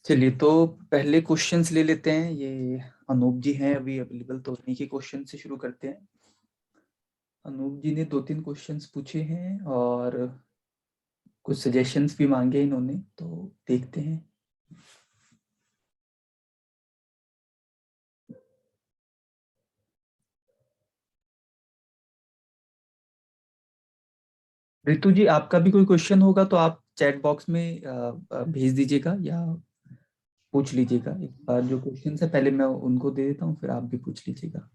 चलिए, तो पहले क्वेश्चंस ले लेते हैं। ये अनूप जी हैं अभी अवेलेबल, तो उन्हीं के क्वेश्चन से शुरू करते हैं। अनूप जी ने 2-3 क्वेश्चंस पूछे हैं और कुछ सजेशंस भी मांगे इन्होंने, तो देखते हैं। ऋतु जी, आपका भी कोई क्वेश्चन होगा तो आप चैट बॉक्स में भेज दीजिएगा या पूछ लीजिएगा। एक बार जो क्वेश्चन है पहले मैं उनको दे देता हूँ, फिर आप भी पूछ लीजिएगा।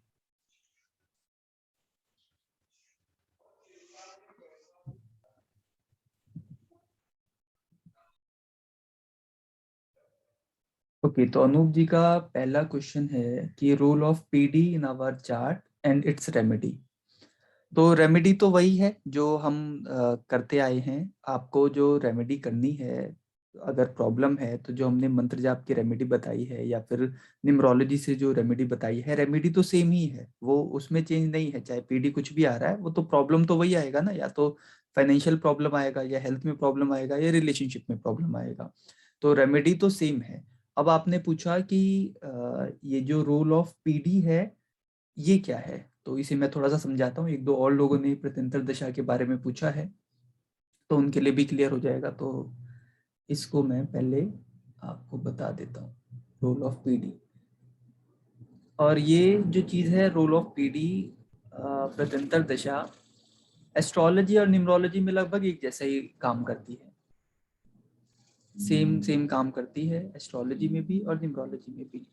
ओके, तो अनूप जी का पहला क्वेश्चन है कि role of PD in our chart and its remedy. तो रेमेडी तो वही है जो हम करते आए हैं। आपको जो रेमेडी करनी है, अगर प्रॉब्लम है तो जो हमने मंत्र जाप की रेमेडी बताई है या फिर न्यूमरोलॉजी से जो रेमेडी बताई है, रेमेडी तो सेम ही है, वो उसमें चेंज नहीं है। चाहे पीडी कुछ भी आ रहा है, वो तो प्रॉब्लम तो वही आएगा ना, या तो फाइनेंशियल प्रॉब्लम आएगा या हेल्थ में प्रॉब्लम आएगा या रिलेशनशिप में प्रॉब्लम आएगा। तो रेमेडी तो सेम है। अब आपने पूछा कि ये जो रोल ऑफ पीडी है ये क्या है, तो इसे मैं थोड़ा सा समझाता हूँ। 1-2 और लोगों ने प्रत्यंतर दशा के बारे में पूछा है, तो उनके लिए भी क्लियर हो जाएगा। तो इसको मैं पहले आपको बता देता हूँ, रोल ऑफ पीडी। और ये जो चीज़ है रोल ऑफ पीडी, प्रत्यंतर दशा, एस्ट्रोलॉजी और न्यूमरोलॉजी में लगभग एक जैसा ही काम करती है। सेम सेम काम करती है एस्ट्रोलॉजी में भी और न्यूमरोलॉजी में भी।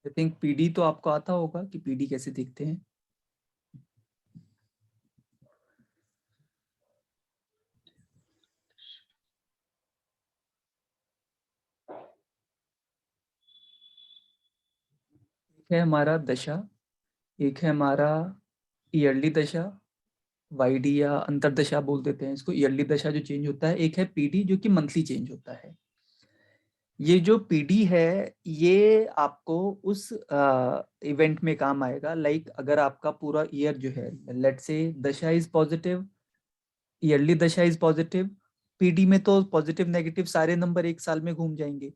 आई थिंक पीडी तो आपको आता होगा कि पीडी कैसे दिखते हैं। एक है हमारा दशा, एक है हमारा ईयरली दशा, वाईडी या अंतरदशा बोल देते हैं इसको। ईयरली दशा जो चेंज होता है, एक है पीडी जो कि मंथली चेंज होता है। ये जो पीडी है ये आपको उस इवेंट में काम आएगा। लाइक अगर आपका पूरा ईयर जो है, लेट से दशा इज पॉजिटिव, ईयरली दशा इज पॉजिटिव, पीडी में तो पॉजिटिव नेगेटिव सारे नंबर एक साल में घूम जाएंगे।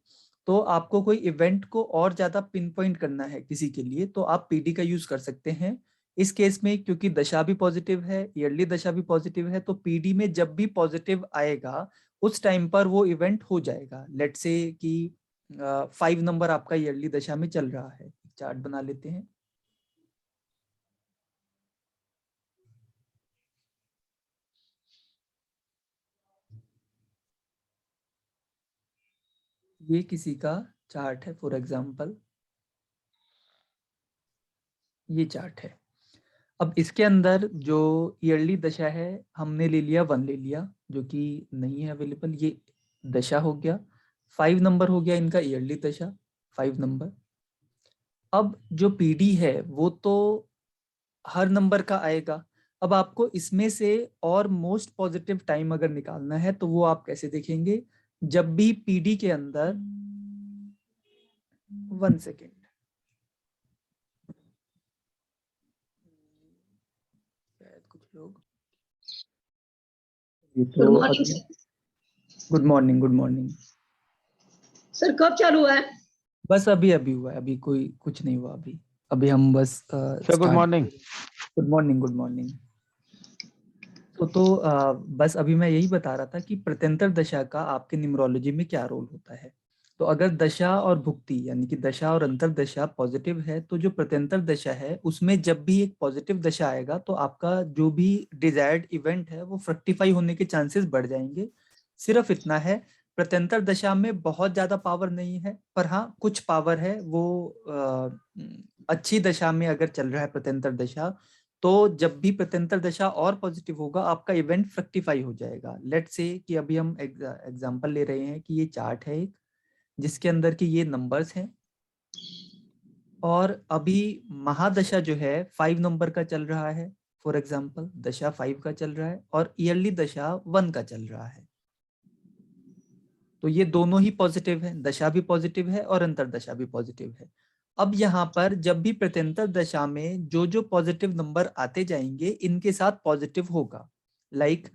तो आपको कोई इवेंट को और ज्यादा पिन पॉइंट करना है किसी के लिए, तो आप पीडी का यूज कर सकते हैं। इस केस में क्योंकि दशा भी पॉजिटिव है, ईयरली दशा भी पॉजिटिव है, तो पीडी में जब भी पॉजिटिव आएगा उस टाइम पर वो इवेंट हो जाएगा। लेट से कि 5 नंबर आपका ईयरली दशा में चल रहा है। चार्ट बना लेते हैं। ये किसी का चार्ट है, फॉर एग्जाम्पल ये चार्ट है। अब इसके अंदर जो ईयरली दशा है हमने ले लिया 1 ले लिया, जो कि नहीं है अवेलेबल। ये दशा हो गया। 5 नंबर हो गया इनका ईयरली दशा, 5 नंबर। अब जो पीडी है वो तो हर नंबर का आएगा। अब आपको इसमें से और मोस्ट पॉजिटिव टाइम अगर निकालना है तो वो आप कैसे देखेंगे? जब भी पीडी के अंदर 1 सेकेंड, शायद कुछ लोग ये गुड तो मॉर्निंग अभी। Sir. Good morning, good morning. Sir कब चालू है? बस अभी अभी हुआ है, अभी कोई कुछ नहीं हुआ अभी। अभी हम बस sir good start. Morning. Good morning, good morning. तो बस अभी मैं यही बता रहा था कि प्रत्यंतर दशा का आपके न्यूमरोलॉजी में क्या रोल होता है। तो अगर दशा और भुक्ति यानी कि दशा और अंतरदशा पॉजिटिव है, तो जो प्रत्यंतर दशा है उसमें जब भी एक पॉजिटिव दशा आएगा तो आपका जो भी डिजायर्ड इवेंट है वो फ्रक्टिफाई होने के चांसेस बढ़ जाएंगे। सिर्फ इतना है, प्रत्यंतर दशा में बहुत ज्यादा पावर नहीं है, पर हाँ कुछ पावर है। वो अच्छी दशा में अगर चल रहा है प्रत्यंतर दशा, तो जब भी प्रत्यंतर दशा और पॉजिटिव होगा आपका इवेंट फ्रक्टिफाई हो जाएगा। लेट्स से कि अभी हम एग्जांपल ले रहे हैं कि ये चार्ट है एक, जिसके अंदर के ये नंबर्स हैं, और अभी महादशा जो है 5 नंबर का चल रहा है, फॉर एग्जांपल दशा 5 का चल रहा है और ईयरली दशा 1 का चल रहा है। तो ये दोनों ही पॉजिटिव है, दशा भी पॉजिटिव है और अंतरदशा भी पॉजिटिव है। अब यहाँ पर जब भी प्रत्यंतर दशा में जो जो पॉजिटिव नंबर आते जाएंगे इनके साथ पॉजिटिव होगा। लाइक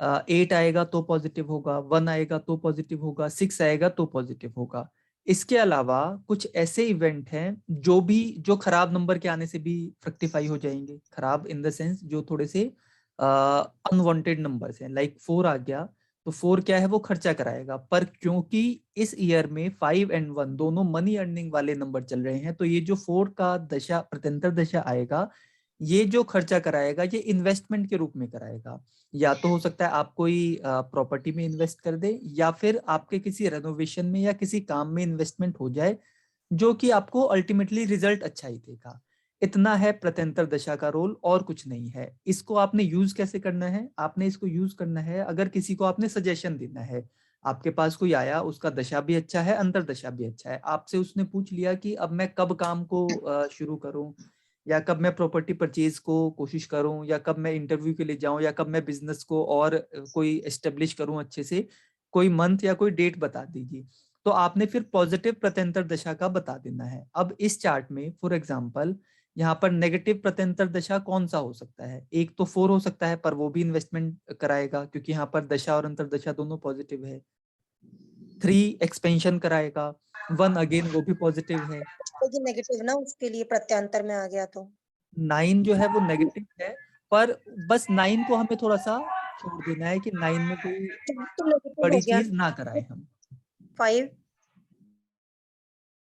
8 आएगा तो पॉजिटिव होगा, 1 आएगा तो पॉजिटिव होगा, 6 आएगा तो पॉजिटिव होगा। इसके अलावा कुछ ऐसे इवेंट हैं जो खराब नंबर के आने से भी फ्रक्टिफाई हो जाएंगे। खराब इन द सेंस जो थोड़े से अनवांटेड नंबर्स हैं, लाइक 4 आ गया तो 4 क्या है, वो खर्चा कराएगा। पर क्योंकि इस ईयर में 5 एंड 1 दोनों मनी अर्निंग वाले नंबर चल रहे हैं, तो ये जो 4 का दशा प्रत्यंतर दशा आएगा, ये जो खर्चा कराएगा ये इन्वेस्टमेंट के रूप में कराएगा। या तो हो सकता है आप कोई प्रॉपर्टी में इन्वेस्ट कर दे, या फिर आपके किसी रेनोवेशन में या किसी काम में इन्वेस्टमेंट हो जाए, जो कि आपको अल्टीमेटली रिजल्ट अच्छा ही देगा। इतना है प्रत्यंतर दशा का रोल, और कुछ नहीं है। इसको आपने यूज कैसे करना है, आपने इसको यूज करना है अगर किसी को आपने सजेशन देना है। आपके पास कोई आया, उसका दशा भी अच्छा है, अंतर दशा भी अच्छा है, आपसे उसने पूछ लिया कि अब मैं कब काम को शुरू करूं, या कब मैं प्रॉपर्टी परचेज को कोशिश करूं, या कब मैं इंटरव्यू के लिए जाऊं, या कब मैं बिजनेस को और कोई एस्टेब्लिश करूं अच्छे से, कोई मंथ या कोई डेट बता दीजिए। तो आपने फिर पॉजिटिव प्रत्यंतर दशा का बता देना है। अब इस चार्ट में फॉर एग्जांपल यहाँ पर नेगेटिव प्रत्यंतर दशा कौन सा हो सकता है, एक तो 4 हो सकता है, पर वो भी इन्वेस्टमेंट कराएगा क्योंकि यहाँ पर दशा और अंतर दशा दोनों पॉजिटिव है। 3 एक्सपेंशन कराएगा, 1 अगेन वो भी पॉजिटिव है। तो नेगेटिव ना उसके लिए प्रत्यांतर में आ गया तो 9 जो है वो नेगेटिव है, पर बस 9 को हमें थोड़ा सा छोड़ देना है कि 9 में कोई तो नेगेटिव बड़ी हो गया चीज ना कराए हम, 5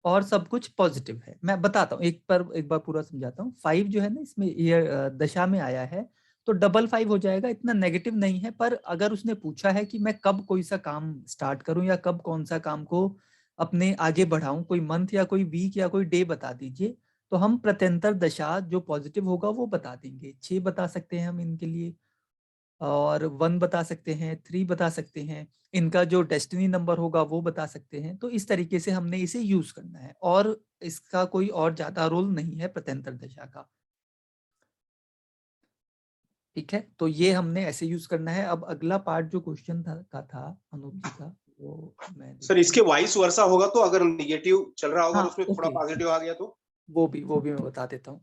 और सब कुछ पॉजिटिव है। मैं बताता हूँ एक बार पूरा समझाता हूँ। 5 जो है ना, इसमें ये दशा में आया है तो डबल 5 हो जाएगा, इतना नेगेटिव नहीं है। पर अगर उसने पूछा है कि मैं कब कोई सा काम स्टार्ट करूं या कब कौन सा काम को अपने आगे बढ़ाऊं, कोई मंथ या कोई वीक या कोई डे बता दीजिए, तो हम प्रत्यंतर दशा जो पॉजिटिव होगा वो बता देंगे। 6 बता सकते हैं हम इनके लिए, और 1 बता सकते हैं, 3 बता सकते हैं, इनका जो डेस्टिनी नंबर होगा वो बता सकते हैं। तो इस तरीके से हमने इसे यूज करना है, और इसका कोई और ज्यादा रोल नहीं है प्रत्यंतर दशा का। ठीक है, तो ये हमने ऐसे यूज करना है। अब अगला पार्ट जो क्वेश्चन था अनूप जी का, वो मैं सर इसके वाइस वर्सा होगा तो अगर निगेटिव चल रहा होगा हाँ, और उसमें थोड़ा ओके, पॉजिटिव आ गया तो वो भी मैं बता देता हूँ।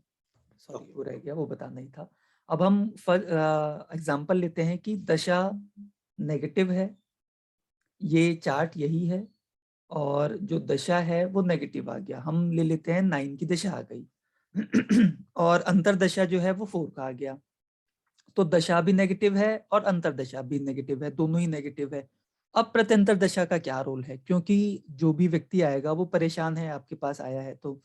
सॉरी, वो रह गया, वो बताना ही था। अब हम एग्जांपल लेते हैं कि दशा नेगेटिव है, ये चार्ट यही है, और जो दशा है वो नेगेटिव आ गया। हम ले लेते हैं 9 की दशा आ गई और अंतर दशा जो है वो 4 का आ गया। तो दशा भी नेगेटिव है और अंतर दशा भी नेगेटिव है, दोनों ही नेगेटिव है। अब प्रत्यंतर दशा का क्या रोल है, क्योंकि जो भी व्यक्ति आएगा वो परेशान है, आपके पास आया है, तो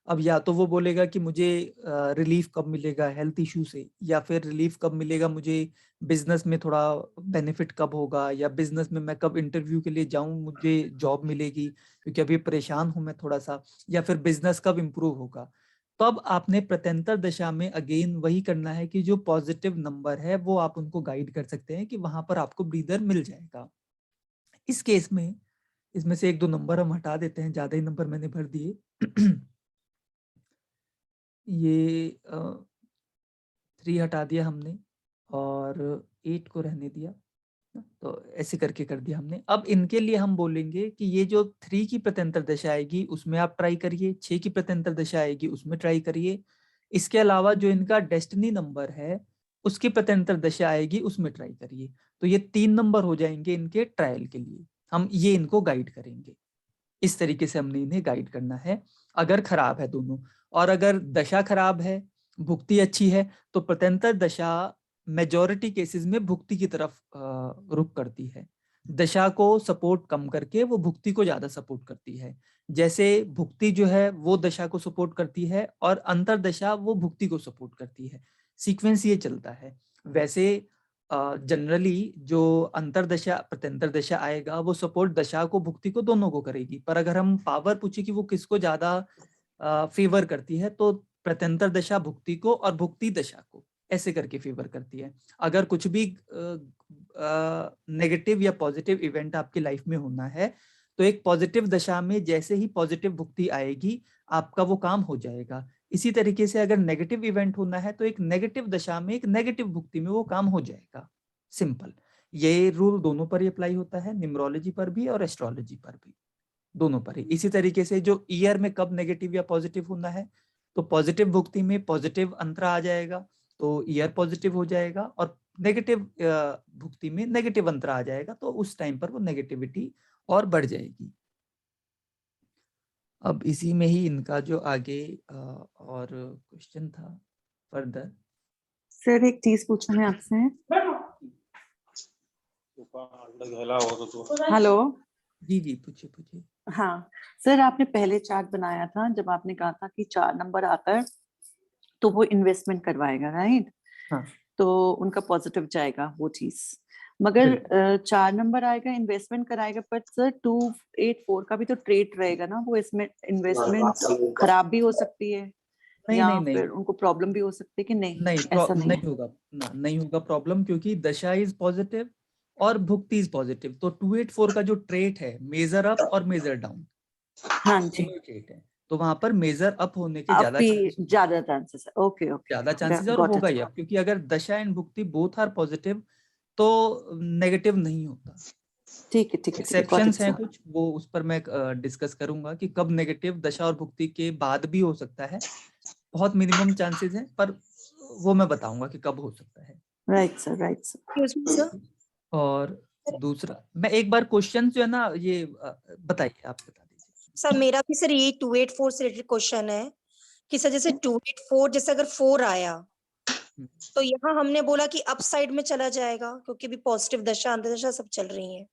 अब या तो वो बोलेगा कि मुझे रिलीफ कब मिलेगा हेल्थ इशू से, या फिर रिलीफ कब मिलेगा मुझे बिजनेस में, थोड़ा बेनिफिट कब होगा, या बिजनेस में मैं कब इंटरव्यू के लिए जाऊं मुझे जॉब मिलेगी क्योंकि अभी परेशान हूं मैं थोड़ा सा, या फिर बिजनेस कब इम्प्रूव होगा। तो अब आपने प्रत्यंतर दशा में अगेन वही करना है कि जो पॉजिटिव नंबर है वो आप उनको गाइड कर सकते हैं कि वहां पर आपको ब्रीदर मिल जाएगा। इस केस में इसमें से 1-2 नंबर हम हटा देते हैं, ज्यादा ही नंबर मैंने भर दिए ये 3 हटा दिया हमने और 8 को रहने दिया, तो ऐसे करके कर दिया हमने। अब इनके लिए हम बोलेंगे कि ये जो 3 की प्रत्यंतर दशा आएगी उसमें आप ट्राई करिए, 6 की प्रत्यंतर दशा आएगी उसमें ट्राई करिए। इसके अलावा जो इनका डेस्टिनी नंबर है उसकी प्रत्यंतर दशा आएगी उसमें ट्राई करिए। तो ये 3 नंबर हो जाएंगे इनके ट्रायल के लिए, हम ये इनको गाइड करेंगे। इस तरीके से हमने इन्हें गाइड करना है अगर खराब है दोनों। और अगर दशा खराब है, भुक्ति अच्छी है, तो प्रत्यंतर दशा मेजॉरिटी केसेस में भुक्ति की तरफ रुख करती है। दशा को सपोर्ट कम करके वो भुक्ति को ज्यादा सपोर्ट करती है। जैसे भुक्ति जो है वो दशा को सपोर्ट करती है और अंतर दशा वो भुक्ति को सपोर्ट करती है, सीक्वेंस ये चलता है। वैसे जनरली जो अंतर दशा प्रत्यंतर दशा आएगा वो सपोर्ट दशा को भुक्ति को दोनों को करेगी। पर अगर हम पावर पूछे कि वो किसको ज्यादा फेवर करती है, तो प्रत्यंतर दशा भुक्ति को और भुक्ति दशा को। ऐसे करके फेवर करती है। अगर कुछ भी नेगेटिव या पॉजिटिव इवेंट आपकी लाइफ में होना है तो एक पॉजिटिव दशा में जैसे ही पॉजिटिव भुक्ति आएगी आपका वो काम हो जाएगा। इसी तरीके से अगर नेगेटिव इवेंट होना है तो एक नेगेटिव दशा में एक नेगेटिव भुक्ति में वो काम हो जाएगा। सिंपल। ये रूल दोनों पर ही अप्लाई होता है, न्यूमरोलॉजी पर भी और एस्ट्रोलॉजी पर भी, दोनों पर ही। इसी तरीके से जो ईयर में कब नेगेटिव या पॉजिटिव होना है तो पॉजिटिव भुक्ति में पॉजिटिव अंतरा आ जाएगा तो ईयर पॉजिटिव हो जाएगा, और नेगेटिव भुक्ति में नेगेटिव अंतरा आ जाएगा तो उस टाइम पर वो नेगेटिविटी और बढ़ जाएगी। अब इसी में ही इनका जो आगे और क्वेश्चन था फर्दर। सर एक चीज पूछना है आपसे। हेलो। जी जी पूछिए पूछिए। हाँ सर, आपने पहले चार्ट बनाया था जब आपने कहा था कि 4 नंबर आता है तो वो इन्वेस्टमेंट करवाएगा, राइट? हाँ। तो उनका पॉजिटिव जाएगा वो चीज, मगर 4 नंबर आएगा इन्वेस्टमेंट कराएगा, पर सर 284 का भी तो ट्रेड रहेगा ना, वो इसमें इन्वेस्टमेंट खराब भी हो सकती है नहीं या नहीं नहीं फिर उनको प्रॉब्लम भी हो सकती है कि नहीं? नहीं ऐसा नहीं नहीं होगा ना, नहीं होगा प्रॉब्लम, क्योंकि दशा इज पॉजिटिव और भुक्ति इज पॉजिटिव। तो 284 का जो ट्रेट है मेजर अप और मेजर डाउन, हाँ जी, ट्रेट है, तो वहां पर मेजर अप होने के अब ज्यादा भी ज्यादा चांसेस है। ओके ओके, ज्यादा चांसेस और गॉट होगा इट। ही अब, क्योंकि अगर दशा एंड भुक्ति बोथ आर पॉजिटिव तो नेगेटिव नहीं होता। ठीक है ठीक है, एक्सेप्शंस हैं कुछ, वो उस पर मैं डिस्कस करूंगा कि कब नेगेटिव दशा और भुक्ति के बाद भी हो सकता है। बहुत मिनिमम चांसेस हैं, पर वो मैं बताऊंगा कि कब हो सकता है। Right sir, right sir. और दूसरा, मैं एक बार क्वेश्चन जो है ना ये बताइए, आप बता दीजिए। सर मेरा भी सर ये 284 से रिलेटेड क्वेश्चन है कि सर जैसे 284 जैसे अगर 4 आया तो यहाँ हमने बोला कि अप साइड में चला जाएगा क्योंकि भी पॉजिटिव दशा अंतर्दशा सब चल रही है।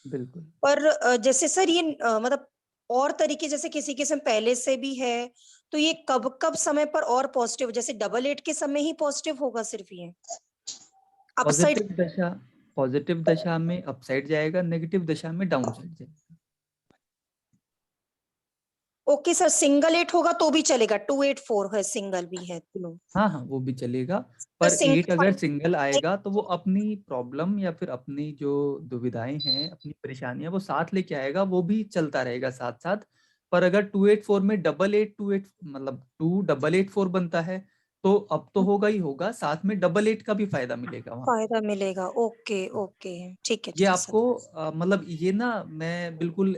बिल्कुल। पर जैसे सर ये मतलब और तरीके जैसे किसी किस्म पहले से भी है तो ये कब कब समय पर और पॉजिटिव, जैसे 88 के समय ही पॉजिटिव होगा सिर्फ ये अप साइड? पॉजिटिव दशा में अप साइड जाएगा, नेगेटिव दशा में डाउन साइड जाएगा। ओके सर, सिंगल 8 होगा तो भी चलेगा? 284 है, सिंगल भी है तीनों? हाँ हाँ वो भी चलेगा, पर 8 अगर सिंगल आएगा तो वो अपनी प्रॉब्लम या फिर अपनी जो दुविधाएं हैं, अपनी परेशानियां वो साथ लेके आएगा, वो भी चलता रहेगा साथ साथ। पर अगर 284 में 8828 मतलब 2884 बनता है तो अब तो होगा ही होगा, साथ में 88 का भी फायदा मिलेगा वहां। फायदा मिलेगा। ओके ओके, ठीक है ये सर। आपको मतलब ये ना मैं बिल्कुल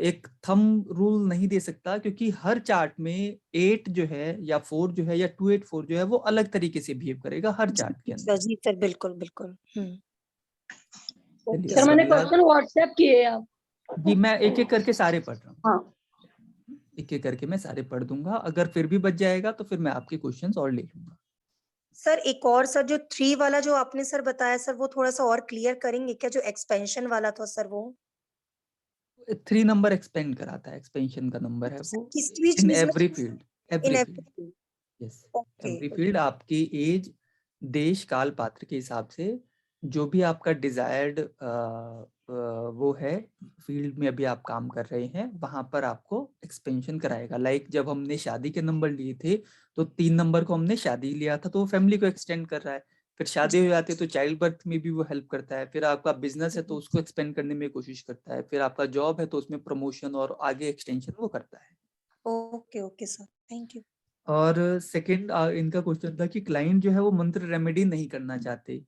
एक थम रूल नहीं दे सकता, क्योंकि हर चार्ट में 8 जो है या 4 जो है या 284 जो है वो अलग तरीके से बिहेव करेगा हर चार्ट के अंदर। जी सर, बिल्कुल बिल्कुल। चलिए, सर मैंने अगला- क्वेश्चन व्हाट्सएप किए आप। जी मैं एक एक करके सारे पढ़ रहा हूँ। हाँ एक एक करके मैं सारे पढ़ दूंगा, अगर फिर भी बच जाएगा तो फिर मैं आपके क्वेश्चंस और ले लूंगा। सर एक और सर जो 3 वाला जो आपने सर बताया सर वो थोड़ा सा और क्लियर करेंगे क्या, जो एक्सपेंशन वाला था सर वो? 3 नंबर एक्सपेंड कराता है, एक्सपेंशन का नंबर है वो, किस भी इन चीज में? Every field, in every field, every. Yes okay every field. आपकी एज, देश, काल, पात्र के हिसाब से जो भी आपका डिजायर्ड वो है फील्ड में अभी आप काम कर रहे हैं, वहां पर आपको एक्सपेंशन कराएगा। लाइक जब हमने शादी के नंबर लिए थे तो 3 नंबर को हमने शादी लिया था तो वो फैमिली को एक्सटेंड कर रहा है। फिर शादी हो जाती है तो चाइल्ड बर्थ में भी वो हेल्प करता है। फिर आपका बिजनेस है तो उसको एक्सपेंड करने में कोशिश करता है। फिर आपका जॉब है तो उसमें प्रमोशन और आगे एक्सटेंशन वो करता है। Okay okay sir, thank you. और सेकंड इनका क्वेश्चन था कि क्लाइंट जो है वो मंत्र रेमेडी नहीं करना चाहते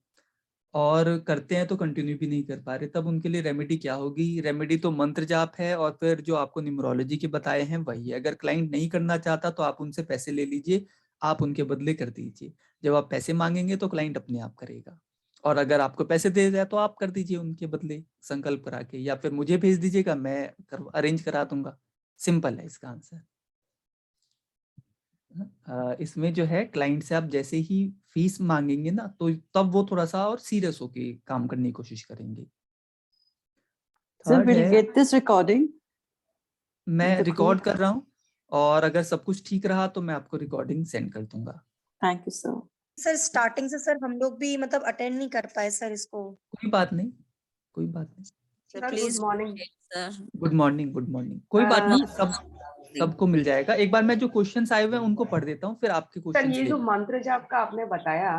और करते हैं तो कंटिन्यू भी नहीं कर पा रहे, तब उनके लिए रेमेडी क्या होगी? रेमेडी तो मंत्र जाप है और फिर जो आपको न्यूमरोलॉजी के बताए हैं वही है। अगर क्लाइंट नहीं करना चाहता तो आप उनसे पैसे ले लीजिए, आप उनके बदले कर दीजिए। जब आप पैसे मांगेंगे तो क्लाइंट अपने आप करेगा, और अगर आपको पैसे दे जाए तो आप कर दीजिए उनके बदले संकल्प करा के, या फिर मुझे भेज दीजिएगा, मैं अरेंज करा दूंगा। सिंपल है इसका आंसर। इसमें जो है क्लाइंट से आप जैसे ही फीस मांगेंगे ना तो तब वो थोड़ा सा और सीरियस होके काम करने की कोशिश करेंगे। सर थर्ड विल है, गेट दिस रिकॉर्डिंग। मैं रिकॉर्ड कर रहा हूँ और अगर सब कुछ ठीक रहा तो मैं आपको रिकॉर्डिंग सेंड कर दूंगा। Thank you sir. Sir starting से सर हम लोग भी मतलब अटेंड नहीं कर पाए सर इसको। कोई बात नहीं, कोई बात नहीं। Sir please. Good morning good morning, good morning. कोई बात नहीं, सब सबको मिल जाएगा। एक बार मैं जो क्वेश्चंस आए हुए हैं उनको पढ़ देता हूँ, फिर आपके सर क्वेश्चंस ये जो मंत्र जाप का आपने बताया,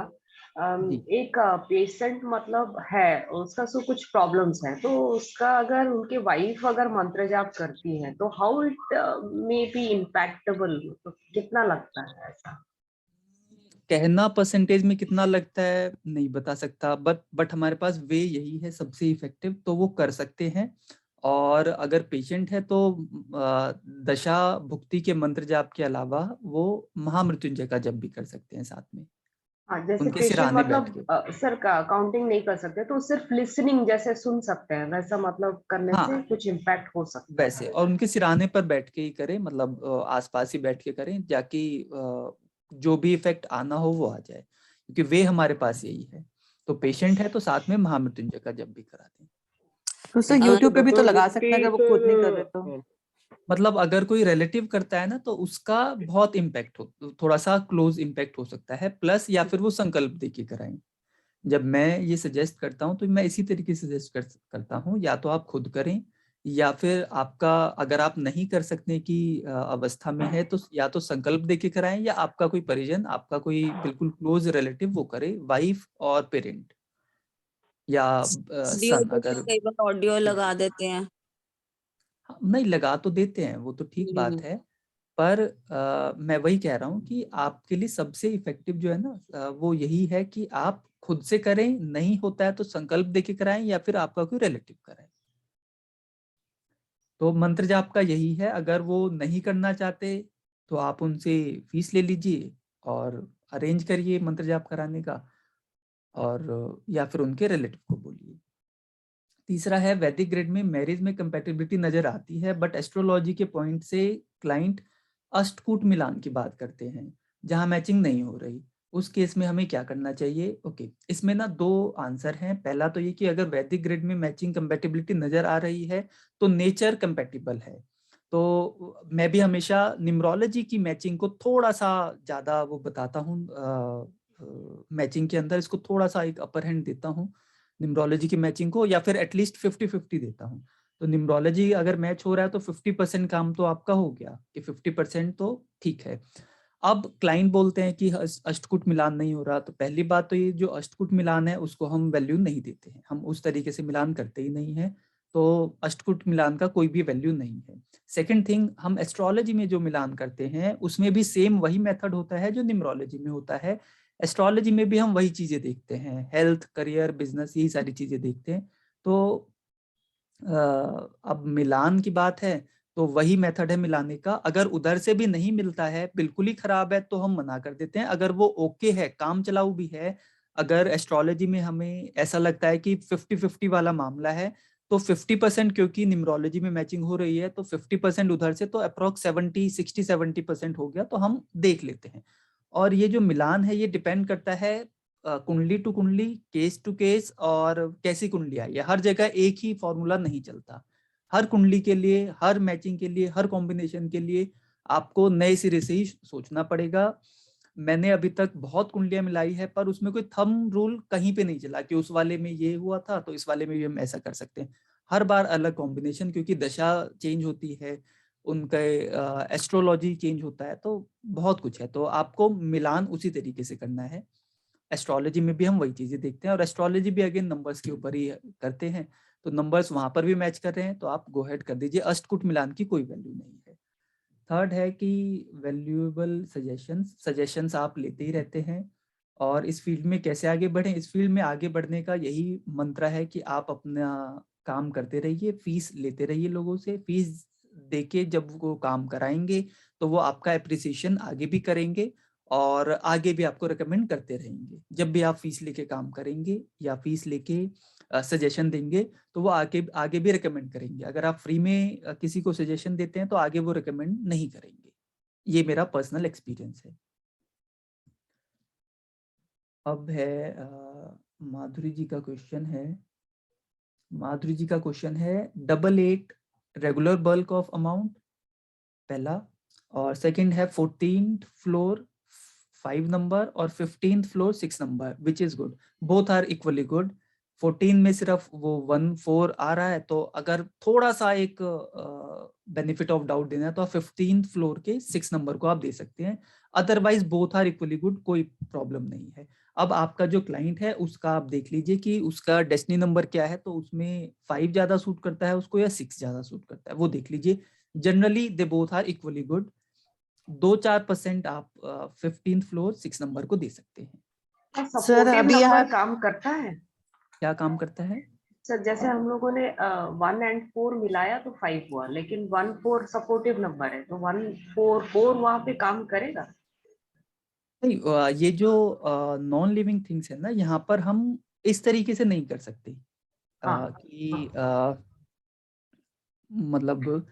जी। एक पेशेंट मतलब है, उसका सो कुछ प्रॉब्लम्स है, तो उसका अगर उनके वाइफ अगर मंत्र जाप करती है तो हाउ इट मे बी इम्पैक्टेबल, तो कितना लगता है ऐसा? कहना परसेंटेज में कितना लगता है नहीं बता सकता, बट हमारे पास वे यही है सबसे इफेक्टिव, तो वो कर सकते हैं। और अगर पेशेंट है तो दशा भुक्ति के मंत्र जाप के अलावा वो महामृत्युंजय का जप भी कर सकते हैं साथ में, हाँ, जैसे उनके पेशेंट सिरहाने बैठ के। मतलब सर का काउंटिंग नहीं कर सकते तो सिर्फ लिसनिंग जैसे सुन सकते हैं, वैसा मतलब करने से हाँ कुछ इम्पैक्ट हो सकता वैसे, है? और उनके सिरहाने पर बैठ के ही करें, मतलब आसपास ही बैठ के करें, जाकि जो भी इफेक्ट आना हो वो आ जाए, क्योंकि वे हमारे पास यही है। तो पेशेंट है तो साथ में महामृत्युंजय का जप भी करा दें। तो सर यूट्यूब पे भी तो लगा सकता है अगर वो खुद नहीं कर रहे तो। मतलब अगर कोई रिलेटिव करता है ना तो उसका बहुत इम्पैक्ट हो, थोड़ा सा क्लोज इम्पैक्ट हो सकता है, प्लस या फिर वो संकल्प देके कराएं। जब मैं ये सजेस्ट करता हूँ तो मैं इसी तरीके से सजेस्ट करता हूँ, या तो आप खुद करें, या फिर आपका अगर आप नहीं कर सकने की अवस्था में है तो या तो संकल्प देके कराएं, या आपका कोई परिजन, आपका कोई बिल्कुल क्लोज रिलेटिव वो करे, वाइफ और पेरेंट या सन। अगर कई बार ऑडियो लगा देते हैं। नहीं लगा तो देते हैं वो तो ठीक बात है, पर मैं वही कह रहा हूँ कि आपके लिए सबसे इफेक्टिव जो है ना वो यही है कि आप खुद से करें, नहीं होता है तो संकल्प देके कराएं, या फिर आपका कोई रिलेटिव कराए। तो मंत्र जाप का यही है, अगर वो नहीं करना चाहते तो आप उनसे फीस ले लीजिए और अरेंज करिए मंत्र जाप कराने का, और या फिर उनके रिलेटिव को बोलिए। तीसरा है, वैदिक ग्रेड में मैरिज में कंपैटिबिलिटी नजर आती है, बट एस्ट्रोलॉजी के पॉइंट से क्लाइंट अष्टकूट मिलान की बात करते हैं जहां मैचिंग नहीं हो रही, उस केस में हमें क्या करना चाहिए? ओके, इसमें ना दो आंसर हैं। पहला तो ये कि अगर वैदिक ग्रेड में मैचिंग कंपैटिबिलिटी नजर आ रही है तो नेचर कंपैटिबल है। तो मैं भी हमेशा न्यूमरोलॉजी की मैचिंग को थोड़ा सा ज्यादा वो बताता हूँ, मैचिंग के अंदर इसको थोड़ा सा एक अपर हैंड देता हूँ न्यूमरोलॉजी की मैचिंग को, या फिर एटलीस्ट 50-50 देता हूँ। तो न्यूमरोलॉजी अगर मैच हो रहा है तो 50% काम तो आपका हो गया, कि 50% तो ठीक है। अब क्लाइंट बोलते हैं कि अष्टकूट मिलान नहीं हो रहा, तो पहली बात तो ये जो अष्टकूट मिलान है उसको हम वैल्यू नहीं देते हैं, हम उस तरीके से मिलान करते ही नहीं है, तो अष्टकूट मिलान का कोई भी वैल्यू नहीं है। सेकंड थिंग, हम एस्ट्रोलॉजी में जो मिलान करते हैं उसमें भी सेम वही मेथड होता है जो न्यूमरोलॉजी में होता है। एस्ट्रोलॉजी में भी हम वही चीजें देखते हैं, हेल्थ, करियर, बिजनेस, यही सारी चीजें देखते हैं। तो अब मिलान की बात है तो वही मेथड है मिलाने का। अगर उधर से भी नहीं मिलता है, बिल्कुल ही खराब है, तो हम मना कर देते हैं। अगर वो ओके है, काम चलाऊ भी है, अगर एस्ट्रोलॉजी में हमें ऐसा लगता है कि 50-50 वाला मामला है, तो 50% क्योंकि न्यूमरोलॉजी में मैचिंग हो रही है तो 50% उधर से, तो अप्रोक्स 60-70% हो गया, तो हम देख लेते हैं। और ये जो मिलान है ये डिपेंड करता है कुंडली टू कुंडली, केस टू केस, और कैसी कुंडली आई है। हर जगह एक ही फॉर्मूला नहीं चलता, हर कुंडली के लिए, हर मैचिंग के लिए, हर कॉम्बिनेशन के लिए आपको नए सिरे से ही सोचना पड़ेगा। मैंने अभी तक बहुत कुंडलियां मिलाई है, पर उसमें कोई थंब रूल कहीं पे नहीं चला कि उस वाले में ये हुआ था तो इस वाले में भी हम ऐसा कर सकते हैं। हर बार अलग कॉम्बिनेशन, क्योंकि दशा चेंज होती है, उनका एस्ट्रोलॉजी चेंज होता है, तो बहुत कुछ है। तो आपको मिलान उसी तरीके से करना है। एस्ट्रोलॉजी में भी हम वही चीजें देखते हैं, और एस्ट्रोलॉजी भी अगेन नंबर्स के ऊपर ही करते हैं, तो नंबर्स वहां पर भी मैच कर रहे हैं तो आप गो हेड कर दीजिए, अष्टकूट मिलान की कोई वैल्यू नहीं है। थर्ड है कि वैल्यूएबल सजेशंस आप लेते ही रहते हैं, और इस फील्ड में कैसे आगे बढ़ें? इस फील्ड में आगे बढ़ने का यही मंत्र है कि आप अपना काम करते रहिए, फीस लेते रहिए लोगों से। फीस देके जब वो काम कराएंगे तो वो आपका एप्रिसिएशन आगे भी करेंगे, और आगे भी आपको रिकमेंड करते रहेंगे। जब भी आप फीस लेके काम करेंगे या फीस लेके सजेशन देंगे तो वो आगे आगे भी रिकमेंड करेंगे। अगर आप फ्री में किसी को सजेशन देते हैं तो आगे वो रिकमेंड नहीं करेंगे। ये मेरा पर्सनल एक्सपीरियंस है। अब है माधुरी जी का क्वेश्चन है। माधुरी जी का क्वेश्चन है 88 रेगुलर बल्क ऑफ अमाउंट, पहला, और सेकंड है 14th फ्लोर 5 नंबर और 15th floor 6 number, which is good, both are equally good. 14 में सिर्फ वो 1-4 आ रहा है, तो अगर थोड़ा सा एक बेनिफिट ऑफ डाउट देना है तो आप 15th फ्लोर के 6 नंबर को आप दे सकते हैं, otherwise both are equally good, कोई प्रॉब्लम नहीं है। अब आपका जो क्लाइंट है उसका आप देख लीजिए कि उसका डेस्टिनी नंबर क्या है, तो उसमें 5 ज्यादा सूट करता है उसको या 6 ज्यादा सूट करता है, वो देख लीजिए। Generally they both are equally good. 2-4% आप 15th फ्लोर 6 नंबर को दे सकते हैं। सर अभी नंबर यहाँ- काम करता है क्या काम करता है? सर? जैसे हम लोगों ने 1 और 4 मिलाया तो 5 हुआ, लेकिन 1 4 सपोर्टिव नंबर है, तो 1 4 4 वहां पे काम करेगा? नहीं, ये जो नॉन लिविंग थिंग्स है ना, यहाँ पर हम इस तरीके से नहीं कर सकते हाँ। कि मतलब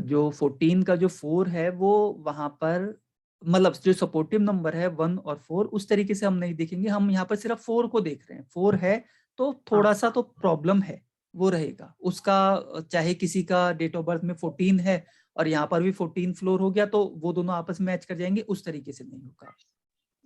जो 14 का जो 4 है वो वहां पर, मतलब जो सपोर्टिव नंबर है 1 और 4, उस तरीके से हम नहीं देखेंगे। हम यहाँ पर सिर्फ 4 को देख रहे हैं। 4 है तो थोड़ा सा तो प्रॉब्लम है, वो रहेगा उसका। चाहे किसी का डेट ऑफ बर्थ में 14 है और यहाँ पर भी 14 फ्लोर हो गया, तो वो दोनों आपस में मैच कर जाएंगे, उस तरीके से नहीं होगा।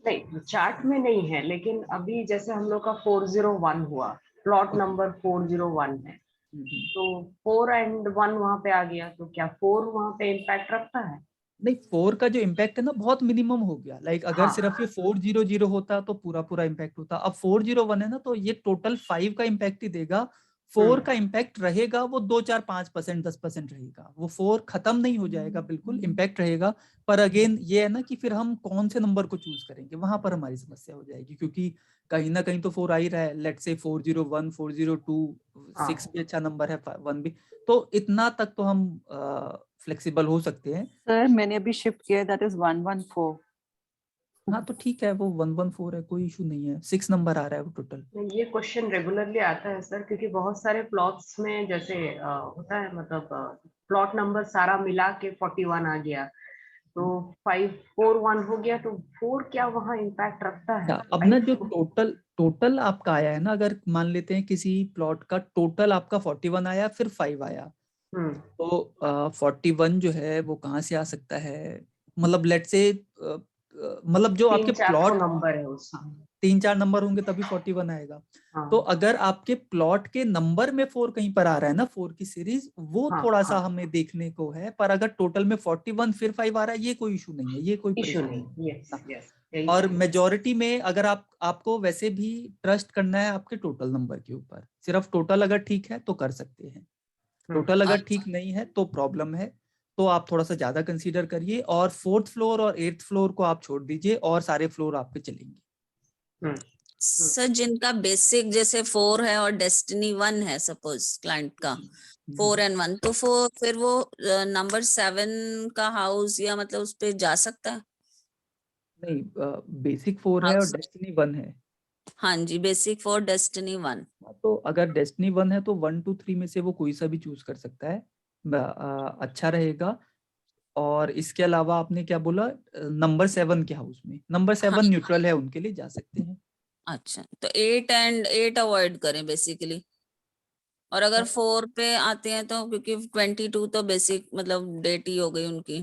नहीं, चार्ट में नहीं है, लेकिन अभी जैसे हम लोग का 401 हुआ, प्लॉट नंबर 401 है, तो 4 और 1 वहां पे आ गया, तो क्या 4 वहां पे इम्पैक्ट रखता है? नहीं, 4 का जो इम्पैक्ट है ना बहुत मिनिमम हो गया। लाइक अगर हाँ। सिर्फ ये 400 होता तो पूरा पूरा इम्पैक्ट होता। अब 401 है ना, तो ये टोटल 5 का इम्पैक्ट ही देगा। 4 का इम्पैक्ट रहेगा वो 2-4-5%, 10% रहेगा। वो 4 खत्म नहीं हो जाएगा, बिल्कुल इम्पैक्ट रहेगा। पर अगेन ये है ना कि फिर हम कौन से नंबर को चूज करेंगे, वहां पर हमारी समस्या हो जाएगी, क्योंकि कहीं ना कहीं तो 4 आ ही रहा है। लेट्स से 401, 402, 6 भी अच्छा नंबर है, 1 भी, तो इतना तक तो हम फ्लेक्सिबल हो सकते हैं। सर मैंने अभी शिफ्ट किया है, दैट इज 114। हाँ तो ठीक है, वो 114 है, कोई इशू नहीं है। 6 नंबर आ रहा है वो टोटल। ये क्वेश्चन रेगुलरली आता है सर, क्योंकि बहुत सारे प्लॉट्स में जैसे होता है, मतलब प्लॉट नंबर सारा मिला के 41 आ गया, तो 541 हो गया, तो 4 क्या वहाँ इम्पैक्ट रखता है? अब ना जो टोटल आपका आया है ना, अगर मान लेते हैं किसी प्लॉट का टोटल आपका 41 आया फिर 5 आया, तो 41 जो है वो कहाँ से आ सकता है? मतलब लेट से मतलब जो आपके 3-4 प्लॉट नंबर है उसमें। 3-4 नंबर होंगे तभी 41 आएगा। हाँ। तो अगर आपके प्लॉट के नंबर में 4 कहीं पर आ रहा है ना, 4 की सीरीज, वो हाँ, थोड़ा सा हाँ। हमें देखने को है। पर अगर टोटल में 41 फिर 5 आ रहा है, ये कोई इशू नहीं है, ये कोई इशू परेशानी नहीं। यस ना। यस। और मेजॉरिटी में अगर आपको वैसे भी ट्रस्ट करना है आपके टोटल नंबर के ऊपर, सिर्फ टोटल अगर ठीक है तो कर सकते हैं। टोटल अगर ठीक नहीं है तो प्रॉब्लम है, तो आप थोड़ा सा ज्यादा कंसीडर करिए। और 4th फ्लोर और 8th फ्लोर को आप छोड़ दीजिए और सारे फ्लोर आपके चलेंगे। सर जिनका बेसिक जैसे 4 है और डेस्टिनी 1 है, सपोज क्लाइंट का 4 और 1, तो फिर वो नंबर 7 का हाउस या मतलब उस पे जा सकता है? नहीं, बेसिक 4 है और डेस्टिनी 1 है। हाँ जी, बेसिक 4 डेस्टिनी 1। तो अगर डेस्टिनी 1 है तो 1 2 3 में से वो कोई सा भी चूज कर सकता है, अच्छा रहेगा। और इसके अलावा आपने क्या बोला, नंबर 7 के हाउस में, नंबर 7 न्यूट्रल है, उनके लिए जा सकते हैं। अच्छा, तो 8 एंड 8 अवॉइड करें बेसिकली। और अगर 4 पे आते हैं तो, क्योंकि 22 तो बेसिक मतलब डेट ही हो गई उनकी।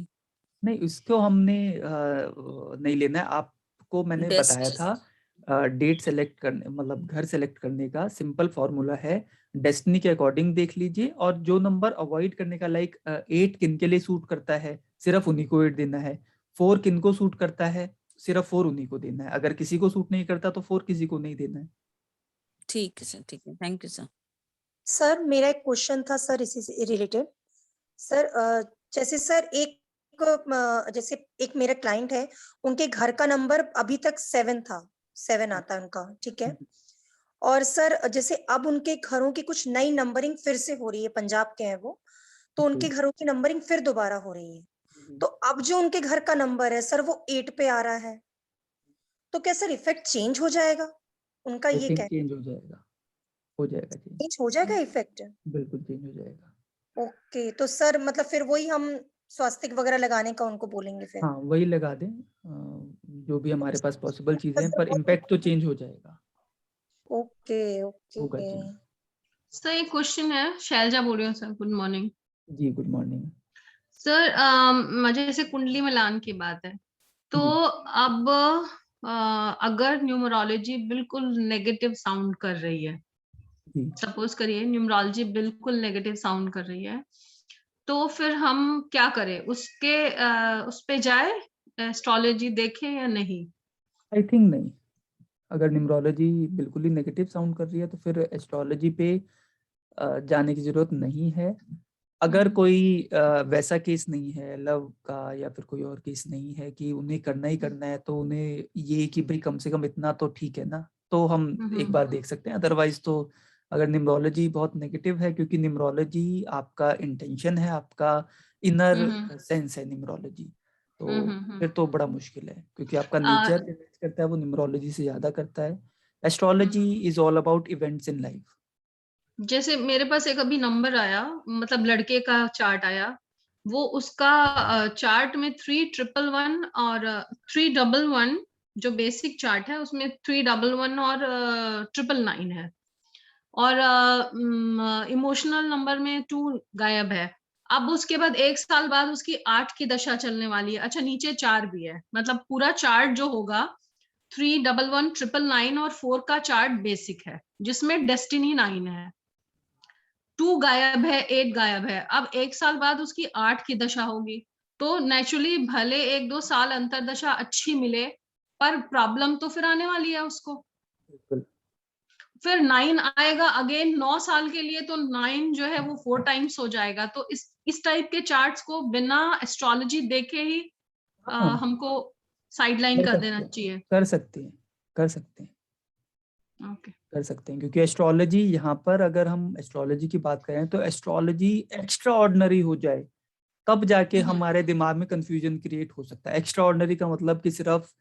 नहीं, इसको हमने नहीं लेना है। आपको मैंने बताया था डेट सेलेक्ट करने, मतलब घर सेलेक्ट करने का सिंपल फॉर्मूला है, डेस्टिनी के अकॉर्डिंग देख लीजिए। और जो नंबर अवॉइड करने का, लाइक 8 किन के लिए सूट करता है, सिर्फ उन्हीं को 8 देना है। 4 किन को सूट करता है, सिर्फ 4 उन्हीं को देना है। अगर किसी को सूट नहीं करता तो 4 किसी को नहीं देना है। ठीक है सर, ठीक है, थैंक यू सर। सर मेरा एक क्वेश्चन था सर इसी से रिलेटेड। सर जैसे सर जैसे एक मेरा क्लाइंट है, उनके घर का नंबर अभी तक 7 था, 7 आता है उनका, ठीक है। और सर जैसे अब उनके घरों की कुछ नई नंबरिंग फिर से हो रही है, पंजाब के हैं वो, तो उनके घरों की नंबरिंग फिर दोबारा हो रही है। तो अब जो उनके घर का नंबर है सर वो 8 पे आ रहा है, तो क्या सर इफेक्ट चेंज हो जाएगा उनका? आई ये थिंक क्या चेंज हो जाएगा, हो जाएगा चेंज, चेंज हो जाएगा इफेक्ट? बिल्कुल चेंज हो जाएगा। ओके, तो सर मतलब फिर वही हम स्वास्तिक वगैरह लगाने का उनको बोलेंगे फिर? हाँ वही लगा दें, जो भी हमारे पास पॉसिबल चीजें हैं, पर इम्पैक्ट तो चेंज हो जाएगा, ओके होगा ओके। चेंज। सर एक क्वेश्चन है, शैलजा बोल रही हूँ सर, गुड मॉर्निंग जी गुड मॉर्निंग। सर। मुझे जैसे कुंडली मिलान की बात है, तो अब अगर न्यूमरोलॉजी बिल्कुल नेगेटिव साउंड कर रही है, जी सपोज करिए न्यूमरोलॉजी बिल्कुल नेगेटिव साउंड कर रही है, तो फिर हम क्या करें, उसके उस पे जाए, एस्ट्रोलॉजी देखें या नहीं? आई थिंक नहीं, अगर न्यूमरोलॉजी बिल्कुल ही नेगेटिव साउंड कर रही है तो फिर एस्ट्रोलॉजी पे जाने की जरूरत नहीं है। अगर कोई वैसा केस नहीं है लव का या फिर कोई और केस नहीं है कि उन्हें करना ही करना है, तो उन्हें ये कि भाई कम से कम इतना तो ठीक है ना, तो हम एक बार देख सकते हैं। अदरवाइज तो अगर न्यूमरोलॉजी बहुत नेगेटिव है, क्योंकि न्यूमरोलॉजी आपका इंटेंशन है, आपका इनर सेंस है न्यूमरोलॉजी, तो फिर तो बड़ा मुश्किल है, क्योंकि आपका नेचर इन्वेस्ट करता है वो न्यूमरोलॉजी से ज्यादा करता है। Astrology is all about events in life. जैसे मेरे पास एक अभी नंबर आया, मतलब लड़के का चार्ट आया, वो उसका चार्ट में 3111 और 311 जो बेसिक चार्ट है उसमें 311 और 999 है, और इमोशनल नंबर में 2 गायब है। अब उसके बाद 1 साल बाद उसकी 8 की दशा चलने वाली है। अच्छा, नीचे 4 भी है, मतलब पूरा चार्ट जो होगा 311 999 और 4 का चार्ट बेसिक है, जिसमें डेस्टिनी 9 है, 2 गायब है, 8 गायब है। अब 1 साल बाद उसकी 8 की दशा होगी, तो नेचुरली भले 1-2 साल अंतरदशा अच्छी मिले, पर प्रॉब्लम तो फिर आने वाली है उसको। बिल्कुल। फिर 9 आएगा अगेन 9 साल के लिए, तो 9 जो है वो 4 टाइम्स हो जाएगा। तो इस टाइप के चार्ट्स को बिना एस्ट्रोलॉजी देखे ही हाँ, हमको साइडलाइन कर कर सकते देना हैं, चाहिए। कर सकते हैं, कर सकते हैं, ओके। कर सकते हैं, क्योंकि एस्ट्रोलॉजी यहाँ पर अगर हम एस्ट्रोलॉजी की बात करें तो एस्ट्रोलॉजी एक्स्ट्रा ऑर्डिनरी हो जाए तब जाके हमारे दिमाग में कंफ्यूजन क्रिएट हो सकता है। एक्स्ट्रा ऑर्डिनरी का मतलब कि सिर्फ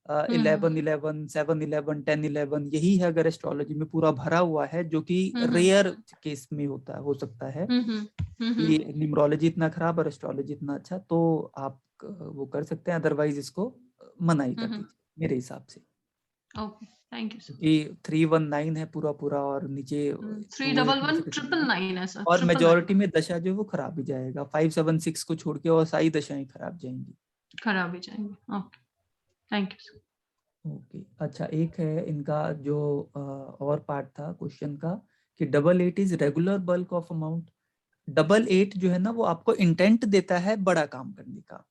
11-11, 7-11, 10-11 यही है, अगर एस्ट्रोलॉजी में पूरा भरा हुआ है, जो कि रेयर केस में होता है, हो सकता है कि न्यूमरोलॉजी इतना खराब और एस्ट्रोलॉजी इतना अच्छा, तो आप वो कर सकते हैं। अदरवाइज इसको मना ही कर दीजिए मेरे हिसाब से। Okay, thank you sir. कि 319 है पूरा पूरा और नीचे 311 999 है सर, और 999। मेजोरिटी में दशा जो है वो खराब ही जाएगा, 5-7-6 को छोड़ के और सारी दशाएं खराब जाएंगी। खराब ही जाएंगे। Okay, thank you sir. Okay, अच्छा, एक है इनका जो और पार्ट था क्वेश्चन का कि 88 is regular bulk of amount. 88 जो है ना वो आपको इंटेंट देता है बड़ा काम करने का,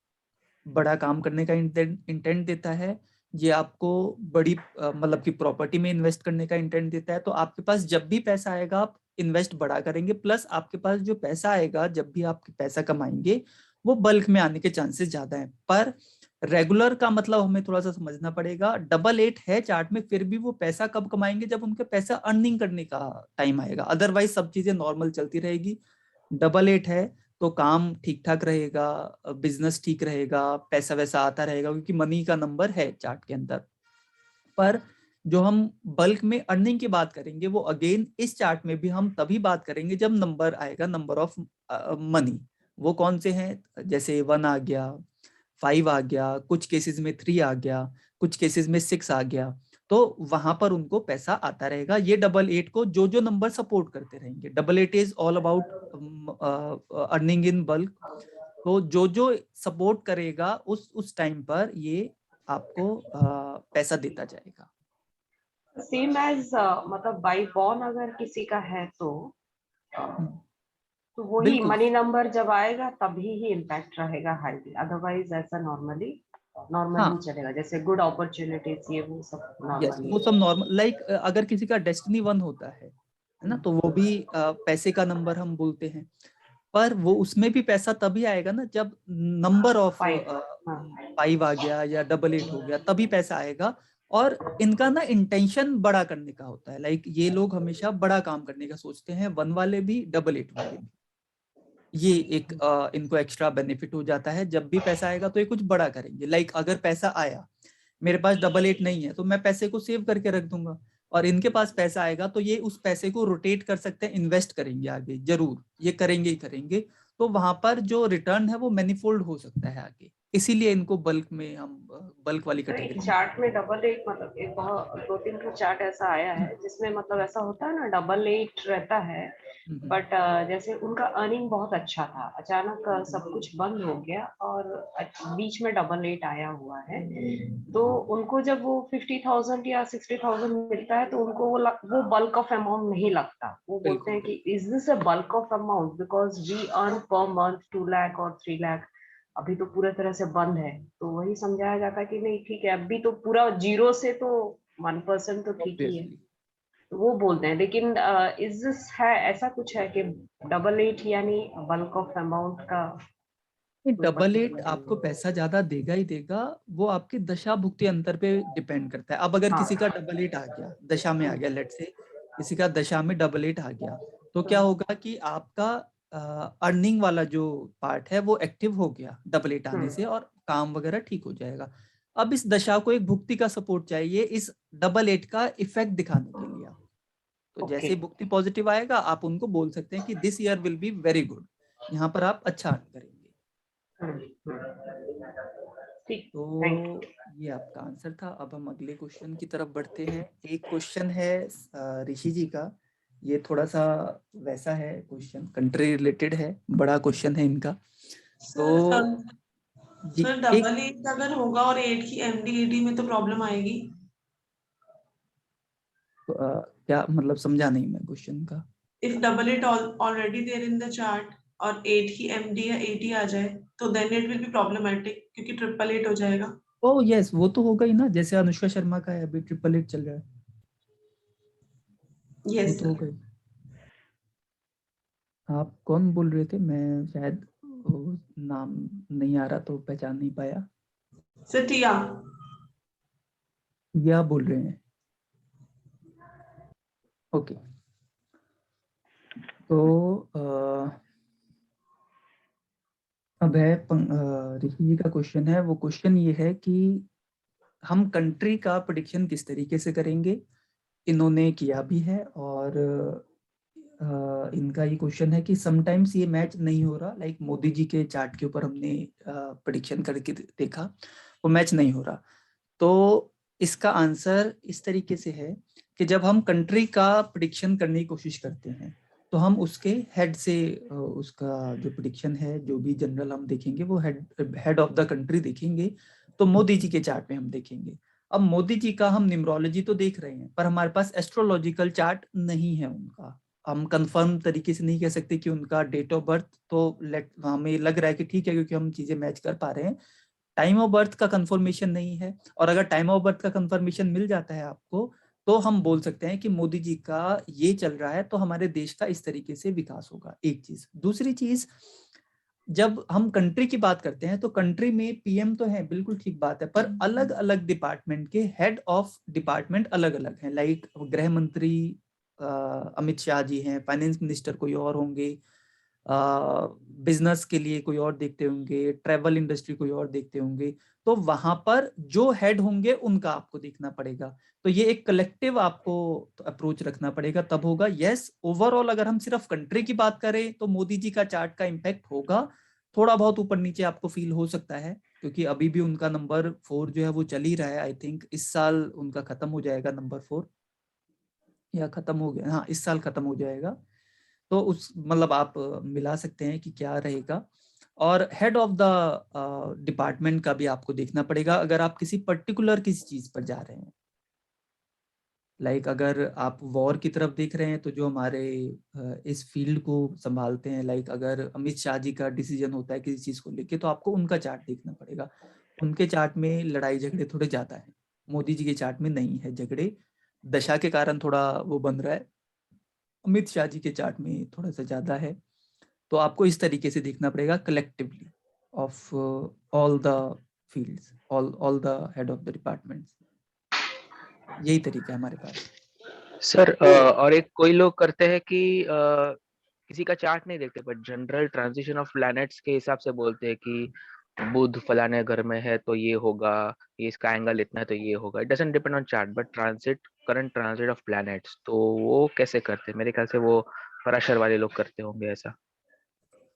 बड़ा काम करने का इंटेंट देता है। ये आपको बड़ी मतलब कि प्रॉपर्टी में इन्वेस्ट करने का इंटेंट देता है। तो आपके पास जब भी पैसा आएगा आप इन्वेस्ट बड़ा करेंगे, प्लस आपके पास जो पैसा आएगा जब भी आप पैसा कमाएंगे वो बल्क में आने के चांसेस ज्यादा हैं। पर रेगुलर का मतलब हमें थोड़ा सा समझना पड़ेगा। 88 है चार्ट में, फिर भी वो पैसा कब कमाएंगे, जब उनके पैसा अर्निंग करने का टाइम आएगा। अदरवाइज सब चीजें नॉर्मल चलती रहेगी। 88 है तो काम ठीक ठाक रहेगा, बिजनेस ठीक रहेगा, पैसा वैसा आता रहेगा, क्योंकि मनी का नंबर है चार्ट के अंदर। पर जो हम बल्क में अर्निंग की बात करेंगे वो अगेन इस चार्ट में भी हम तभी बात करेंगे जब नंबर आएगा, नंबर ऑफ मनी। वो कौन से हैं, जैसे 1 आ गया, 5 आ गया, कुछ केसेस में 3 आ गया, कुछ केसेस में 6 आ गया, तो वहां पर उनको पैसा आता रहेगा। ये 88 को जो जो नंबर सपोर्ट करते रहेंगे, 88 is all about earning in bulk. तो जो जो सपोर्ट करेगा उस टाइम पर ये आपको पैसा देता जाएगा। सेम एज मतलब बाई बॉर्न अगर किसी का है तो वही बिल्कुल। मनी नंबर जब आएगा तभी ही इम्पैक्ट रहेगा हाईली, अदरवाइज ऐसा नॉर्मली हाँ, चलेगा। जैसे गुड अपॉर्चुनिटीज ये वो सब यस, नॉर्मली। वो सब नॉर्मल। लाइक अगर किसी का डेस्टिनी 1 होता है ना, तो वो भी पैसे का नंबर हम बोलते हैं, पर वो उसमें भी पैसा तभी आएगा ना जब नंबर ऑफ 5 आ गया या 88 हो गया, तभी पैसा आएगा। और इनका ना इंटेंशन बड़ा करने का होता है। लाइक ये लोग हमेशा बड़ा काम करने का सोचते हैं, 1 वाले भी 88 वाले भी। ये एक इनको एक्स्ट्रा बेनिफिट हो जाता है, जब भी पैसा आएगा तो ये कुछ बड़ा करेंगे। लाइक अगर पैसा आया, मेरे पास 88 नहीं है तो मैं पैसे को सेव करके रख दूंगा, और इनके पास पैसा आएगा तो ये उस पैसे को रोटेट कर सकते हैं, इन्वेस्ट करेंगे आगे, जरूर ये करेंगे ही करेंगे। तो वहां पर जो रिटर्न है वो मैनीफोल्ड हो सकता है आगे, इसीलिए इनको बल्क में हम बल्क वाली एक कैटेगरी। चार्ट में डबल 8 मतलब एक बहुत 2-3 का चार्ट ऐसा आया है जिसमें मतलब ऐसा होता है ना डबल 8 रहता है, बट जैसे उनका अर्निंग बहुत अच्छा था, अचानक सब कुछ बंद हो गया और बीच में डबल 8 आया हुआ है, तो उनको जब वो 50,000 या 60,000 मिलता है तो उनको वो बल्क ऑफ अमाउंट नहीं लगता। वो बोलते हैं कि is this a bulk of amount because we earn per month 2 lakh और 3 लाख, अभी तो पूरा तरह से बंद है। तो वही समझाया जाता है कि नहीं ठीक है, अभी तो पूरा जीरो से तो 1% तो ठीक ही है, तो वो बोलते हैं। लेकिन इज दिस है ऐसा कुछ है कि डबल 8 यानी बल्क ऑफ अमाउंट का डबल 8 आपको पैसा ज्यादा देगा ही देगा, वो आपके दशा भुक्ति अंतर पे डिपेंड करता है। अब अगर किसी का डबल 8 आ गया, दशा में आ गया, लेट से किसी का दशा में डबल 8 आ गया, तो क्या होगा कि आपका अर्निंग वाला जो पार्ट है वो एक्टिव हो गया डबल 8 आने से, और काम वगैरह ठीक हो जाएगा। अब इस दशा को एक भुक्ति का सपोर्ट चाहिए इस डबल 8 का इफेक्ट दिखाने के लिए। तो जैसे ही भुक्ति पॉजिटिव आएगा आप उनको बोल सकते हैं कि this year will be very good, यहाँ पर आप अच्छा अर्न करेंगे। तो ये आपका आंसर था। अब हम अगले क्वेश्चन की तरफ बढ़ते हैं। एक क्वेश्चन है ऋषि जी का, ये थोड़ा सा वैसा है क्वेश्चन, कंट्री रिलेटेड है, बड़ा क्वेश्चन है इनका। तो सर डबल 8 अगर होगा और 8 की एमडी में तो प्रॉब्लम आएगी। तो, क्या मतलब समझा नहीं मैं क्वेश्चन का। If double 8 already there in the chart और 8 की एमडी या 80 आ जाए तो then it will be problematic, क्योंकि ट्रिपल 8 हो जाएगा। ओह यस, वो तो होगा ही ना, जैसे अनुष्का शर्मा का है अभी ट्रिपल 8 चल रहा है। यस वो तो होगा ही। आप कौन बोल रहे थे? मैं शायद नाम नहीं आ रहा तो पहचान नहीं पाया। सर टिया। या बोल रहे हैं, ओके। तो अब है ऋषि जी का क्वेश्चन है। वो क्वेश्चन ये है कि हम कंट्री का प्रेडिक्शन किस तरीके से करेंगे। इन्होंने किया भी है, और इनका ये क्वेश्चन है कि समटाइम्स ये मैच नहीं हो रहा, लाइक मोदी जी के चार्ट के ऊपर हमने प्रेडिक्शन करके देखा, वो मैच नहीं हो रहा। तो इसका आंसर इस तरीके से है कि जब हम कंट्री का प्रेडिक्शन करने की कोशिश करते हैं तो हम उसके हेड से उसका जो प्रेडिक्शन है, जो भी जनरल हम देखेंगे वो हेड ऑफ द कंट्री देखेंगे। तो मोदी जी के चार्ट में हम देखेंगे। अब मोदी जी का हम न्यूमरोलॉजी तो देख रहे हैं, पर हमारे पास एस्ट्रोलॉजिकल चार्ट नहीं है उनका। हम कंफर्म तरीके से नहीं कह सकते कि उनका डेट ऑफ बर्थ, तो हमें लग रहा है कि ठीक है क्योंकि हम चीजें मैच कर पा रहे हैं। टाइम ऑफ बर्थ का कंफर्मेशन नहीं है, और अगर टाइम ऑफ बर्थ का कंफर्मेशन मिल जाता है आपको, तो हम बोल सकते हैं कि मोदी जी का ये चल रहा है तो हमारे देश का इस तरीके से विकास होगा। एक चीज। दूसरी चीज, जब हम कंट्री की बात करते हैं तो कंट्री में पीएम तो है, बिल्कुल ठीक बात है, पर अलग अलग डिपार्टमेंट के हेड ऑफ डिपार्टमेंट अलग अलग हैं। लाइक गृह मंत्री अमित शाह जी हैं, फाइनेंस मिनिस्टर कोई और होंगे, बिजनेस के लिए कोई और देखते होंगे, ट्रैवल इंडस्ट्री कोई और देखते होंगे। तो वहां पर जो हेड होंगे उनका आपको देखना पड़ेगा। तो ये एक कलेक्टिव आपको अप्रोच रखना पड़ेगा, तब होगा। यस, ओवरऑल अगर हम सिर्फ कंट्री की बात करें तो मोदी जी का चार्ट का इम्पैक्ट होगा, थोड़ा बहुत ऊपर नीचे आपको फील हो सकता है, क्योंकि अभी भी उनका नंबर 4 जो है वो चल ही रहा है। आई थिंक इस साल उनका खत्म हो जाएगा नंबर 4, या खत्म हो गया, हाँ इस साल खत्म हो जाएगा। तो उस मतलब आप मिला सकते हैं कि क्या रहेगा। और हेड ऑफ द डिपार्टमेंट का भी आपको देखना पड़ेगा अगर आप किसी पर्टिकुलर किसी चीज पर जा रहे हैं। लाइक अगर आप वॉर की तरफ देख रहे हैं तो जो हमारे इस फील्ड को संभालते हैं, लाइक अगर अमित शाह जी का डिसीजन होता है किसी चीज को लेके, तो आपको उनका चार्ट देखना पड़ेगा। उनके चार्ट में लड़ाई झगड़े थोड़े ज्यादा है, मोदी जी के चार्ट में नहीं है झगड़े, दशा के कारण थोड़ा वो बन रहा है। अमित शाह जी के चार्ट में थोड़ा सा ज्यादा है। तो आपको इस तरीके से देखना पड़ेगा collectively of all the fields, all the head of the departments. यही तरीका है हमारे पास। सर और एक कोई लोग करते हैं कि किसी का चार्ट नहीं देखते but general transition of planets के हिसाब से बोलते हैं कि बुध फलाने घर में है तो ये होगा, ये इसका एंगल इतना है तो ये होगा। It doesn't depend on chart but transit, current transit of planets. तो वो कैसे करते हैं? मेरे ख्याल से वो पराशर वाले लोग करते होंगे ऐसा।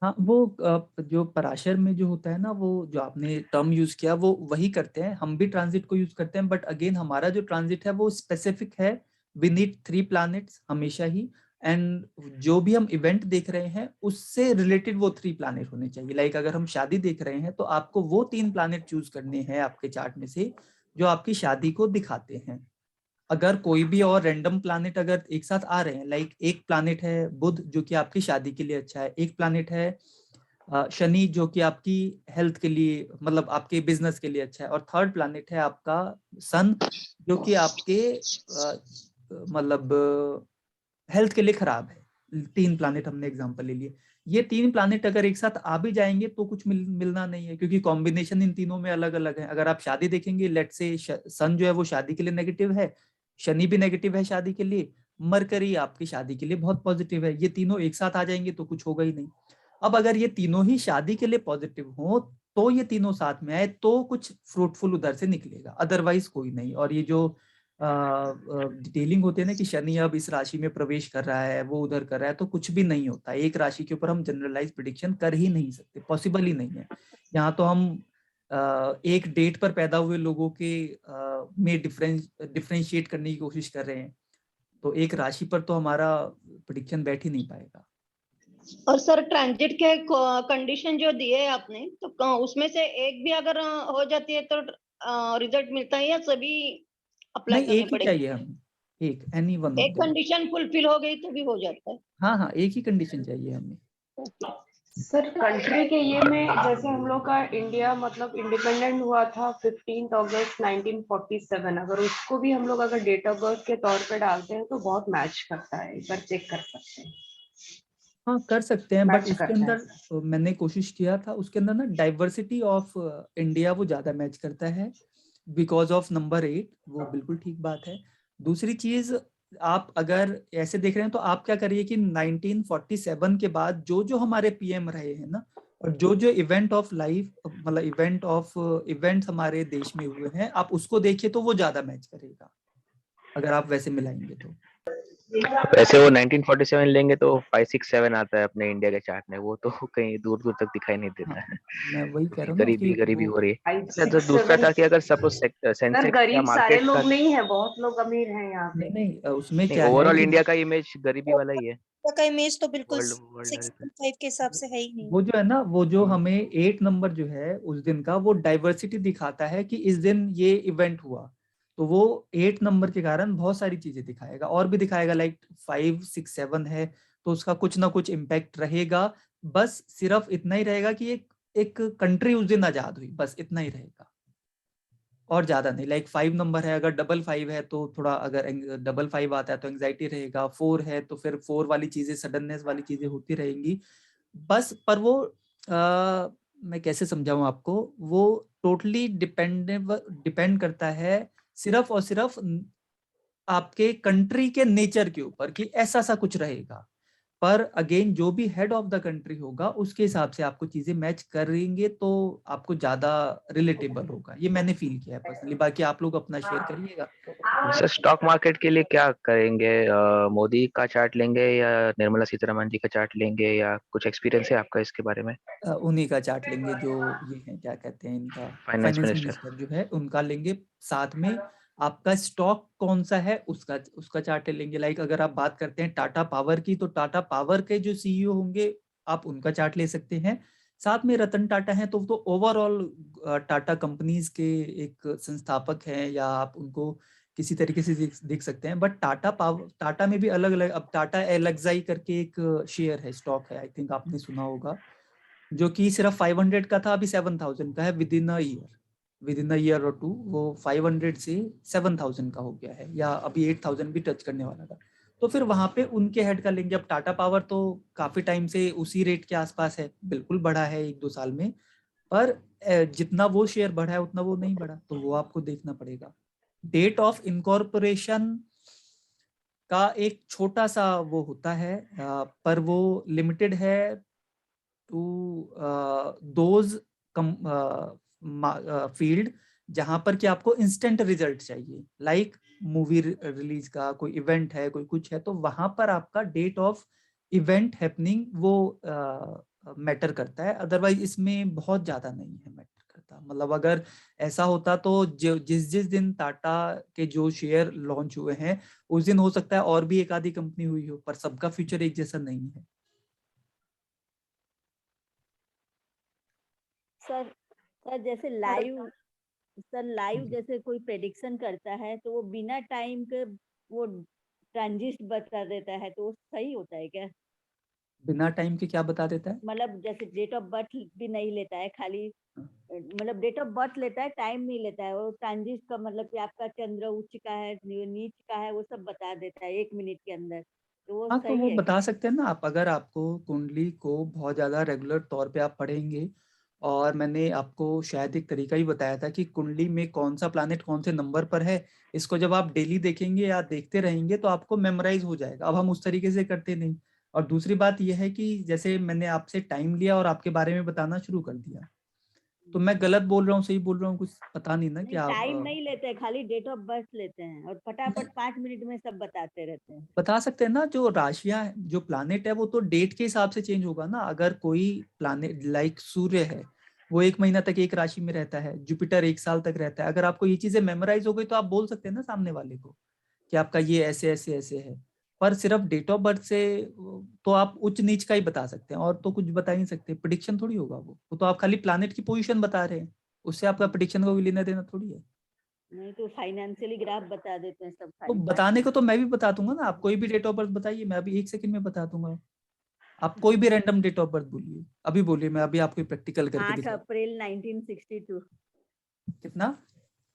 हाँ, वो जो पराशर में जो होता है ना, वो जो आपने टर्म यूज किया वो वही करते हैं, हम भी ट्रांजिट को यूज करते हैं, बट अगेन हमारा जो ट्रांजिट है वो स्पेसिफिक है, वी नीड 3 प्लैनेट्स हमेशा ही, एंड जो भी हम इवेंट देख रहे हैं उससे रिलेटेड वो 3 प्लैनेट होने चाहिए। लाइक अगर हम शादी देख रहे हैं तो आपको वो 3 प्लैनेट चूज करने हैं आपके चार्ट में से जो आपकी शादी को दिखाते हैं। अगर कोई भी और रैंडम प्लैनेट अगर एक साथ आ रहे हैं, लाइक एक प्लैनेट है बुध जो कि आपकी शादी के लिए अच्छा है, एक प्लैनेट है शनि जो कि आपकी हेल्थ के लिए मतलब आपके बिजनेस के लिए अच्छा है, और थर्ड प्लैनेट है आपका सन जो कि आपके मतलब हेल्थ के लिए खराब है। 3 प्लैनेट हमने एग्जांपल ले लिए। ये 3 प्लैनेट अगर एक साथ आ भी जाएंगे तो कुछ मिलना नहीं है, क्योंकि कॉम्बिनेशन इन तीनों में अलग अलग है। अगर आप शादी देखेंगे, लेट से सन जो है वो शादी के लिए नेगेटिव है, शनि भी नेगेटिव है शादी के लिए, मरकरी आपकी शादी के लिए बहुत पॉजिटिव है, ये तीनों एक साथ आ जाएंगे तो कुछ होगा ही नहीं। अब अगर ये तीनों ही शादी के लिए पॉजिटिव हो तो ये तीनों साथ में आए तो कुछ फ्रूटफुल उधर से निकलेगा, अदरवाइज कोई नहीं। और ये जो डिटेलिंग होती है ना कि शनि अब इस राशि में प्रवेश कर रहा है, वो उधर कर रहा है, तो कुछ भी नहीं होता। एक राशि के ऊपर हम जनरलाइज प्रिडिक्शन कर ही नहीं सकते, पॉसिबल ही नहीं है। यहाँ तो हम एक डेट पर पैदा हुए लोगों के में डिफरेंशिएट करने की कोशिश कर रहे हैं, तो एक राशि पर तो हमारा प्रिडिक्शन बैठ ही नहीं पाएगा। और सर ट्रांजिट के कंडीशन जो दिए आपने, तो उसमें से एक भी अगर हो जाती है तो रिजल्ट मिलता है या सभी अप्लाई नहीं, करने एक ही पड़ेंगे? चाहिए हमें, एक एनी वन एक ऑफ देम। कंडीशन फुलफिल हो गई तो भी हो जाता है? हाँ हाँ, एक ही कंडीशन चाहिए हमें। सर कंट्री के ये में जैसे हम लोग का इंडिया मतलब इंडिपेंडेंट हुआ था 15 अगस्त 1947, अगर उसको भी हम लोग अगर डेट ऑफ बर्थ के तौर पे डालते हैं तो बहुत मैच करता है, एक बार चेक कर सकते हैं। हाँ कर सकते हैं, बट मैच उसके करता है अंदर मैंने कोशिश किया था, उसके अंदर ना डाइवर्सिटी ऑफ इंडिया वो ज्यादा मैच करता है बिकॉज ऑफ नंबर 8, वो बिल्कुल ठीक बात है। दूसरी चीज, आप अगर ऐसे देख रहे हैं तो आप क्या करिए कि 1947 के बाद जो जो हमारे पीएम रहे हैं ना, और जो जो इवेंट ऑफ लाइफ मतलब इवेंट हमारे देश में हुए हैं, आप उसको देखिए तो वो ज्यादा मैच करेगा अगर आप वैसे मिलाएंगे तो। वैसे वो 1947 लेंगे तो 567 आता है अपने इंडिया के चार्ट में, वो तो कहीं दूर दूर तक दिखाई नहीं देता है। मैं वही कह रहा हूँ ना गरीबी गरीबी कि हो रही है। अच्छा, तो 5, दूसरा 6, था कि अगर सपोज सर सेंसेक्स या गरीब सारे मार्केट का, लोग नहीं है, बहुत लोग अमीर हैं यहाँ पे। नहीं उसमें नहीं क्या है ओवरऑल कि इंडिया का इमेज गरीबी वाला ही है। का इमेज तो बिल्कुल वर्ल्ड 6.5 के हिसाब से है ही नहीं। वो जो है ना, वो जो हमें 8 नंबर जो है उस दिन का, वो डाइवर्सिटी दिखाता है कि इस दिन ये इवेंट हुआ, तो वो 8 नंबर के कारण बहुत सारी चीजें दिखाएगा, और भी दिखाएगा। लाइक 5, 6, 7 है तो उसका कुछ ना कुछ इम्पैक्ट रहेगा। बस सिर्फ इतना ही रहेगा कि एक कंट्री उस दिन आजाद हुई, बस इतना ही रहेगा और ज्यादा नहीं। लाइक 5 नंबर है, अगर 555 है तो थोड़ा, अगर 555 आता है तो एंग्जाइटी रहेगा, 4 है तो फिर 4 वाली चीजें, सडननेस वाली चीजें होती रहेंगी बस। पर वो मैं कैसे समझाऊं आपको, वो टोटली डिपेंड करता है सिर्फ और सिर्फ आपके कंट्री के नेचर के ऊपर कि ऐसा सा कुछ रहेगा। पर अगेन जो भी हेड ऑफ द कंट्री होगा उसके हिसाब से आपको चीजें मैच करेंगे तो आपको ज्यादा रिलेटेबल होगा, ये मैंने फील किया है पर्सनली। बाकी आप लोग अपना शेयर करिएगा। सर स्टॉक मार्केट के लिए क्या करेंगे? मोदी का चार्ट लेंगे या निर्मला सीतारमण जी का चार्ट लेंगे, या कुछ एक्सपीरियंस है आपका इसके बारे में? उन्हीं का चार्ट लेंगे जो ये हैं, क्या कहते हैं इनका, फाइनेंस फाइनेंस मिनिस्टर। मिनिस्टर जो है उनका लेंगे। साथ में आपका स्टॉक कौन सा है उसका चार्ट लेंगे। लाइक अगर आप बात करते हैं टाटा पावर की, तो टाटा पावर के जो सीईओ होंगे आप उनका चार्ट ले सकते हैं। साथ में रतन टाटा हैं तो ओवरऑल टाटा कंपनीज के एक संस्थापक हैं, या आप उनको किसी तरीके से देख सकते हैं। बट टाटा में भी अलग अलग, अब टाटा एलेक्साई करके एक शेयर है, स्टॉक है, आई थिंक आपने सुना होगा, जो कि सिर्फ 500 का था, अभी 7000 का है। विद इन अ ईयर और 2 वो 500 से 7000 का हो गया है, या अभी 8000 भी टच करने वाला था। तो फिर वहां पे उनके हेड का लेंगे। अब टाटा पावर तो काफी टाइम से उसी रेट के आसपास है, बिल्कुल बढ़ा है 1-2 साल में, पर जितना वो शेयर बढ़ा है उतना वो नहीं बढ़ा, तो वो आपको देखना पड़ेगा। डेट ऑफ इनकॉर्पोरेशन का एक छोटा सा वो होता है, पर वो लिमिटेड है टू दोज फील्ड जहां पर कि आपको इंस्टेंट रिजल्ट चाहिए। लाइक मूवी रिलीज का कोई इवेंट है, कोई कुछ है, तो वहां पर आपका डेट ऑफ इवेंट हैपनिंग वो मैटर करता है, अदरवाइज इसमें बहुत ज्यादा नहीं है मैटर करता। मतलब अगर ऐसा होता तो जिस जिस दिन टाटा के जो शेयर लॉन्च हुए हैं उस दिन हो सकता है और भी एक आधी कंपनी हुई हो, पर सबका फ्यूचर एक जैसा नहीं है। सर जैसे लाइव जैसे कोई प्रेडिक्शन करता है तो वो बिना टाइम के वो ट्रांजिट बता देता है, तो वो सही होता है क्या? बिना टाइम के क्या बता देता है? मतलब जैसे डेट ऑफ बर्थ भी नहीं लेता है, खाली मतलब डेट ऑफ बर्थ लेता है, टाइम नहीं लेता है। वो ट्रांजिट का मतलब कि आपका चंद्र उच्च का है नीच का है वो सब बता देता है 1 मिनट के अंदर, तो वो हाँ, तो सही वो है बता क्या? सकते हैं ना आप, अगर आपको कुंडली को बहुत ज्यादा रेगुलर तौर पे आप पढ़ेंगे, और मैंने आपको शायद एक तरीका ही बताया था कि कुंडली में कौन सा प्लैनेट कौन से नंबर पर है, इसको जब आप डेली देखेंगे या देखते रहेंगे तो आपको मेमोराइज हो जाएगा। अब हम उस तरीके से करते नहीं। और दूसरी बात यह है कि जैसे मैंने आपसे टाइम लिया और आपके बारे में बताना शुरू कर दिया, तो मैं गलत बोल रहा हूँ सही बोल रहा हूँ कुछ पता नहीं ना कि नहीं, आप टाइम नहीं लेते हैं, खाली डेट ऑफ बर्थ लेते हैं और फटाफट 5 मिनट में सब बताते रहते हैं। बता सकते हैं ना। जो राशियां जो प्लानेट है वो तो डेट के हिसाब से चेंज होगा ना। अगर कोई प्लानेट लाइक सूर्य है वो 1 महीना तक एक राशि में रहता है, जुपिटर 1 साल तक रहता है। अगर आपको ये चीजें मेमोराइज हो गई तो आप बोल सकते हैं ना सामने वाले को कि आपका ये ऐसे ऐसे ऐसे है। पर सिर्फ डेट ऑफ बर्थ से तो आप उच्च नीच का ही बता सकते हैं, और तो कुछ बता ही नहीं सकते। प्रिडिक्शन थोड़ी होगा वो तो आप खाली प्लानेट की पोजीशन बता रहे हैं, उससे आपका प्रिडिक्शन को लेना देना थोड़ी है। नहीं तो फाइनेंशियली ग्राफ बता देते हैं सब तो खाली 5 बताने मिनट। को तो मैं भी बता दूंगा ना। आप कोई भी डेट ऑफ बर्थ बताइए, मैं अभी 1 सेकंड में बता दूंगा। आप कोई भी रैंडम डेट ऑफ बर्थ बोलिए, अभी बोलिए, मैं अभी आपको प्रैक्टिकल करके 8 दिखा। अप्रैल 1962। कितना?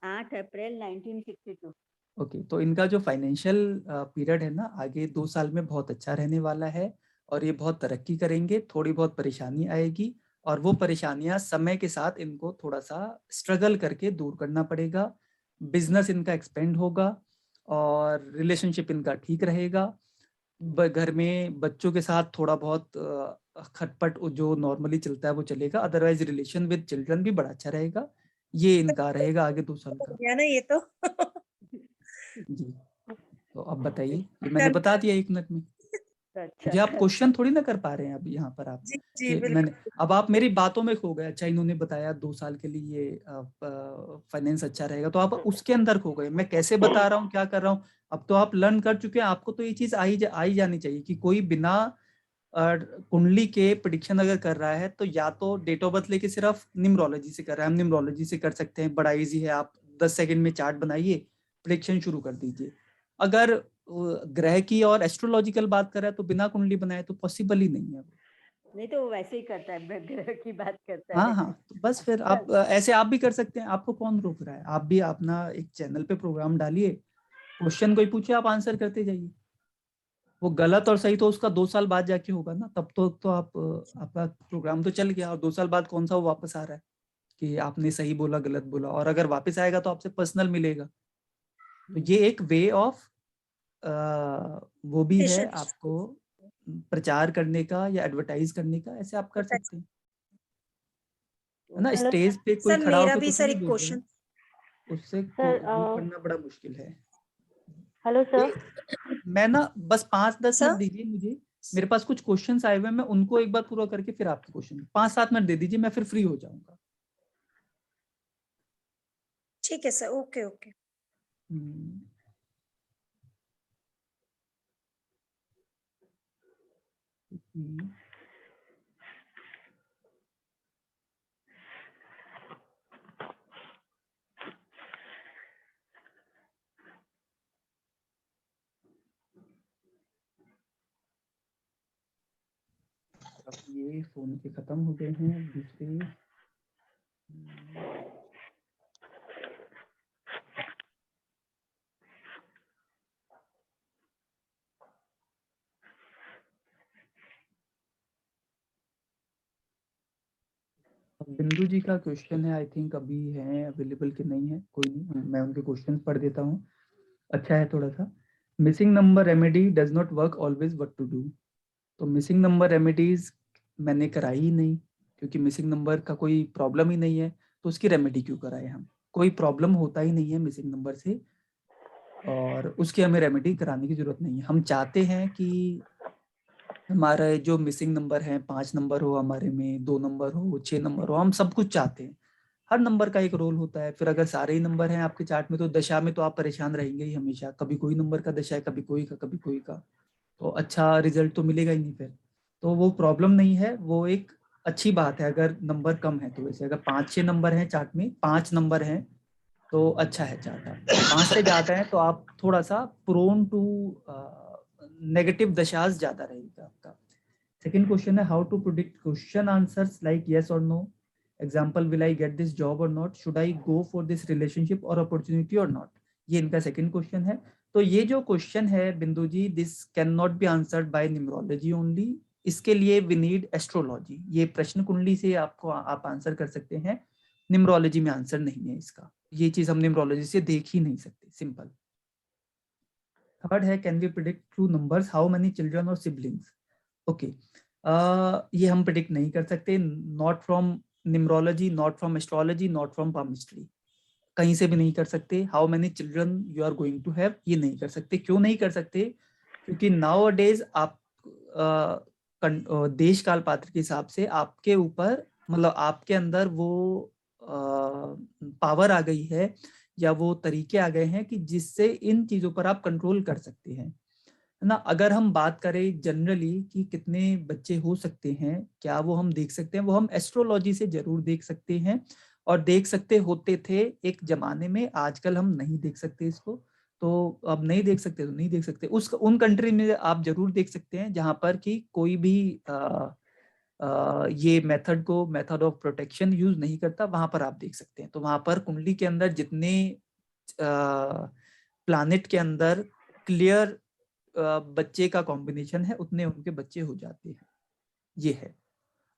8 अप्रैल 1962। ओके, तो इनका जो फाइनेंशियल पीरियड है ना आगे 2 साल में बहुत अच्छा रहने वाला है, और ये बहुत तरक्की करेंगे। थोड़ी बहुत परेशानी आएगी, और वो परेशानियां समय के साथ इनको थोड़ा सा स्ट्रगल करके दूर करना पड़ेगा। बिजनेस इनका एक्सपेंड होगा, और रिलेशनशिप इनका ठीक रहेगा। घर में बच्चों के साथ थोड़ा बहुत खटपट जो नॉर्मली चलता है वो चलेगा, अदरवाइज रिलेशन विद चिल्ड्रन भी बड़ा अच्छा रहेगा। ये इनका रहेगा आगे 2 साल का। ना ये तो जी, तो अब बताइए, ये मैंने बता दिया 1 मिनट में। अच्छा जी, आप क्वेश्चन थोड़ी ना कर पा रहे हैं अब यहाँ पर आप जी जी कि मैंने, अब आप मेरी बातों में खो गए। अच्छा, इन्होंने बताया 2 साल के लिए ये फाइनेंस अच्छा रहेगा, तो आप उसके अंदर खो गए। मैं कैसे बता रहा हूँ, क्या कर रहा हूँ, अब तो आप लर्न कर चुके हैं। आपको तो ये चीज आई जानी चाहिए कि कोई बिना कुंडली के प्रिडिक्शन अगर कर रहा है तो या तो डेट ऑफ बर्थ लेके सिर्फ न्यूमरोलॉजी से कर रहा है। हम न्यूमरोलॉजी से कर सकते हैं, बड़ा इजी है। आप 10 सेकंड में चार्ट बनाइए, प्रिडिक्शन शुरू कर दीजिए। अगर ग्रह की और एस्ट्रोलॉजिकल बात कर रहा है तो बिना कुंडली बनाए तो पॉसिबल ही नहीं है। नहीं तो वो वैसे ही करता है, ग्रह की बात करता हाँ है। हाँ, तो बस फिर आप ऐसे आप भी कर सकते हैं। आपको कौन रोक रहा है? आप भी अपना एक चैनल पे प्रोग्राम डालिए, क्वेश्चन कोई पूछे आप आंसर करते जाइए। वो गलत और सही तो उसका 2 साल बाद जाके होगा ना। तब तो आप आपका प्रोग्राम तो चल गया, और 2 साल बाद कौन सा वो वापस आ रहा है कि आपने सही बोला गलत बोला। और अगर वापस आएगा तो आपसे पर्सनल मिलेगा। तो ये एक वे ऑफ वो भी है आपको प्रचार करने का या एडवर्टाइज करने का। ऐसे आप कर सकते हैं, है ना। स्टेज पे कोई सर खड़ा मेरा होकर भी कुछ सर नहीं एक बोल रहा क्वेश्चन। है, उससे सर रीड करना बड़ा मुश्किल है। Hello sir. मैं ना बस 5-10 मिनट सर दीजिए मुझे, मेरे पास कुछ क्वेश्चंस आए हुए हैं, मैं उनको एक बार पूरा करके फिर आपके क्वेश्चन 5-7 मिनट दे दीजिए, मैं फिर फ्री हो जाऊंगा। ठीक है सर, ओके ओके। अब ये फोन के खत्म हो गए हैं दूसरे। बिंदु जी का क्वेश्चन है, आई थिंक अभी है अवेलेबल कि नहीं है, कोई नहीं, मैं उनके क्वेश्चन पढ़ देता हूँ। अच्छा है थोड़ा सा। Missing number remedy does not work always, what to do. तो मिसिंग नंबर रेमेडीज मैंने कराई ही नहीं, क्योंकि मिसिंग नंबर का कोई प्रॉब्लम ही नहीं है, तो उसकी रेमेडी क्यों कराए हम। कोई प्रॉब्लम होता ही नहीं है मिसिंग नंबर से, और उसकी हमें रेमेडी कराने की जरूरत नहीं है। हम चाहते हैं कि हमारे जो मिसिंग नंबर हैं, 5 नंबर हो हमारे में, 2 नंबर हो, 6 नंबर हो, हम सब कुछ चाहते हैं। हर नंबर का एक रोल होता है। फिर अगर सारे ही नंबर हैं आपके चार्ट में तो दशा में तो आप परेशान रहेंगे ही हमेशा, कभी कोई नंबर का दशा है, कभी कोई का, कभी कोई का, तो अच्छा रिजल्ट तो मिलेगा ही नहीं फिर। तो वो प्रॉब्लम नहीं है, वो एक अच्छी बात है अगर नंबर कम है तो। वैसे अगर 5-6 नंबर हैं चार्ट में, 5 नंबर हैं तो अच्छा है चार्ट। आप 5 से ज्यादा है तो आप थोड़ा सा प्रोन टू नेगेटिव दशास ज्यादा रहेगा आपका। सेकंड क्वेश्चन है how to predict question answers like yes और no. Example, will I get this job और not, should I go for this relationship और अपॉर्चुनिटी और नॉट। ये इनका सेकंड क्वेश्चन है। तो ये जो क्वेश्चन है Bindu ji, this can not be answered by numerology only. इसके लिए वी नीड एस्ट्रोलॉजी। ये प्रश्न कुंडली से आपको आप आंसर कर सकते हैं, न्यूमरोलॉजी में आंसर नहीं है इसका। ये चीज हम न्यूमरोलॉजी से देख ही नहीं सकते, सिंपल। थर्ड है can we predict through numbers how many children और सिबलिंग्स। ओके, ये हम प्रिडिक्ट नहीं कर सकते, not from numerology, not from astrology, not from palmistry, कहीं से भी नहीं कर सकते। How many children you are going to have, ये नहीं कर सकते। क्यों नहीं कर सकते? क्योंकि नाउ अ डेज आप देश काल पात्र के हिसाब से आपके ऊपर, मतलब आपके अंदर वो पावर आ गई है या वो तरीके आ गए हैं कि जिससे इन चीजों पर आप कंट्रोल कर सकते हैं, है ना। अगर हम बात करें जनरली कि कितने बच्चे हो सकते हैं, क्या वो हम देख सकते हैं? वो हम एस्ट्रोलॉजी से जरूर देख सकते हैं, और देख सकते होते थे एक जमाने में, आजकल हम नहीं देख सकते इसको। तो अब नहीं देख सकते तो नहीं देख सकते। उन कंट्री में आप जरूर देख सकते हैं जहां पर कि कोई भी ये मेथड ऑफ प्रोटेक्शन यूज नहीं करता, वहां पर आप देख सकते हैं। तो वहां पर कुंडली के अंदर जितने प्लैनेट के अंदर क्लियर बच्चे का कॉम्बिनेशन है, उतने उनके बच्चे हो जाते हैं, ये है।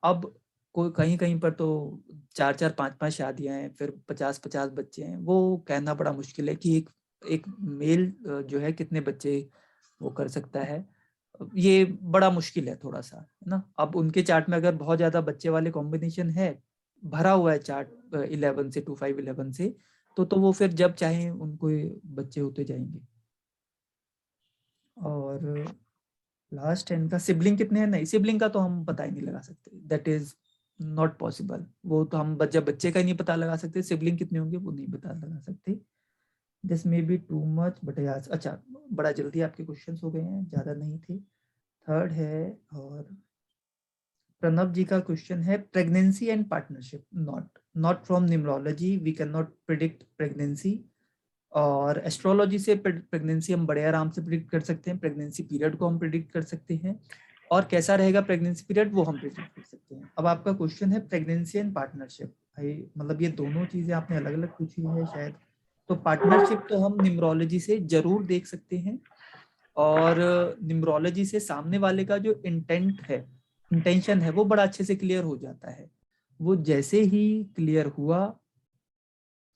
अब कोई कहीं कहीं पर तो 4-4, 5-5 शादियां हैं, फिर 50-50 बच्चे हैं। वो कहना बड़ा मुश्किल है कि एक मेल जो है कितने बच्चे वो कर सकता है, ये बड़ा मुश्किल है थोड़ा सा, है ना। अब उनके चार्ट में अगर बहुत ज्यादा बच्चे वाले कॉम्बिनेशन है, भरा हुआ है चार्ट 11 से 2511 से, तो वो फिर जब चाहे उनको बच्चे होते जाएंगे। और लास्ट है इनका सिबलिंग कितने हैं। नहीं, सिबलिंग का तो हम पता ही नहीं लगा सकते, दैट इज नॉट पॉसिबल। वो तो हम जब बच्चे का ही नहीं पता लगा सकते, सिबलिंग कितने होंगे वो नहीं पता लगा सकते। This may be too much but यार, अच्छा बड़ा जल्दी आपके क्वेश्चंस हो गए हैं, ज्यादा नहीं थे। थर्ड है, और प्रणव जी का क्वेश्चन है pregnancy and partnership, not from numerology, we can not predict pregnancy. और एस्ट्रोलॉजी से प्रेगनेंसी हम बड़े आराम से प्रिडिक्ट कर सकते हैं, प्रेगनेंसी पीरियड को हम प्रिडिक्ट कर सकते हैं, और कैसा रहेगा प्रेगनेंसी पीरियड वो हम प्रिडिक्ट कर सकते हैं। अब आपका क्वेश्चन है प्रेगनेंसी एंड पार्टनरशिप, मतलब ये दोनों चीजें आपने अलग अलग पूछी है शायद। तो पार्टनरशिप तो हम न्यूमरोलॉजी से जरूर देख सकते हैं, और न्यूमरोलॉजी से सामने वाले का जो इंटेंशन है वो बड़ा अच्छे से क्लियर हो जाता है। वो जैसे ही क्लियर हुआ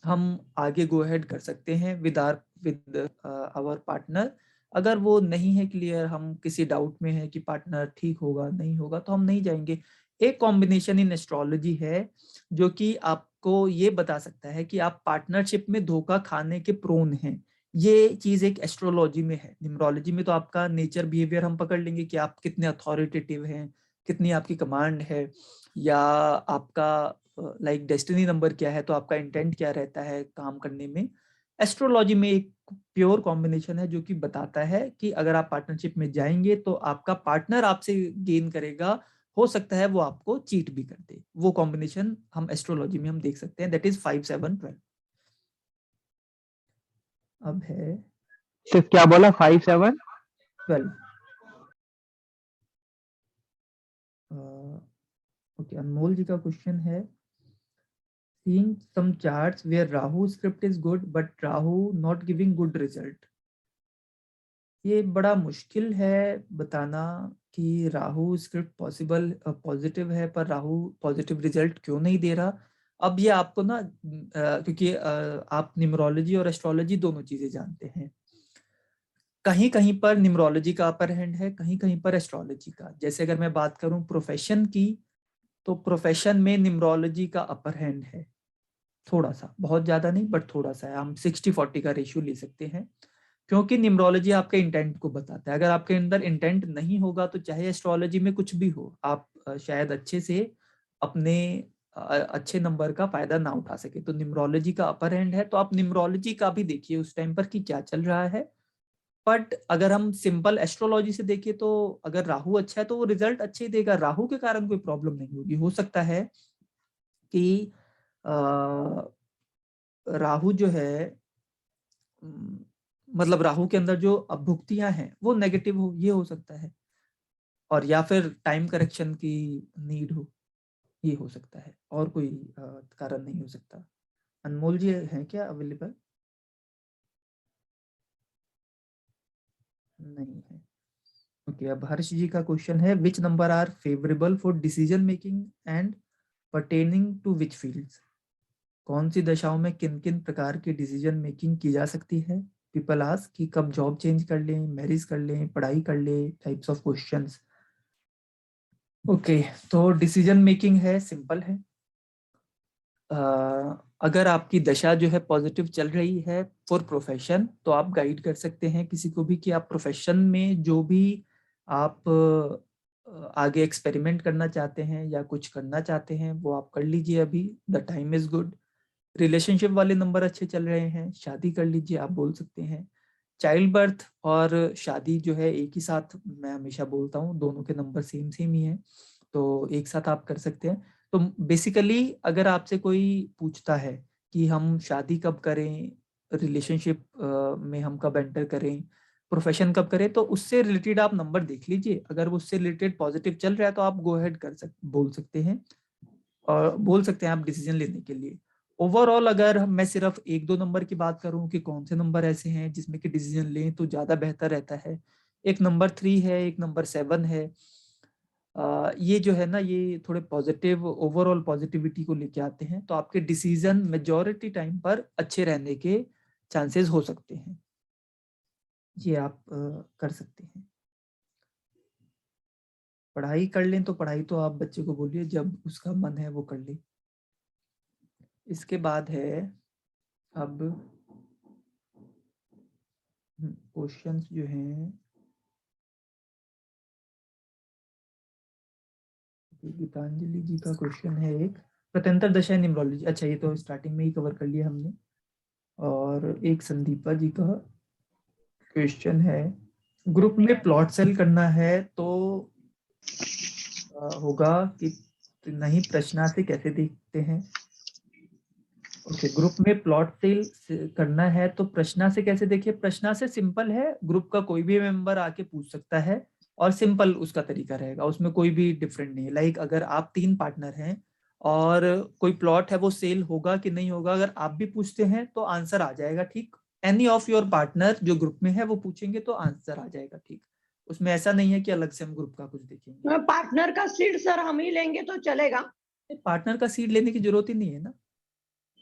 हम आगे गो अहेड कर सकते हैं विद आवर पार्टनर। अगर वो नहीं है क्लियर, हम किसी डाउट में है कि पार्टनर ठीक होगा नहीं होगा, तो हम नहीं जाएंगे। एक कॉम्बिनेशन इन एस्ट्रोलॉजी है जो कि आपको ये बता सकता है कि आप पार्टनरशिप में धोखा खाने के प्रोन हैं। ये चीज एक एस्ट्रोलॉजी में है। न्यूमरोलॉजी में तो आपका नेचर बिहेवियर हम पकड़ लेंगे कि आप कितने अथॉरिटेटिव हैं, कितनी आपकी कमांड है, या आपका लाइक डेस्टिनी नंबर क्या है, तो आपका इंटेंट क्या रहता है काम करने में। एस्ट्रोलॉजी में एक प्योर कॉम्बिनेशन है जो कि बताता है कि अगर आप पार्टनरशिप में जाएंगे तो आपका पार्टनर आपसे गेन करेगा, हो सकता है वो आपको चीट भी कर दे। वो कॉम्बिनेशन हम एस्ट्रोलॉजी में हम देख सकते हैं, दैट इज 5, 7, 12। अब है सिर्फ क्या बोला, 5, 7, 12। ओके, अनमोल जी का क्वेश्चन है seeing some charts where Rahu script is good but Rahu not giving good result। ये बड़ा मुश्किल है बताना कि राहु स्क्रिप्ट पॉजिटिव है पर राहु पॉजिटिव रिजल्ट क्यों नहीं दे रहा। अब ये आपको ना क्योंकि आप न्यूमरोलॉजी और एस्ट्रोलॉजी दोनों चीजें जानते हैं, कहीं कहीं पर न्यूमरोलॉजी का अपर हैंड है, कहीं कहीं पर एस्ट्रोलॉजी का। जैसे अगर मैं बात करूं प्रोफेशन की, तो प्रोफेशन में न्यूमरोलॉजी का अपर हैंड है, थोड़ा सा, बहुत ज्यादा नहीं बट थोड़ा सा है। हम 60-40 का रेशियो ले सकते हैं। क्योंकि न्यूमरोलॉजी आपके इंटेंट को बताता है। अगर आपके अंदर इंटेंट नहीं होगा तो चाहे एस्ट्रोलॉजी में कुछ भी हो, आप शायद अच्छे से अपने अच्छे नंबर का फायदा ना उठा सके। तो न्यूमरोलॉजी का अपर हैंड है, तो आप न्यूमरोलॉजी का भी देखिए उस टाइम पर कि क्या चल रहा है। बट अगर हम सिंपल एस्ट्रोलॉजी से देखिए तो अगर राहु अच्छा है तो वो रिजल्ट अच्छे ही देगा, राहु के कारण कोई प्रॉब्लम नहीं होगी। हो सकता है कि राहु जो है मतलब राहु के अंदर जो अभुक्तियां हैं वो नेगेटिव हो, ये हो सकता है, और या फिर टाइम करेक्शन की नीड हो, ये हो सकता है, और कोई कारण नहीं हो सकता। अनमोल जी हैं क्या अवेलेबल? नहीं है। ओके, अब हर्ष जी का क्वेश्चन है, which number are favourable for decision making and pertaining to which fields? कौन सी दशाओं में किन किन प्रकार की डिसीजन मेकिंग की जा सकती है? पीपल आस्क कि कब जॉब चेंज कर लें, मैरिज कर लें, पढ़ाई कर लें, टाइप्स ऑफ क्वेश्चंस। ओके, तो डिसीजन मेकिंग है, सिंपल है। अगर आपकी दशा जो है पॉजिटिव चल रही है फॉर प्रोफेशन, तो आप गाइड कर सकते हैं किसी को भी कि आप प्रोफेशन में जो भी आप आगे एक्सपेरिमेंट करना चाहते हैं या कुछ करना चाहते हैं वो आप कर लीजिए, अभी the time is good. Relationship वाले नंबर अच्छे चल रहे हैं, शादी कर लीजिए, आप बोल सकते हैं। चाइल्ड बर्थ और शादी जो है एक ही साथ, मैं हमेशा बोलता हूँ दोनों के नंबर सेम सेम ही हैं, तो एक साथ आप कर सकते हैं। तो बेसिकली अगर आपसे कोई पूछता है कि हम शादी कब करें, रिलेशनशिप में हम कब एंटर करें, प्रोफेशन कब करें, तो उससे रिलेटेड आप नंबर देख लीजिए। अगर वो उससे रिलेटेड पॉजिटिव चल रहा है तो आप गो अहेड बोल सकते हैं, और बोल सकते हैं आप डिसीजन लेने के लिए। ओवरऑल अगर मैं सिर्फ एक दो नंबर की बात करूं कि कौन से नंबर ऐसे हैं जिसमें कि डिसीजन लें तो ज्यादा बेहतर रहता है, एक नंबर 3 है, एक नंबर 7 है। ये जो है ना, ये थोड़े पॉजिटिव, ओवरऑल पॉजिटिविटी को लेके आते हैं, तो आपके डिसीजन मेजॉरिटी टाइम पर अच्छे रहने के चांसेस हो सकते हैं। ये आप कर सकते हैं। पढ़ाई कर लें तो पढ़ाई तो आप बच्चे को बोलिए जब उसका मन है वो कर ले। इसके बाद है अब क्वेश्चंस जो हैं, गीतांजलि जी का क्वेश्चन है एक, प्रत्यंतर दशा न्यूमरोलॉजी, अच्छा ये तो स्टार्टिंग में ही कवर कर लिया हमने। और एक संदीपा जी का क्वेश्चन है, ग्रुप में प्लॉट सेल करना है तो होगा कि नहीं, प्रश्ना से कैसे देखते हैं? ओके, ग्रुप में प्लॉट सेल करना है तो प्रश्ना से कैसे देखिए? प्रश्ना से सिंपल है, ग्रुप का कोई भी मेंबर आके पूछ सकता है और सिंपल उसका तरीका रहेगा, उसमें कोई भी डिफरेंट नहीं है। लाइक अगर आप 3 पार्टनर हैं और कोई प्लॉट है वो सेल होगा कि नहीं होगा, अगर आप भी पूछते हैं तो आंसर आ जाएगा ठीक। एनी ऑफ योर पार्टनर जो ग्रुप में है वो पूछेंगे तो आंसर आ जाएगा ठीक। उसमें ऐसा नहीं है कि अलग से हम ग्रुप का कुछ देखेंगे। पार्टनर का सीट सर हम ही लेंगे तो चलेगा? पार्टनर का सीट लेने की जरूरत ही नहीं है ना।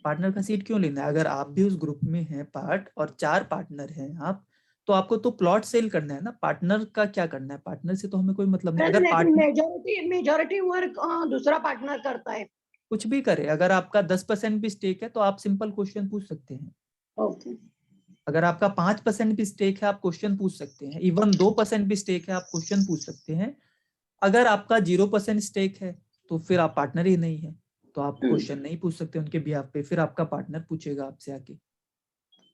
पार्टनर का सीट क्यों लेना है? अगर आप भी उस ग्रुप में हैं पार्ट और 4 पार्टनर हैं आप, तो आपको तो प्लॉट सेल करना है ना, पार्टनर का क्या करना है? पार्टनर से तो हमें कोई मतलब नहीं। अगर पार्टनर मेजॉरिटी वर्क दूसरा पार्टनर करता है, कुछ भी करे, अगर आपका 10% भी स्टेक है तो आप सिंपल क्वेश्चन पूछ सकते हैं। ओके। अगर आपका 5% भी स्टेक है आप क्वेश्चन पूछ सकते हैं। इवन 2% भी स्टेक है आप क्वेश्चन पूछ सकते हैं। अगर आपका 0% स्टेक है तो फिर आप पार्टनर ही नहीं है, तो आप क्वेश्चन नहीं पूछ सकते उनके बिहाफ पे, फिर आपका पार्टनर पूछेगा आपसे आके,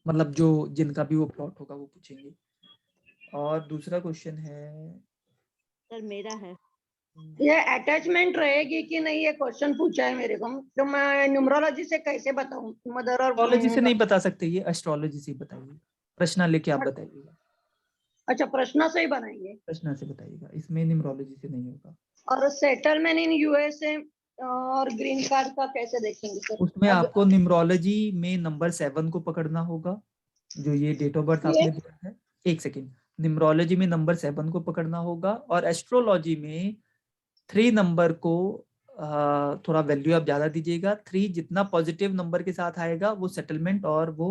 मतलब जो जिनका भी वो प्लॉट होगा वो पूछेंगे। और दूसरा क्वेश्चन है सर मेरा है, ये अटैचमेंट रहेगी कि नहीं, ये क्वेश्चन पूछा है मेरे को, तो मैं न्यूमरोलॉजी से कैसे बताऊं? मदर और एस्ट्रोलॉजी से नहीं बता सकते, ये एस्ट्रोलॉजी से ही बताइए, प्रश्न लेके आप बताइएगा। अच्छा, प्रश्न से ही बनाएंगे? प्रश्न से बताइएगा, इसमें न्यूमरोलॉजी से नहीं होगा। और सेटलमेंट इन यूएसए और ग्रीन कार्ड का कैसे देखेंगे सर? उसमें आपको न्यूमरोलॉजी में नंबर 7 को पकड़ना होगा, जो ये डेट ऑफ बर्थ आपने दिया है। एक सेकेंड, न्यूमरोलॉजी में नंबर 7 को पकड़ना होगा, और एस्ट्रोलॉजी में 3 नंबर को थोड़ा वैल्यू आप ज्यादा दीजिएगा। 3 जितना पॉजिटिव नंबर के साथ आएगा वो सेटलमेंट और वो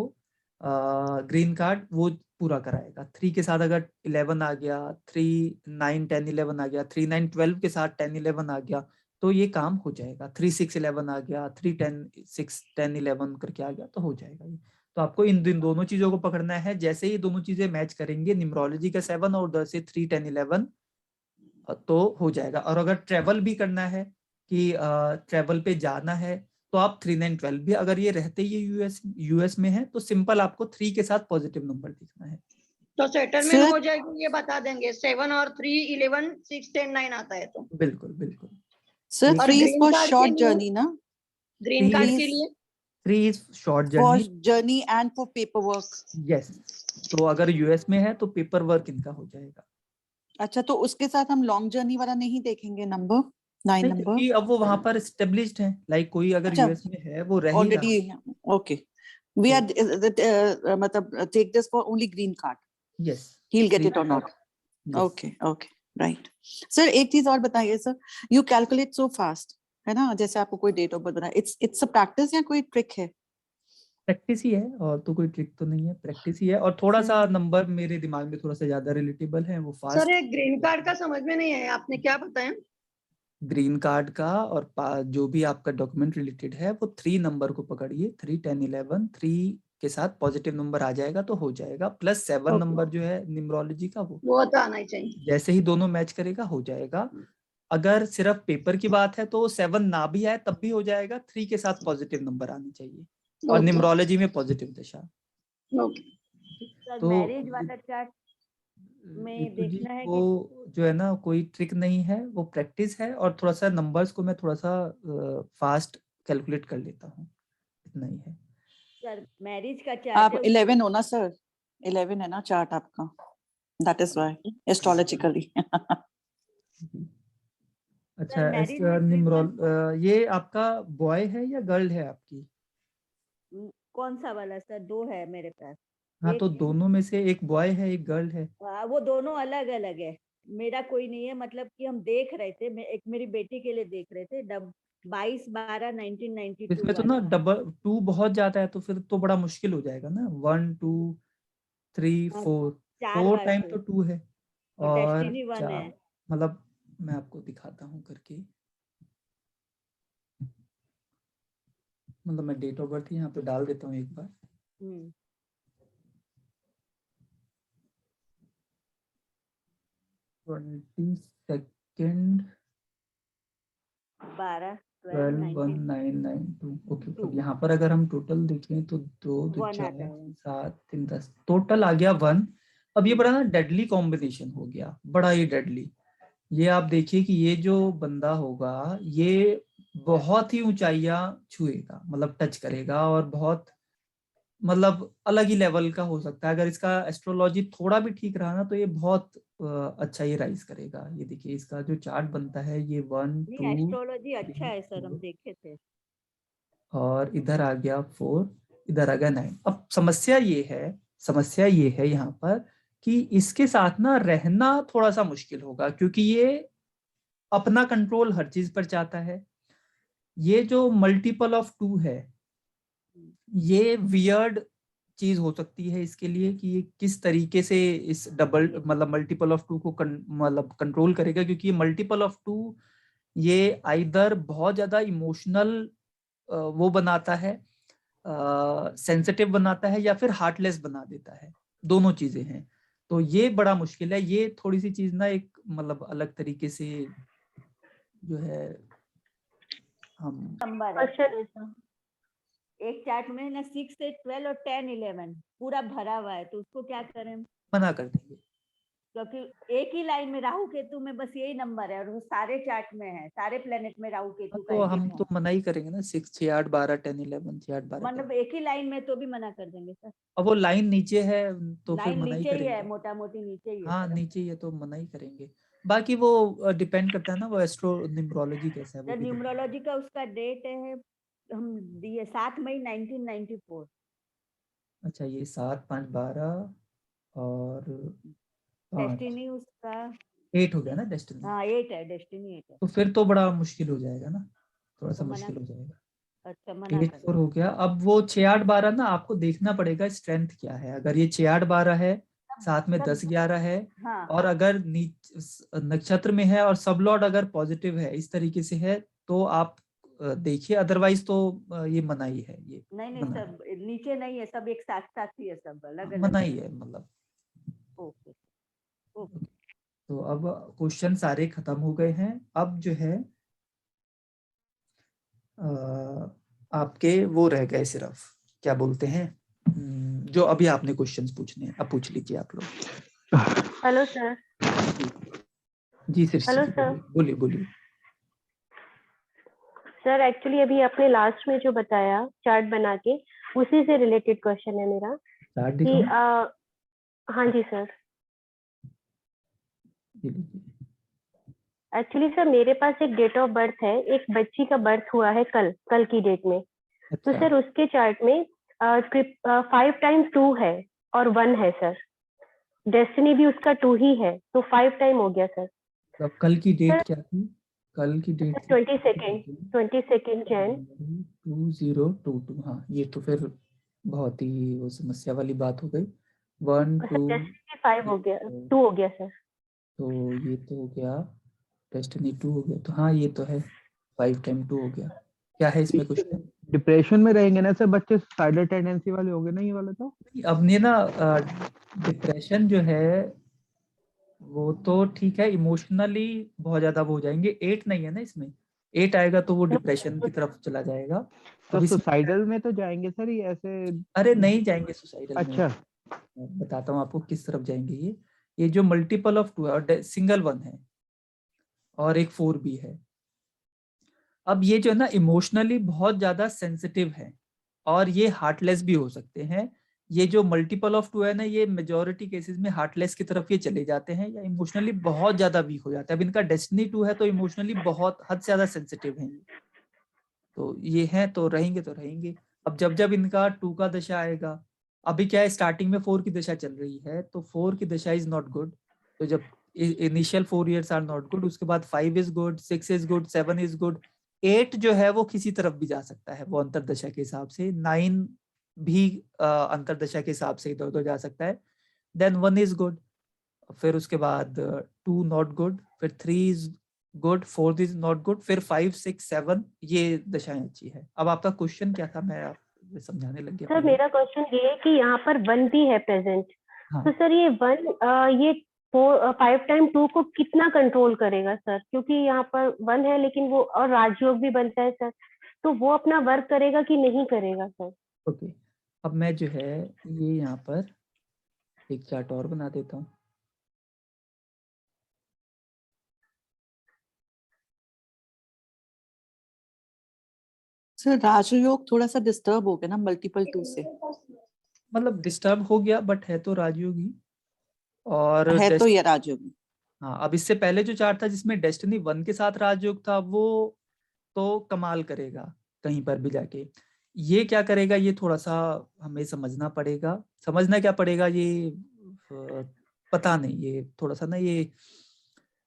ग्रीन कार्ड वो पूरा कराएगा। 3 के साथ अगर 11 आ गया, 3 9 10 11 आ गया, 3 9 12 के साथ 10 11 आ गया, तो ये काम हो जाएगा। 3 6 11 आ गया, 3 10 6 10 11 करके आ गया तो हो जाएगा ये। तो आपको इन दोनों चीजों को पकड़ना है। जैसे ही दोनों चीजें मैच करेंगे, न्यूमरोलॉजी का 7 और उधर से 3 10 11 तो हो जाएगा। और अगर ट्रेवल भी करना है कि ट्रेवल पे जाना है तो आप 3 9 12 भी, अगर ये रहते ही यूएस में है तो सिंपल आपको 3 के साथ पॉजिटिव नंबर लिखना है। तो सेटलमेंट हो जाएगी ये बता देंगे। 7 और 3 11 6 10 9 आता है तो बिल्कुल बिल्कुल। सर और 3 is green for card short के लिए? journey ना? ग्रीन कार्ड के Please. लिए 3 is short For journey। journey and for paperwork. Yes, तो अगर यूएस में है तो पेपर वर्क इनका हो जाएगा। अच्छा, तो उसके साथ हम लॉन्ग जर्नी वाला नहीं देखेंगे नंबर 9 नहीं, नंबर? क्योंकि अब वो वहां पर एस्टेब्लिश्ड है। लाइक कोई अगर अच्छा, यूएस में है वो रह ही रहा ऑलरेडी है। ओके। वी आर मतलब take this for only green card, yes, he will get it और not? Okay okay right. Sir एक चीज और बताइए sir, you calculate so fast है ना, जैसे आपको कोई डेट ऑफ बर्थ बना, इट्स अ प्रैक्टिस या कोई ट्रिक है? प्रैक्टिस ही है, और तो कोई ट्रिक तो नहीं है, प्रैक्टिस ही है। और थोड़ा सा नंबर मेरे दिमाग में थोड़ा सा ज्यादा रिलेटेबल है, वो सर फास्ट। एक ग्रीन कार्ड का समझ में नहीं है, आपने क्या बताया? ग्रीन कार्ड का और जो भी आपका डॉक्यूमेंट रिलेटेड है वो 3 नंबर को पकड़िए, 3 10 11 3 के साथ पॉजिटिव नंबर आ जाएगा तो हो जाएगा। प्लस 7 नंबर जो है न्यूमरोलॉजी का वो तो आना ही चाहिए। जैसे ही दोनों मैच करेगा हो जाएगा। अगर सिर्फ पेपर की बात है तो 7 ना भी आए तब भी हो जाएगा, 3 के साथ पॉजिटिव नंबर आने चाहिए, और न्यूमरोलॉजी में पॉजिटिव दशा। सर तो मैरिज वाला चार्ट में रितु जी, देखना है वो जो है ना कोई ट्रिक नहीं है, वो प्रैक्टिस है। और थोड़ा सा नंबर्स को मैं थोड़ा सा फास्ट कैलकुलेट कर लेता हूँ, इतना ही है। सर मैरिज का चार्ट आप है 11 हो ना सर? 11 है ना चार्ट आपका, दैट इज व्हाई एस्ट्रोलॉजिकली। अच्छा, marriage में ये आपका बॉय है या गर्ल है आपकी? कौन सा वाला सर? 2 है मेरे पास। हाँ, एक तो है। दोनों में से एक बॉय है एक गर्ल है। वो दोनों अलग अलग है, मेरा कोई नहीं है। मतलब कि हम देख रहे थे, एक मेरी बेटी के लिए देख रहे थे, 22/12/1992 इसमें तो ना डबल 2 बहुत ज्यादा है, तो फिर तो बड़ा मुश्किल हो जाएगा ना। 1 2 3 4 4 टाइम तो 2 है, और डेस्टिनी 1 है। 4 मतलब मैं आपको दिखाता हूँ करके, मतलब मैं डेट ऑफ बर्थ यहाँ पे डाल देता हूँ एक बार। 22 12/1992। ओके, अब यहाँ पर अगर हम टोटल देखें तो 2 2 4 7 3 10 टोटल आ गया 1। अब ये बड़ा ना डेडली कॉम्बिनेशन हो गया, बड़ा ही डेडली। ये आप देखिए कि ये जो बंदा होगा ये बहुत ही ऊंचाइयां छुएगा, मतलब टच करेगा, और बहुत मतलब अलग ही लेवल का हो सकता है। अगर इसका एस्ट्रोलॉजी थोड़ा भी ठीक रहा ना तो ये बहुत अच्छा ये राइज करेगा। ये देखिए इसका जो चार्ट बनता है ये 1 2 एस्ट्रोलॉजी अच्छा है सर, हम देखे थे। और इधर आ गया 4, इधर आ गया 9। अब समस्या ये है यहाँ पर कि इसके साथ ना रहना थोड़ा सा मुश्किल होगा, क्योंकि ये अपना कंट्रोल हर चीज पर चाहता है। ये जो मल्टीपल ऑफ 2 है, ये वियर्ड चीज हो सकती है इसके लिए कि ये किस तरीके से इस डबल मतलब मल्टीपल ऑफ 2 को मतलब कंट्रोल करेगा। क्योंकि ये मल्टीपल ऑफ 2 ये आइदर बहुत ज्यादा इमोशनल वो बनाता है, सेंसिटिव बनाता है, या फिर हार्टलेस बना देता है। दोनों चीजें हैं, तो ये बड़ा मुश्किल है। ये थोड़ी सी चीज ना एक मतलब अलग तरीके से जो है हम नंबर है। एक चार्ट में ना 6 से 12 और 10 11 पूरा भरा हुआ है, तो उसको क्या करें? मना कर देंगे, क्योंकि एक ही लाइन में राहु केतु में बस यही नंबर है, और वो सारे चार्ट में है, सारे प्लेनेट में राहु केतु का तो एक हम तो मना ही करेंगे ना। 6 6 8 12 10 11 6 8 12 मतलब एक ही लाइन में तो भी मना कर देंगे सर। अब वो लाइन नीचे है तो फिर लाइन मना ही नीचे ही करेंगे। है, मोटा मोटी नीचे ही है। हाँ, नीचे ही है तो मना ही करेंगे। बाकी वो डिपेंड करता है ना, वो एस्ट्रो न्यूमरोलॉजी कैसा है वो भी। न्यूमरोलॉजी का उसका डेट है हम दिए 7 मई 1994। अच्छा, ये 7 5 12 और 5 डेस्टिनी उसका 8 हो गया ना डेस्टिनी। हाँ 8 है, डेस्टिनी 8 है। तो फिर तो बड़ा मुश्किल हो जाएगा ना, थोड़ा सा तो मुश्किल हो जाएगा। अच्छा, मना 8 4 हो गया। अब वो 6 8 12 ना आपको देखना पड़ेगा स्ट्रेंथ क्या है। अगर ये 6 8 12 है साथ में सब- 10-11 है, हाँ और अगर नक्षत्र में है और सब लॉर्ड अगर पॉजिटिव है, इस तरीके से है, तो आप देखिए, अदरवाइज तो ये मना ही है, ये नहीं मना सब नीचे नहीं है, सब एक साथ साथ ही है, सब अलग है, अलग मना ही है मतलब। ओके ओके तो अब क्वेश्चन सारे खत्म हो गए हैं। अब जो है आपके वो रह गए सिर्फ, क्या बोलते हैं, जो अभी आपने क्वेश्चंस पूछने हैं, अब पूछ लीजिए आप लोग। Hello sir. जी सृष्टि हेलो जी, सर। बोलिए बोलिए। सर एक्चुअली अभी आपने लास्ट में जो बताया चार्ट बना के, उसी से रिलेटेड क्वेश्चन है मेरा चार्ट कि दिखाऊं? हाँ जी सर। ये लीजिए। एक्चुअली सर मेरे पास एक डेट ऑफ बर्थ है, एक बच्ची का बर्थ हुआ है कल की डेट में। तो अच्छा, सर उसके चार्ट में 5 टाइम 2 है और 1 है सर। डेस्टिनी भी उसका 2 ही है, तो 5 टाइम हो गया सर। तब कल की डेट सर क्या थी? कल की डेट थी 22 जैन। 2022। हाँ, ये तो फिर बहुत ही वो समस्या वाली बात हो गई। 1 सर 2, डेस्टिनी 5 हो गया, 2 हो गया सर। तो ये तो हो गया, डेस्टिनी 2 हो गया, तो हाँ ये तो है, 5 टाइम 2 हो गया। क्या है इसमें क्वेश्चन? डिप्रेशन में रहेंगे ना सर बच्चे, सुसाइडल टेंडेंसी वाले होंगे ना ये वाले तो? अब ये ना डिप्रेशन जो है वो तो ठीक है, इमोशनली बहुत ज्यादा वो हो जाएंगे। 8 नहीं है ना इसमें, 8 आएगा तो वो डिप्रेशन की तरफ चला जाएगा। तो अब इसमें सुसाइडल में तो जाएंगे सर ये ऐसे? अरे नहीं जाएंगे सुसाइडल में। अच्छा, मैं बताता हूँ आपको किस तरफ जाएंगे। ये जो मल्टीपल ऑफ 2 है और सिंगल 1 है और एक 4 भी है। अब ये जो है ना इमोशनली बहुत ज्यादा सेंसिटिव है और ये हार्टलेस भी हो सकते हैं। ये जो मल्टीपल ऑफ 2 है ना, ये मेजॉरिटी केसेस में हार्टलेस की तरफ ये चले जाते हैं या इमोशनली बहुत ज्यादा वीक हो जाते हैं। अब इनका डेस्टिनी 2 है तो इमोशनली बहुत हद से ज्यादा सेंसिटिव है, तो ये है तो रहेंगे। अब जब जब इनका 2 का दशा आएगा, अभी क्या है स्टार्टिंग में 4 की दशा चल रही है, तो 4 की दशा इज नॉट गुड। तो जब initial 4 years are not good, उसके बाद 5 is good, 6 is good, 7 is good, 8 जो है वो किसी तरफ भी जा सकता है, वो अंतरदशा के हिसाब से। 9 भी अंतरदशा के हिसाब से इधर उधर जा सकता है। देन 1 इज गुड, फिर उसके बाद 2 नॉट गुड, फिर 3 is good, 4 is not good, फिर 5 6 7 ये दशाएं अच्छी है। अब आपका क्वेश्चन क्या था, मैं आपको समझाने लग गया सर पहले। मेरा क्वेश्चन ये है कि यहाँ पर 1 भी है प्रेजेंट। हाँ। तो सर ये 1 ये 5 टाइम 2 को कितना कंट्रोल करेगा सर? क्योंकि यहाँ पर 1 है लेकिन वो और राजयोग भी बनता है सर, तो वो अपना वर्क करेगा कि नहीं करेगा सर? ओके, अब मैं जो है ये यहाँ पर एक चार्ट और बना देता हूँ। सर राजयोग थोड़ा सा डिस्टर्ब हो गया ना मल्टीपल 2 से, मतलब डिस्टर्ब हो गया बट है तो राजयोग ही। और है तो ये राजयोग। हाँ, अब इससे पहले जो चार्ट था जिसमें डेस्टिनी 1 के साथ राजयोग था, वो तो कमाल करेगा कहीं पर भी जाके। ये क्या करेगा, ये थोड़ा सा हमें समझना पड़ेगा। समझना क्या पड़ेगा, ये पता नहीं, ये थोड़ा सा ना ये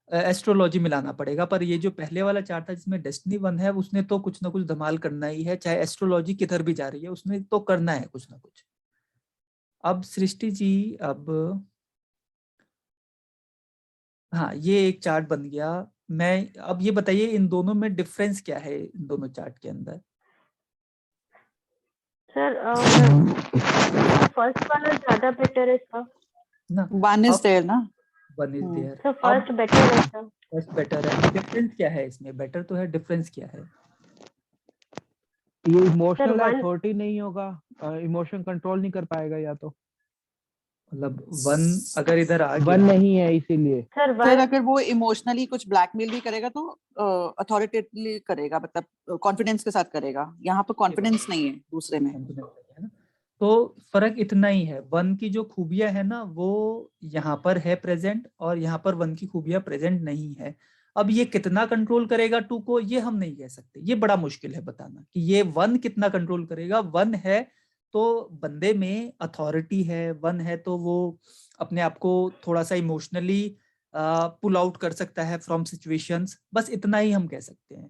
एस्ट्रोलॉजी मिलाना पड़ेगा। पर ये जो पहले वाला चार्ट था जिसमें डेस्टिनी 1 है, उसने तो कुछ ना कुछ धमाल करना ही है, चाहे एस्ट्रोलॉजी किधर भी जा रही है, उसने तो करना है कुछ ना कुछ। अब सृष्टि जी, अब हाँ ये एक चार्ट बन गया। मैं अब ये बताइए इन दोनों में डिफरेंस क्या है, इन दोनों चार्ट के अंदर? सर फर्स्ट वाला ज्यादा बेटर है सर। ना 1 इज देयर ना। 1 is there. Sir first better है सर। फर्स्ट बेटर है। डिफरेंस क्या है इसमें? बेटर तो है, डिफरेंस क्या है? ये इमोशनल Sir, one- अथॉरिटी नहीं होगा, इमोशन कंट्रोल नहीं कर पाएगा या तो? मतलब 1 अगर इधर आ 1 गया नहीं है इसीलिए। सर फिर 1 अगर वो इमोशनली कुछ ब्लैकमेल भी करेगा तो अथॉरिटेटिवली करेगा, मतलब कॉन्फिडेंस के साथ करेगा। यहाँ पर कॉन्फिडेंस नहीं है दूसरे में। confidence है ना, तो फर्क इतना ही है। 1 की जो खूबियां है ना वो यहाँ पर है प्रेजेंट, और यहाँ पर 1 की खूबियां प्रेजेंट नहीं है। अब ये कितना कंट्रोल करेगा 2 को, ये हम नहीं कह सकते। ये बड़ा मुश्किल है बताना कि ये 1 कितना कंट्रोल करेगा। 1 है तो बंदे में अथॉरिटी है, 1 है तो वो अपने आप को थोड़ा सा इमोशनली पुल आउट कर सकता है फ्रॉम सिचुएशंस, बस इतना ही हम कह सकते हैं।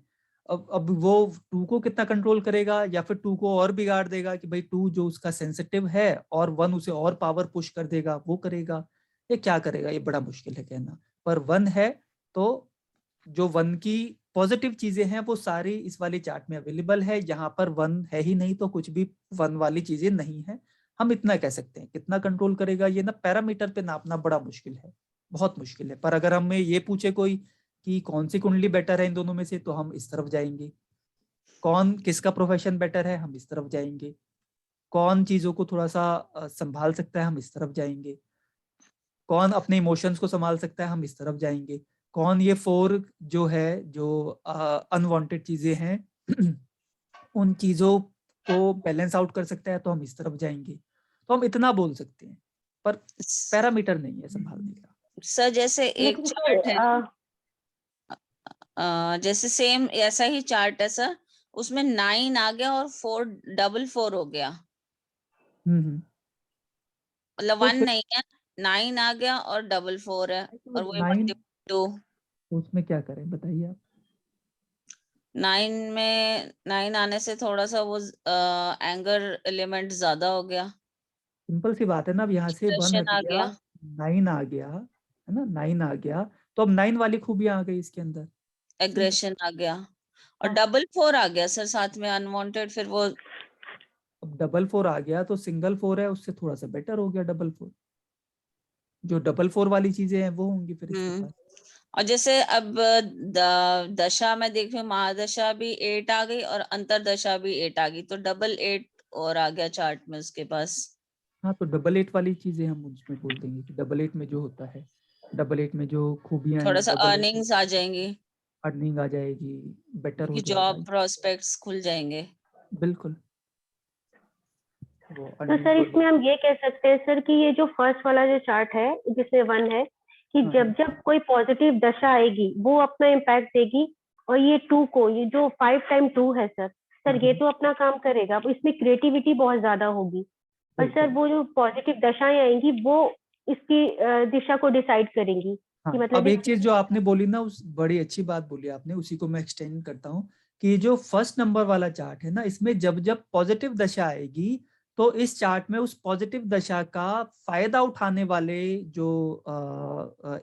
अब वो 2 को कितना कंट्रोल करेगा, या फिर 2 को और बिगाड़ देगा कि भाई 2 जो उसका सेंसिटिव है और 1 उसे और पावर पुश कर देगा, वो करेगा। ये क्या करेगा, ये बड़ा मुश्किल है कहना। पर 1 है तो जो 1 की पॉजिटिव चीजें हैं वो सारी इस वाली चार्ट में अवेलेबल है। यहाँ पर 1 है ही नहीं तो कुछ भी 1 वाली चीजें नहीं है। हम इतना कह सकते हैं। कितना कंट्रोल करेगा ये ना पैरामीटर पे नापना बड़ा मुश्किल है, बहुत मुश्किल है। पर अगर हमें ये पूछे कोई कि कौन सी कुंडली बेटर है इन दोनों में से, तो हम इस तरफ जाएंगे। कौन किसका प्रोफेशन बेटर है, हम इस तरफ जाएंगे। कौन चीजों को थोड़ा सा संभाल सकता है, हम इस तरफ जाएंगे। कौन अपने इमोशंस को संभाल सकता है, हम इस तरफ जाएंगे। कौन ये 4 जो है, जो अनवांटेड चीजें हैं उन चीजों को बैलेंस आउट कर सकता है, तो हम इस तरफ जाएंगे। तो हम इतना बोल सकते हैं, पर पैरामीटर नहीं है संभालने का। सर जैसे एक चार्ट है, जैसे सेम ऐसा ही चार्ट है सर, उसमें 9 आ गया और 444 हो गया, मतलब 1 नहीं है, 9 आ गया और 44 है, और वो 2। उसमें क्या करें बताइए आप। 9 में 9 आने से थोड़ा सा वो एंगर एलिमेंट ज्यादा हो गया। सिंपल सी बात है ना, अब यहाँ से 1 हट आ गया, 9 आ गया है ना, 9 आ गया, तो अब 9 वाली खूबियां आ गई इसके अंदर, एग्रेशन आ गया, और 44 आ गया सर साथ में अनवांटेड। फिर वो अब 44 आ गया तो सिंगल 4 है, उससे थोड़ा सा बेटर हो गया 44। जो 44 वाली चीजें हैं वो होंगी फिर इसके पास। और जैसे अब दशा में देखें, महादशा भी 8 आ गई और अंतरदशा भी 8 आ गई, तो 88 और आ गया चार्ट में उसके पास। हाँ, तो 88 वाली चीजें हम उसमें बोल देंगे कि 88 में जो होता है, 88 में जो खूबियां थोड़ा हैं, सा अर्निंग्स आ जाएंगी, अर्निंग आ जाएगी, बेटर हो जॉब जाएगा, प्रोस्पेक्ट्स खुल जाएंगे। बिल्कुल। तो सर इसमें हम ये कह सकते हैं सर कि ये जो फर्स्ट वाला जो चार्ट है जिसमें 1 है कि जब जब कोई पॉजिटिव दशा आएगी वो अपना इम्पैक्ट देगी, और ये 2 को, ये जो 5 टाइम 2 है सर ये तो अपना काम करेगा। अब इसमें क्रिएटिविटी बहुत ज्यादा होगी, और सर वो जो पॉजिटिव दशाएं आएंगी वो इसकी दिशा को डिसाइड करेंगी। हाँ, कि मतलब अब एक चीज जो आपने बोली ना, उस बड़ी अच्छी बात बोली आपने, उसी को मैं एक्सटेंड करता हूँ कि जो फर्स्ट नंबर वाला चार्ट है ना, इसमें जब जब पॉजिटिव दशा आएगी तो इस चार्ट में उस पॉजिटिव दशा का फायदा उठाने वाले जो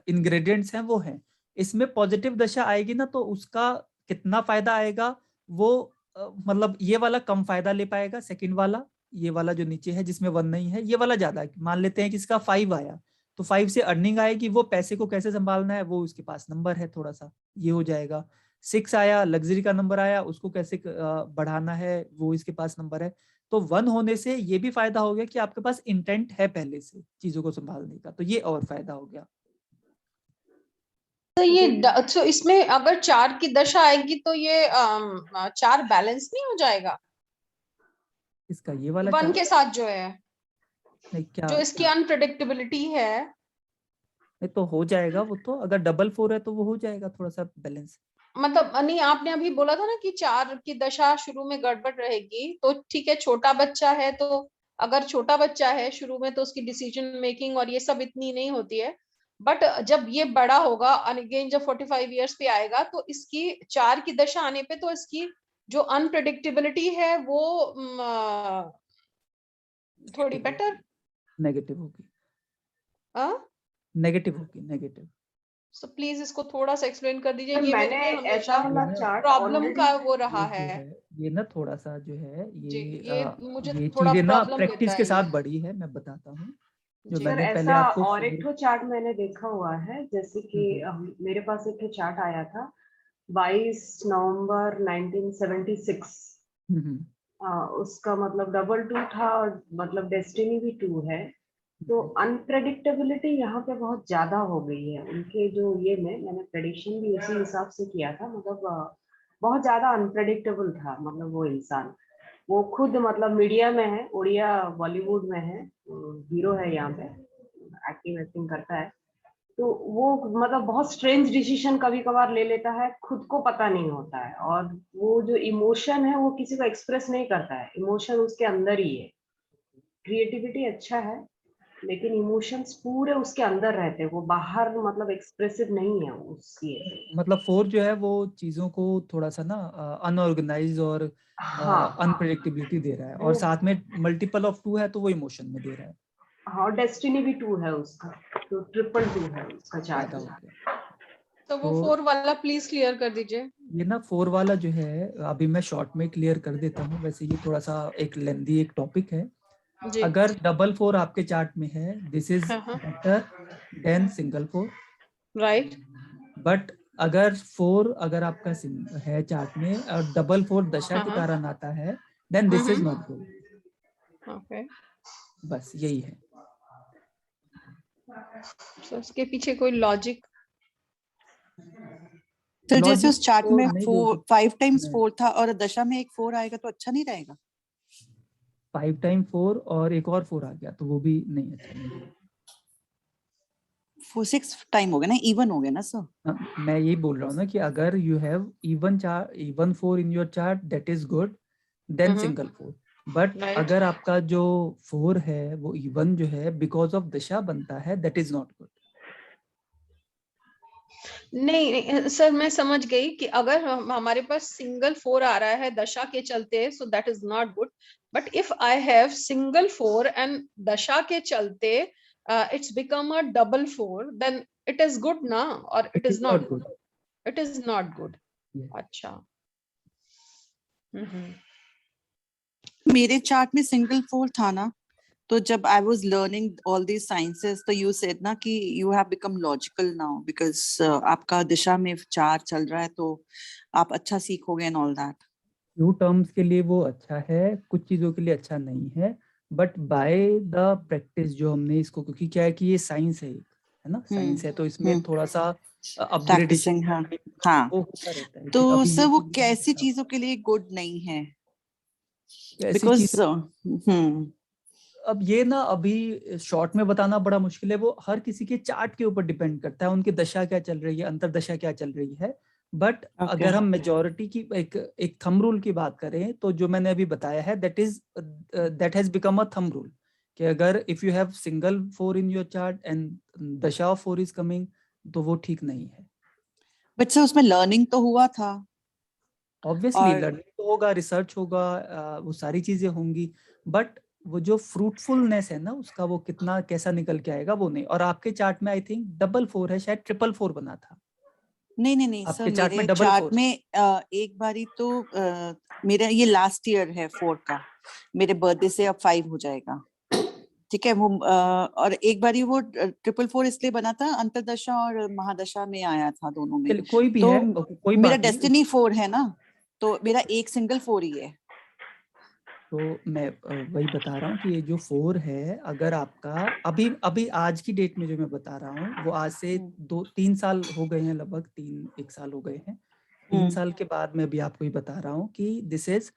इंग्रेडिएंट्स हैं वो हैं। इसमें पॉजिटिव दशा आएगी ना तो उसका कितना फायदा आएगा, वो मतलब ये वाला कम फायदा ले पाएगा, सेकंड वाला, ये वाला जो नीचे है जिसमें 1 नहीं है, ये वाला ज्यादा है। मान लेते हैं कि इसका 5 आया, तो 5 से अर्निंग आएगी, वो पैसे को कैसे संभालना है वो उसके पास नंबर है, थोड़ा सा ये हो जाएगा। 6 आया, लग्जरी का नंबर आया, उसको कैसे बढ़ाना है वो इसके पास नंबर है। तो 1 होने से ये भी फायदा हो गया कि आपके पास इंटेंट है पहले से चीजों को संभालने का, तो ये और फायदा हो गया। तो ये तो इसमें अगर 4 की दशा आएगी तो ये 4 बैलेंस नहीं हो जाएगा इसका ये वाला 1 के साथ जो है, नहीं, क्या जो इसकी अनप्रेडिक्टेबिलिटी है। नहीं तो हो जाएगा वो, तो अगर 44 है तो वो हो जाएगा थोड़ा सा बैलेंस। मतलब नहीं, आपने अभी बोला था ना कि 4 की दशा शुरू में गड़बड़ रहेगी, तो ठीक है, छोटा बच्चा है तो अगर छोटा बच्चा है शुरू में तो उसकी डिसीजन मेकिंग और ये सब इतनी नहीं होती है, बट जब ये बड़ा होगा अगेन जब 45 इयर्स पे आएगा तो इसकी 4 की दशा आने पे तो इसकी जो अनप्रेडिक्टेबिलिटी है वो थोड़ी बेटर नेगेटिव होगी, नेगेटिव होगी, नेगेटिव। सो प्लीज इसको थोड़ा सा एक्सप्लेन कर दीजिए। ये मैंने मेरे लिए ऐसा हमेशा वाला चार्ट प्रॉब्लम का वो रहा ये है। ये ना थोड़ा सा जो है ये मुझे ये थोड़ा चीजें ना प्रॉब्लम प्रैक्टिस देता के है साथ ये। बढ़ी है, मैं बताता हूँ जो सर मैंने पहले ऐसा आपको और एक तो चार्ट मैंने देखा हुआ है, जैसे कि मेरे पास एक चार्ट आया था 22 नवंबर 1976। उसका मतलब 22 था और मतलब डेस्टिनी भी 2 है, तो अनप्रेडिक्टेबिलिटी यहाँ पे बहुत ज्यादा हो गई है उनके जो ये में। मैंने प्रेडिक्शन भी उसी हिसाब से किया था, मतलब बहुत ज्यादा अनप्रेडिक्टेबल था। मतलब वो इंसान, वो खुद मतलब मीडिया में है, उड़िया बॉलीवुड में है, हीरो है, यहाँ पे एक्टिंग करता है। तो वो मतलब बहुत स्ट्रेंज डिसीजन कभी कभार ले लेता है, खुद को पता नहीं होता है, और वो जो इमोशन है वो किसी को एक्सप्रेस नहीं करता है, इमोशन उसके अंदर ही है। क्रिएटिविटी अच्छा है, लेकिन इमोशंस पूरे उसके अंदर रहते हैं, वो बाहर मतलब एक्सप्रेसिव नहीं है उसकी। मतलब 4 जो है वो चीजों को थोड़ा सा ना अनऑर्गेनाइज और हाँ अनप्रेडिक्टेबिलिटी दे रहा है, और वो साथ में मल्टीपल ऑफ 2 है तो वो इमोशन में दे रहा है। हाँ, डेस्टिनी भी 2 है उसका, तो ट्रिपल 2 है उसका चार्ट फायदा हो में। गया। तो वो तो 4 वाला प्लीज क्लियर कर दीजिए। ये ना 4 वाला जो है अभी मैं शॉर्ट में क्लियर कर देता हूँ, वैसे ये थोड़ा सा एक लेंदी एक टॉपिक है। जी। अगर डबल 4 आपके चार्ट में है, दिस इज हाँ। Better than single 4। Right. But अगर 4 अगर आपका है चार्ट में और डबल 4 दशा के हाँ। कारण आता है, then this is not good. Okay, बस यही है। तो उसके पीछे कोई लॉजिक? तो जैसे लॉजिक उस चार्ट तो में नहीं बोल 5 टाइम्स सकते। 4 था और दशा में एक 4 आएगा तो अच्छा नहीं रहेगा। 5 टाइम 4 और एक और 4 आ गया तो वो भी नहीं अच्छा नहीं। 6 टाइम हो गया ना, इवन हो गया ना सर। मैं यही बोल रहा हूँ ना कि अगर you have even 4 in your chart that is good then single 4। But Right. अगर आपका जो 4 है वो इवन जो है बिकॉज ऑफ दशा बनता है, दैट इज नॉट गुड। नहीं सर, मैं समझ गई कि अगर हमारे पास सिंगल 4 आ रहा है दशा के चलते, so that is not good. But if I have single 4 and दशा के चलते its become a double 4, then it is good ना, और it is not good? It is not good. अच्छा। मेरे चार्ट में सिंगल 4 था ना, तो जब I was learning all these sciences तो यू सेड ना कि you have become logical now because आपका दिशा में 4 चल रहा है तो आप अच्छा सीखोगे and all that. Few terms के लिए वो अच्छा है, कुछ चीजों के लिए अच्छा नहीं है। बट बाय द प्रैक्टिस जो हमने इसको, क्योंकि क्या है कि ये साइंस है ना, साइंस है तो इसमें थोड़ा सा अपग्रेडेशन प्रैक्टिसिंग। हाँ वो होता रहता है। तो कि अभी सर ये वो चीज़ कैसी चीजों के लिए गुड नहीं है? ऐसी बिकॉज चीज अब ये ना अभी शॉर्ट में बताना बड़ा मुश्किल है, वो हर किसी के चार्ट के ऊपर डिपेंड करता है, उनकी दशा क्या चल रही है, अंतरदशा क्या चल रही है। बट अगर हम मेजॉरिटी की एक थंब रूल की बात करें तो जो मैंने अभी बताया है that has become a thumb rule, कि अगर if you have single 4 in your chart and दशा ऑफ 4 इज कमिंग तो वो ठीक नहीं है। बट सर उसमें लर्निंग तो हुआ था। ऑब्वियसली लर्निंग तो होगा, रिसर्च होगा, वो सारी चीजें होंगी, बट वो जो फ्रूटफुलनेस है ना उसका, वो कितना कैसा निकल के आएगा वो नहीं। और आपके चार्ट में आई थिंक डबल 4 है, शायद ट्रिपल 4 बना था। नहीं सर, आपके चार्ट में मेरे डबल चार्ट 4 में एक बारी तो मेरा ये लास्ट ईयर है 4 का, मेरे बर्थडे से अब 5 हो जाएगा। ठीक है वो और एक बारी वो 444 इसलिए बना था, अंतरदशा और महादशा में आया था दोनों में। कोई भी तो है, कोई मेरा बात नहीं। डेस्टिनी 4 है ना, तो मेरा एक सिंगल 4 ही है। तो मैं वही बता रहा हूँ कि ये जो 4 है, अगर आपका अभी अभी आज की डेट में जो मैं बता रहा हूँ वो आज से 2-3 साल हो गए हैं, लगभग 1 साल हो गए हैं। 3 साल के बाद मैं भी आपको ही बता रहा हूँ कि दिस इज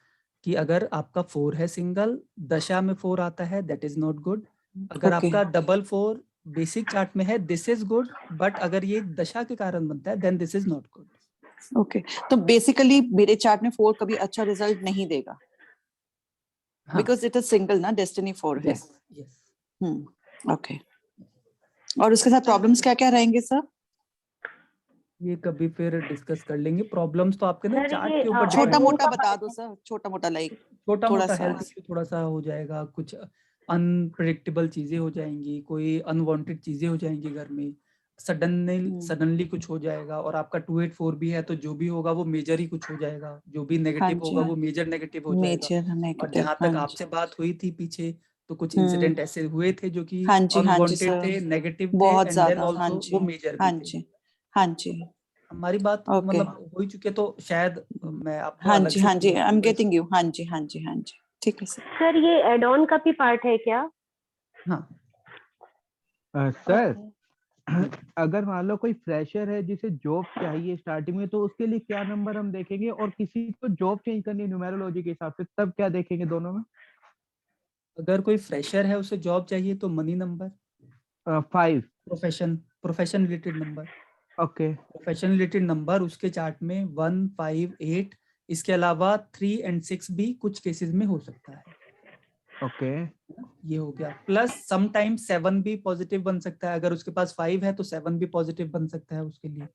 कि अगर आपका 4 है सिंगल, दशा में 4 आता है, दैट इज नॉट गुड। अगर आपका डबल 4 बेसिक चार्ट में है, दिस इज गुड। बट अगर ये दशा के कारण बनता है, then this is not good. Okay, तो बेसिकली मेरे चार्ट में 4 कभी अच्छा रिजल्ट नहीं देगा बिकॉज इट इज सिंगल ना, डेस्टिनी 4 है। ओके, और उसके साथ प्रॉब्लम्स क्या क्या रहेंगे सर? ये कभी फिर डिस्कस कर लेंगे। प्रॉब्लम्स तो आपके ना सर, चार्ट ये के ऊपर छोटा डिपेंड मोटा बता दो सर, छोटा मोटा लाइक छोटा थोड़ा मोटा सा। हेल्थ इश्यू थोड़ा सा हो जाएगा, कुछ अनप्रेडिक्टेबल चीजें हो जाएंगी, कोई अनवांटेड चीजें हो जाएंगी घर में, सडनली कुछ हो जाएगा। और आपका 284 भी है तो जो भी होगा वो मेजर ही कुछ हो जाएगा, जो भी नेगेटिव होगा वो मेजर नेगेटिव हो जाएगा। मेजर और नेगेटिव, जहां हाँ तक जी। आपसे बात हुई थी पीछे, तो कुछ इंसिडेंट ऐसे हुए थे जो कि हाँ जी अनवांटेड सर, थे, नेगेटिव थे, बहुत एंड देन ज्यादा। हाँ आल्सो जी, वो मेजर भी हाँ थे। जी, हाँ जी। हमारी बात ओके, मतलब हो ही चुकी है, तो शायद मैं आपको हाँ अलग जी, से हाँ जी, आई एम समझाऊंगा इसको। Getting you. हाँ जी, हाँ जी, हाँ जी, ठीक है सर। सर, ये एड ऑन का भी पार्ट है क्या? हाँ सर, अगर मान लो कोई फ्रेशर है जिसे जॉब चाहिए स्टार्टिंग में, तो उसके लिए क्या नंबर हम देखेंगे? और किसी को जॉब चेंज करनी है न्यूमेरोलॉजी के हिसाब से, तब क्या देखेंगे दोनों में? अगर कोई फ्रेशर है उसे जॉब चाहिए तो money number 5। Profession related number. Okay, profession related number उसके चार्ट में 1, 5, 8, इसके अलावा 3 and 6 भी कुछ केसेस में हो सकता है। ओके ये हो गया। प्लस सम टाइम 7 भी पॉजिटिव बन सकता है, अगर उसके पास 5 है तो 7 भी पॉजिटिव बन सकता है उसके लिए।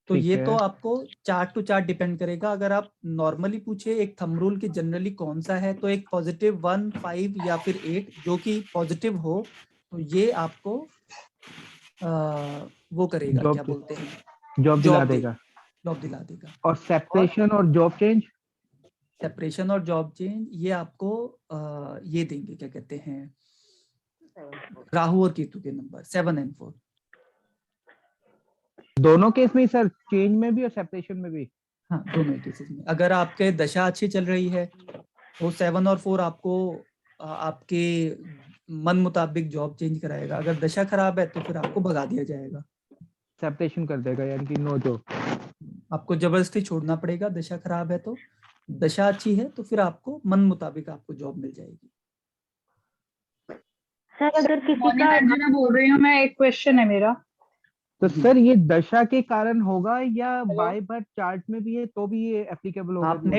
तो ठीक ये है। तो आपको चार्ट टू चार्ट डिपेंड करेगा। अगर आप नॉर्मली पूछे एक थंब रूल की जनरली कौन सा है, तो एक पॉजिटिव 1, 5 या फिर 8 जो कि पॉजिटिव हो, तो ये आपको वो करेगा, क्या बोलते हैं, जॉब दिला देगा। जॉब दिला देगा। और सेपरेशन और जॉब चेंज? सेपरेशन और जॉब चेंज ये आपको ये देंगे, क्या कहते हैं, राहु और केतु के नंबर 7 और 4। दोनों केस में सर, चेंज में भी और सेपरेशन में भी? हाँ, दोनों केसेस में। अगर आपके दशा अच्छी चल रही है तो 7 और 4 आपको आपके मन मुताबिक जॉब चेंज कराएगा। अगर दशा खराब है तो फिर आपको भगा दिया जाएगा, सेपरेशन कर देगा, यानी कि नो जॉब। आपको जबरदस्ती छोड़ना पड़ेगा। दशा खराब है तो, दशा अच्छी है तो फिर आपको मन मुताबिक आपको जॉब मिल जाएगी। सर अगर किसी मॉर्निंग का अंजना बोल रही हूँ मैं, एक क्वेश्चन है मेरा। तो सर ये दशा के कारण होगा या बाय बर्थ चार्ट में भी है तो भी ये एप्लीकेबल होगा? आपने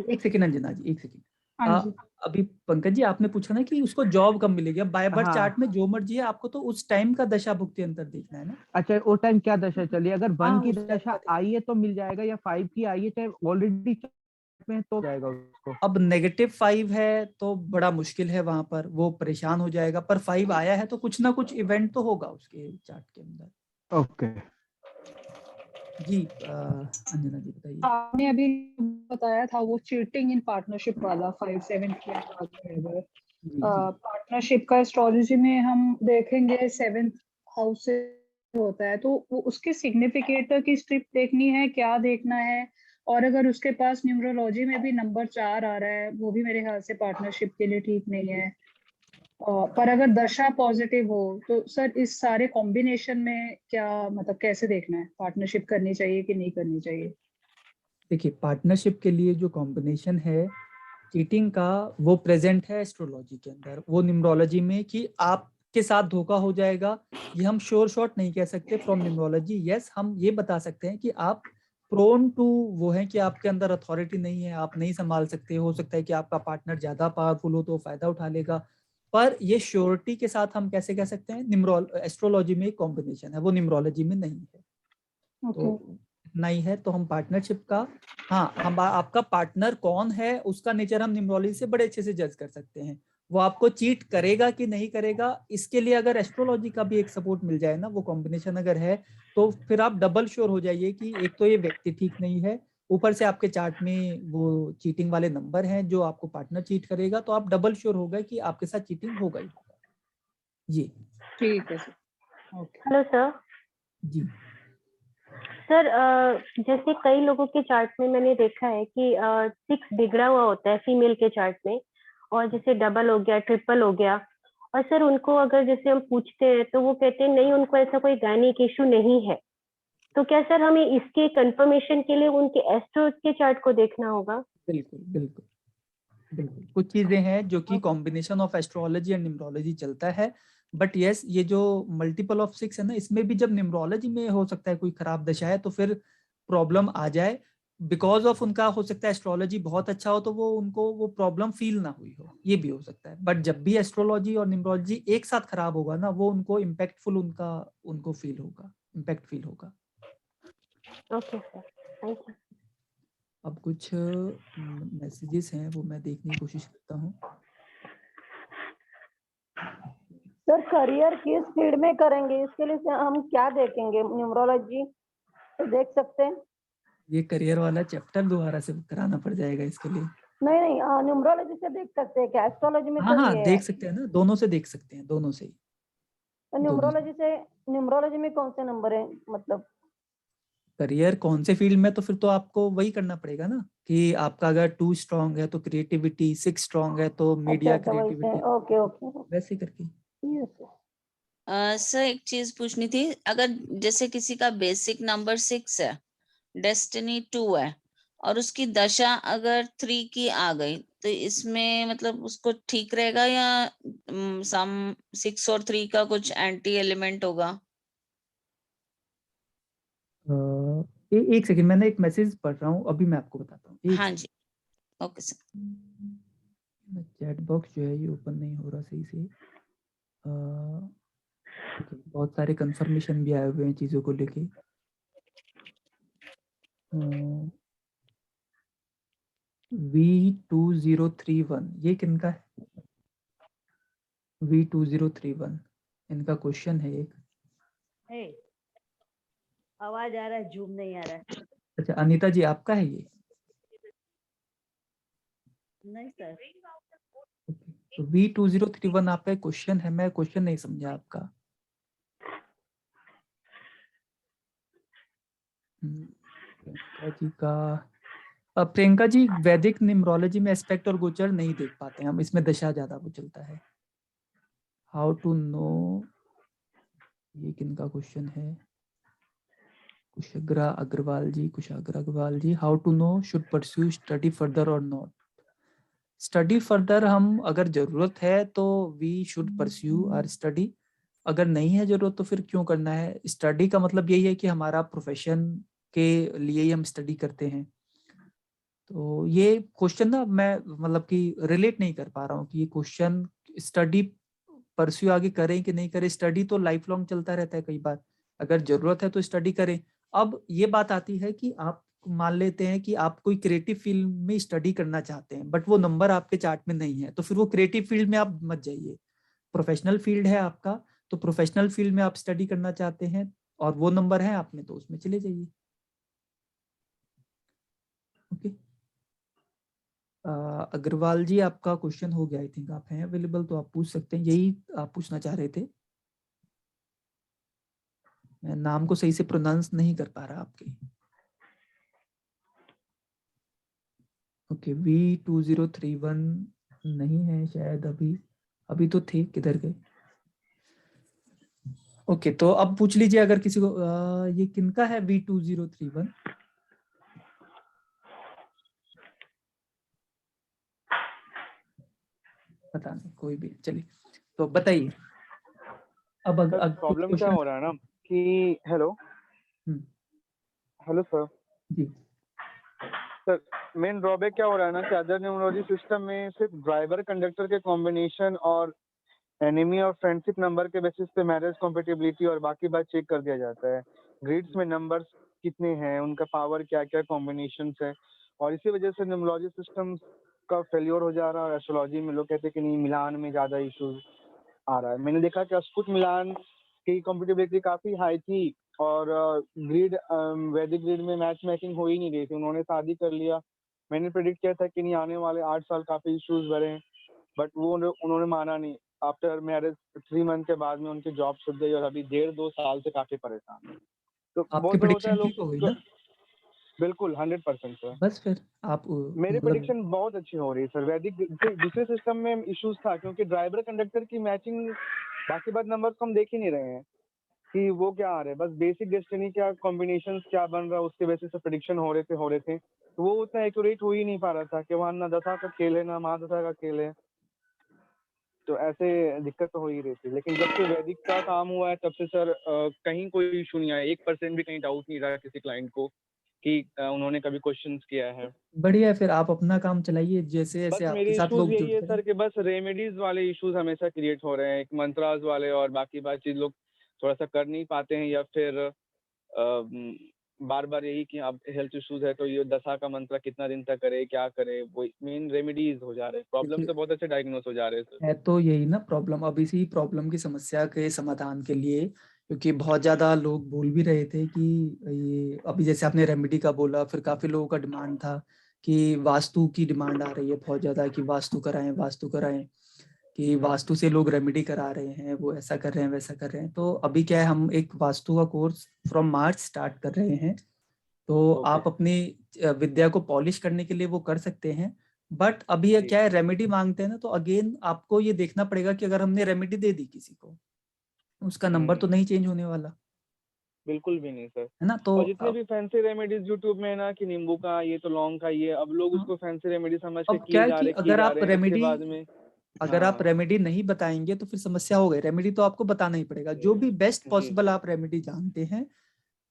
एक सेकंड अंजना जी, एक सेकंड। हाँ जी। अभी पंकज जी आपने पूछा ना कि उसको जॉब कब मिलेगी। बाय बर्थ हाँ। चार्ट में जो मर्जी है, आपको तो उस टाइम का दशा भुक्ति अंतर देखना है ना। अच्छा, उस टाइम क्या दशा चली? अगर 1 हाँ, की उस time दशा का आई है तो मिल जाएगा, या 5 की आई है चाहे ऑलरेडी में तो जाएगा उसको? अब -5 है तो बड़ा मुश्किल है, वहां पर वो परेशान हो जाएगा। पर 5 आया है तो कुछ ना कुछ इवेंट तो होगा उसके चार्ट के अंदर। ओके जी अंजना जी बताइए। आपने अभी बताया था वो चीटिंग इन पार्टनरशिप वाला 5, 7 पार्टनरशिप का एस्ट्रोलॉजी में हम देखेंगे 7th हाउस से होता है, तो वो उसके सिग्निफिकेटर की स्ट्रिप देखनी है, क्या देखना है? और अगर उसके पास न्यूमरोलॉजी में भी नंबर 4 आ रहा है, वो भी मेरे ख्याल से पार्टनरशिप के लिए ठीक नहीं है। पर अगर दशा पॉजिटिव हो तो सर इस सारे कॉम्बिनेशन में क्या मतलब कैसे देखना है, पार्टनरशिप करनी चाहिए कि नहीं करनी चाहिए? देखिए, पार्टनरशिप के लिए जो कॉम्बिनेशन है चीटिंग का, वो प्रेजेंट है एस्ट्रोलॉजी के अंदर, वो न्यूमरोलॉजी में कि आपके साथ धोखा हो जाएगा, ये हम श्योर शॉट नहीं कह सकते फ्रॉम न्यूमरोलॉजी। यस, हम ये बता सकते हैं कि आप प्रोन टू वो है कि आपके अंदर अथॉरिटी नहीं है, आप नहीं संभाल सकते। हो सकता है कि आपका पार्टनर ज्यादा पावरफुल हो तो फायदा उठा लेगा, पर ये श्योरिटी के साथ हम कैसे कह सकते हैं? एस्ट्रोलॉजी में एक कॉम्बिनेशन है, वो न्यूमरोलॉजी में नहीं है। तो इतना ही है। तो हम पार्टनरशिप का, हाँ, हम आपका पार्टनर कौन है उसका नेचर हम न्यूमरोलॉजी से बड़े अच्छे से जज कर सकते हैं। वो आपको चीट करेगा कि नहीं करेगा, इसके लिए अगर एस्ट्रोलॉजी का भी एक सपोर्ट मिल जाए ना, वो कॉम्बिनेशन अगर है, तो फिर आप डबल श्योर हो जाइए कि एक तो ये व्यक्ति ठीक नहीं है, ऊपर से आपके चार्ट में वो चीटिंग वाले नंबर हैं जो आपको पार्टनर चीट करेगा, तो आप डबल श्योर हो गए कि आपके साथ चीटिंग होगा ही होगा। जी ठीक है सर। ओके। Hello sir. जी सर जैसे कई लोगों के चार्ट में मैंने देखा है कि 6 बिगड़ा हुआ होता है फीमेल के चार्ट में, और जैसे डबल हो गया, ट्रिपल हो गया, और सर उनको अगर जैसे हम पूछते हैं तो वो कहते हैं नहीं, उनको ऐसा कोई गायनिक इशू नहीं है। तो क्या सर हमें इसके कंफर्मेशन के लिए उनके एस्ट्रो के चार्ट को देखना होगा? बिल्कुल बिल्कुल बिल्कुल। कुछ चीजें हैं जो कि combination of astrology and numerology चलता है, बट यस, ये जो मल्टीपल ऑफ 6 है ना, इसमें भी जब न्यूमरोलॉजी में हो सकता है कोई खराब दशा है तो फिर प्रॉब्लम आ जाए। बिकॉज ऑफ उनका हो सकता है एस्ट्रोलॉजी बहुत अच्छा हो तो वो उनको वो प्रॉब्लम फील ना हुई हो, ये भी हो सकता है। बट जब भी एस्ट्रोलॉजी और न्यूमरोलॉजी एक साथ खराब होगा ना, वो उनको इम्पैक्टफुल उनको फील होगा, इम्पैक्ट फील होगा। Okay sir, thank you. अब कुछ मैसेजेस हैं वो मैं देखने की कोशिश करता हूँ। सर करियर किस फील्ड में करेंगे, इसके लिए से हम क्या देखेंगे? न्यूमरोलॉजी देख सकते हैं? ये करियर वाला चैप्टर दोबारा से कराना पड़ जाएगा इसके लिए। नहीं नहीं, न्यूमरोलॉजी से देख सकते हैं क्या? एस्ट्रोलॉजी में हाँ तो हाँ, ये देख सकते हैं ना, दोनों से देख सकते हैं, दोनों से ही। न्यूमरोलॉजी में कौन से नंबर है मतलब? करियर कौन से फील्ड में, तो फिर तो आपको वही करना पड़ेगा ना कि आपका अगर 2 स्ट्रांग है तो क्रिएटिविटी, 6 स्ट्रांग है तो मीडिया अच्छा वैसे, क्रिएटिविटी, ओके ओके। वैसे करके। सर एक चीज पूछनी थी, अगर जैसे किसी का बेसिक नंबर 6 है, डेस्टिनी 2 है, और उसकी दशा अगर 3 की आ गई, तो इसमें मतलब उसको ठीक रहेगा या सम 6 और 3 का कुछ एंटी एलिमेंट होगा? एक सेकंड, मैंने एक मैसेज पढ़ रहा हूँ, अभी मैं आपको बताता हूँ। हाँ जी, ओके सर। चैट बॉक्स जो है ये ओपन नहीं हो रहा सही से। बहुत सारे कंफर्मेशन भी आए हुए हैं चीज़ों को लेके। V2031 ये किनका है? V2031 इनका क्वेश्चन है एक। हे, आवाज आ रहा है, जूम नहीं आ रहा है। अच्छा अनीता जी आपका है ये? नहीं सर। तो V2031 आपका क्वेश्चन है, मैं क्वेश्चन नहीं समझा आपका। प्रियंका जी का, प्रियंका जी वैदिक न्यूमरोलॉजी में एस्पेक्ट और गोचर नहीं देख पाते हम, इसमें दशा ज्यादा वो चलता है। हाउ टू नो, ये किनका क्वेश्चन है? Kushagra Agrawal ji, how to know should pursue study further और नॉट। स्टडी फर्दर हम अगर जरूरत है तो we should pursue our study, अगर नहीं है जरूरत तो फिर क्यों करना है। स्टडी का मतलब यही है कि हमारा प्रोफेशन के लिए ही हम स्टडी करते हैं। तो ये क्वेश्चन ना मैं मतलब कि रिलेट नहीं कर पा रहा हूँ कि ये क्वेश्चन स्टडी परस्यू आगे करें कि नहीं करें। स्टडी तो लाइफ लॉन्ग चलता रहता है, कई बार अगर जरूरत है तो स्टडी करें। अब ये बात आती है कि आप मान लेते हैं कि आप कोई क्रिएटिव फील्ड में स्टडी करना चाहते हैं बट वो नंबर आपके चार्ट में नहीं है, तो फिर वो क्रिएटिव फील्ड में आप मत जाइए। प्रोफेशनल फील्ड है आपका, तो प्रोफेशनल फील्ड में आप स्टडी करना चाहते हैं और वो नंबर है आप में, तो उसमें चले जाइए। ओके अग्रवाल जी आपका क्वेश्चन हो गया, आई थिंक आप हैं अवेलेबल तो आप पूछ सकते हैं। यही आप पूछना चाह रहे थे? मैं नाम को सही से प्रोनाउंस नहीं कर पा रहा आपके। ओके V2031 नहीं है शायद, अभी तो थे, किधर गए? ओके तो अब पूछ लीजिए अगर किसी को ये किनका है V2031? पता नहीं, कोई भी चलिए तो बताइए। अब प्रॉब्लम क्या हो रहा है ना कि हेलो सर जी सर, मेन ड्रॉबैक क्या हो रहा है ना कि अदर न्यूमरोलॉजी सिस्टम में सिर्फ ड्राइवर कंडक्टर के कॉम्बिनेशन और एनिमी और फ्रेंडशिप नंबर के बेसिस पे मैरिज कॉम्पेटिबिलिटी और बाकी बात चेक कर दिया जाता है। ग्रिड्स में नंबर्स कितने हैं, उनका पावर क्या क्या कॉम्बिनेशन है, और इसी वजह से न्यूमरोलॉजी सिस्टम का फेल्योर हो जा रहा है। और एस्ट्रोलॉजी में लोग कहते हैं कि नहीं, मिलान में ज्यादा इशूज आ रहा है। मैंने देखा कि अस्पुट मिलान की कॉम्पिटिबिलिटी काफी हाई थी और ग्रिड वैदिक ग्रिड में मैच मेकिंग हो ही नहीं रही थी। उन्होंने शादी कर लिया। मैंने प्रेडिक्ट किया था कि नहीं, आने वाले 8 साल काफी इश्यूज बढ़े हैं, बट वो उन्होंने माना नहीं। आफ्टर मैरिज 3 मंथ के बाद में उनकी जॉब छूट गई और अभी 1.5-2 साल से काफी परेशान है। तो आपकी बहुत बार होता है प्रेडिक्शन ठीक हो गई ना? बिल्कुल 100% सर। बस फिर आप मेरी प्रेडिक्शन बहुत अच्छी हो रही है सर। वैदिक दूसरे सिस्टम में इश्यूज था क्योंकि ड्राइवर कंडक्टर की मैचिंग, बाकी बात नंबर को हम देख ही नहीं रहे हैं कि वो क्या आ रहे हैं। बस बेसिक डेस्टिनी क्या कॉम्बिनेशन क्या बन रहा है उसके बेसिस से प्रेडिक्शन हो रहे थे। तो वो उतना एक्यूरेट हो ही नहीं पा रहा था कि वहाँ ना दशा का खेल है ना महादशा का खेल है। तो ऐसे दिक्कत तो हो ही रही थी। लेकिन जब से वैदिक का काम हुआ है तब से सर कहीं कोई इशू नहीं आया। 1% भी कहीं डाउट नहीं रहा किसी क्लाइंट को कि उन्होंने कभी क्वेश्चंस किया है। बढ़िया है, फिर आप अपना काम चलाइए जैसे बस जैसे आपके मेरे साथ इश्यूज लोग यही है जुड़ते सर हैं। कि बस रेमेडीज वाले इश्यूज हमेशा क्रिएट हो रहे हैं, एक मंत्रास वाले, और बाकी बात चीज लोग थोड़ा सा कर नहीं पाते हैं, या फिर बार बार यही कि अब हेल्थ इश्यूज है तो ये दशा का मंत्र कितना दिन तक करे, क्या करे, वो मेन रेमेडीज हो जा रहे हैं। प्रॉब्लम तो बहुत अच्छे डायग्नोस हो जा रहे हैं सर। है तो यही ना प्रॉब्लम। अब इसी प्रॉब्लम की समस्या के समाधान के लिए, क्योंकि बहुत ज्यादा लोग बोल भी रहे थे कि ये अभी जैसे आपने रेमेडी का बोला, फिर काफी लोगों का डिमांड था कि वास्तु की डिमांड आ रही है बहुत ज्यादा कि वास्तु कराएं, कि वास्तु से लोग रेमेडी करा रहे हैं, वो ऐसा कर रहे हैं वैसा कर रहे हैं। तो अभी क्या है, हम एक वास्तु का कोर्स फ्रॉम मार्च स्टार्ट कर रहे हैं। तो आप अपनी विद्या को पॉलिश करने के लिए वो कर सकते हैं। बट अभी ये क्या है, रेमेडी मांगते हैं ना, तो अगेन आपको ये देखना पड़ेगा कि अगर हमने रेमेडी दे दी किसी को, उसका नंबर तो नहीं चेंज होने वाला, बिल्कुल भी नहीं सर, है ना। तो और जितने भी फैंसी रेमेडीज यूट्यूब में है ना कि नींबू का ये तो लौंग का ये, अब लोग उसको फैंसी रेमेडी समझ के अब क्या किए है जा कि रहे किए अगर जा आप रहे हैं। उसके रेमेडी बाद में आप रेमेडी नहीं बताएंगे तो फिर समस्या हो गई। रेमेडी तो आपको बताना ही पड़ेगा, जो भी बेस्ट पॉसिबल आप रेमेडी जानते हैं